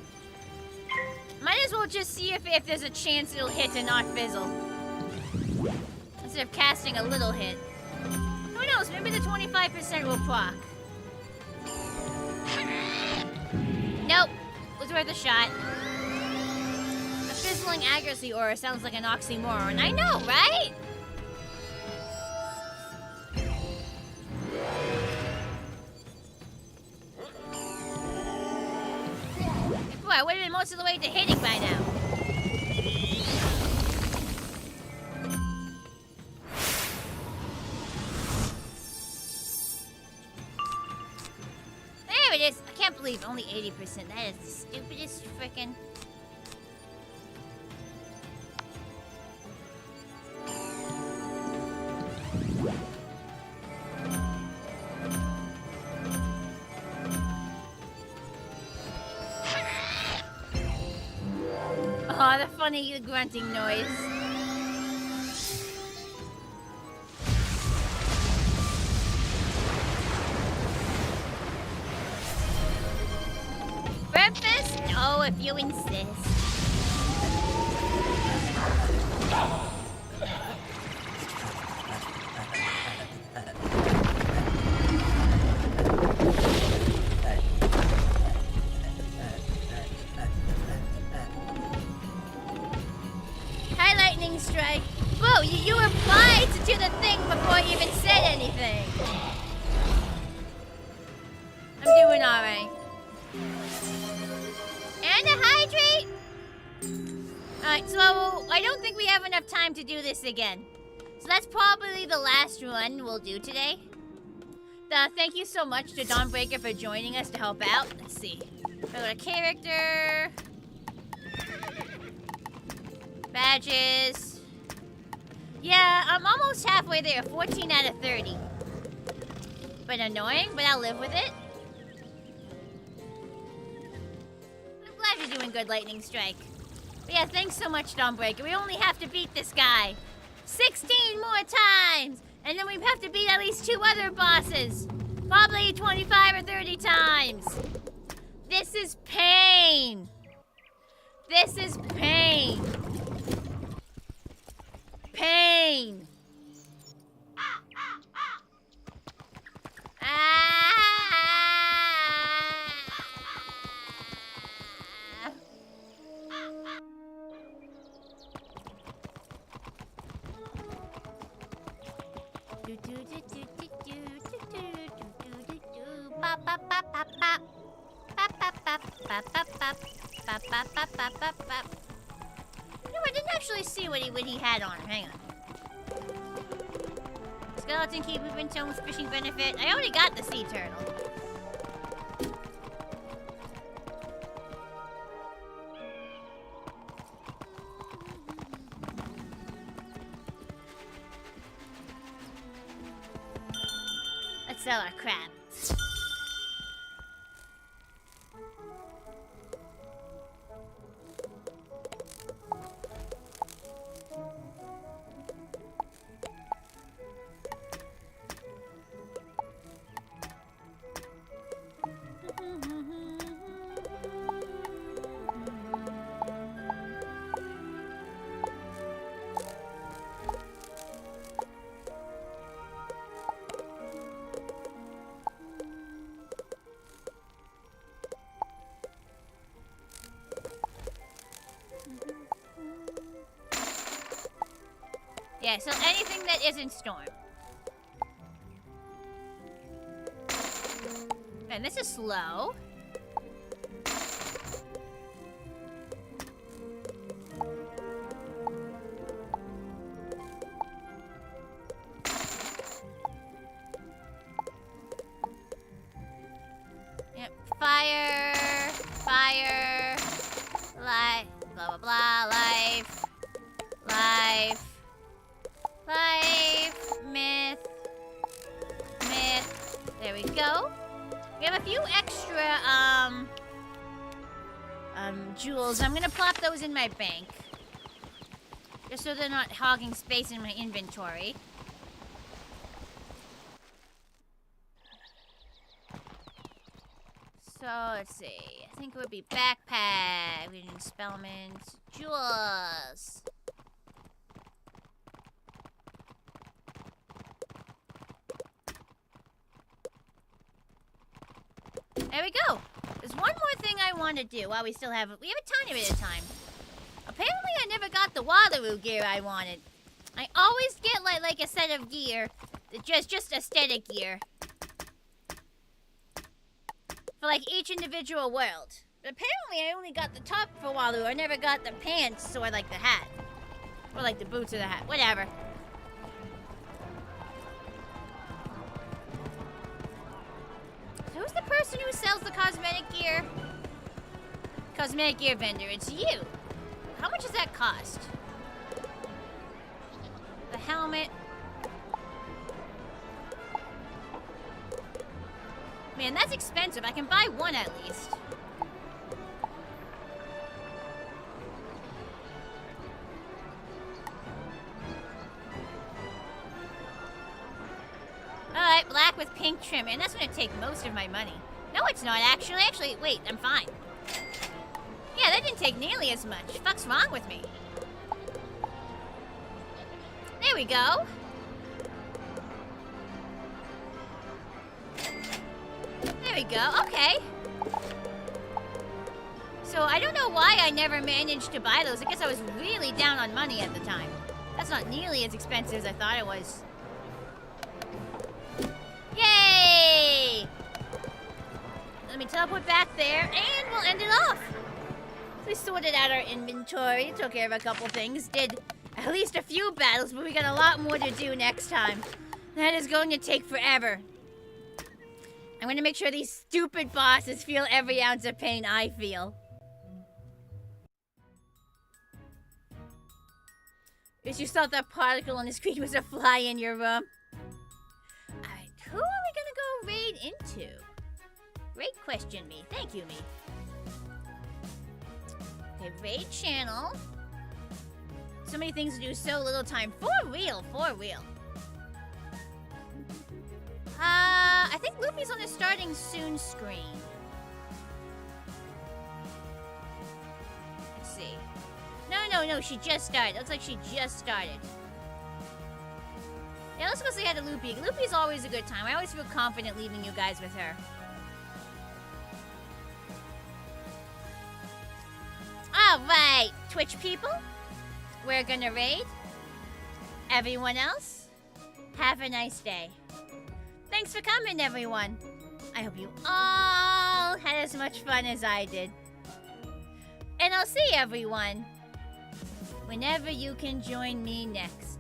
Might as well just see if there's a chance it'll hit and not fizzle. Instead of casting a little hit. Who knows? Maybe the 25% will proc. Nope. Was worth a shot. A fizzling accuracy aura sounds like an oxymoron. I know, right? Boy, I would have been most of the way to hitting by now. There it is. I can't believe only 80%. That is the stupidest frickin'. Oh, the funny grunting noise. Breakfast? No, if you insist. Alright. And a hydrate? Alright, so I don't think we have enough time to do this again. So that's probably the last run we'll do today. Thank you so much to Dawnbreaker for joining us to help out. Let's see. Go to character. Badges. Yeah, I'm almost halfway there. 14 out of 30. But annoying, but I'll live with it. I'm glad you're doing good, Lightning Strike. But yeah, thanks so much, Dawnbreaker. We only have to beat this guy 16 more times! And then we have to beat at least 2 other bosses. Probably 25 or 30 times. This is pain. This is pain. Pain. No, I didn't actually see what he had on him. Hang on. Skeleton key, movement tones, fishing benefit. I already got the sea turtle. Let's sell our crap. Yeah, so anything that isn't Storm. And this is slow. Yep, fire, life, blah, blah, blah, life, myth. There we go. We have a few extra, jewels. I'm gonna plop those in my bank. Just so they're not hogging space in my inventory. So, let's see. I think it would be backpack, reading spellments, jewels. There we go. There's one more thing I want to do while we have a tiny bit of time. Apparently I never got the Wateroo gear I wanted. I always get like a set of gear, just aesthetic gear. For like each individual world. But apparently I only got the top for Wateroo. I never got the pants or like the hat. Or like the boots or the hat, whatever. Who's the person who sells the cosmetic gear? Cosmetic gear vendor, it's you. How much does that cost? The helmet. Man, that's expensive. I can buy one at least. Alright, black with pink trim. And that's gonna take most of my money. No, it's not actually. Actually, wait, I'm fine. Yeah, that didn't take nearly as much. Fuck's wrong with me? There we go. There we go, okay. So I don't know why I never managed to buy those. I guess I was really down on money at the time. That's not nearly as expensive as I thought it was. Yay! let me teleport back there, and we'll end it off. We sorted out our inventory, took care of a couple things, did at least a few battles, but we got a lot more to do next time. That is going to take forever. I'm going to make sure these stupid bosses feel every ounce of pain I feel. If you thought that particle on the screen was a fly in your room. Alright, who are we going to go raid into? Great question, me. Thank you, me. Okay, raid channel. So many things to do, so little time. For real, for real. I think Loopy's on the starting soon screen. Let's see. No, she just started. Looks like she just started. Yeah, let's go say hi to Loopy. Loopy's always a good time. I always feel confident leaving you guys with her. Alright, Twitch people. We're gonna raid. Everyone else, have a nice day. Thanks for coming, everyone. I hope you all had as much fun as I did. And I'll see everyone whenever you can join me next.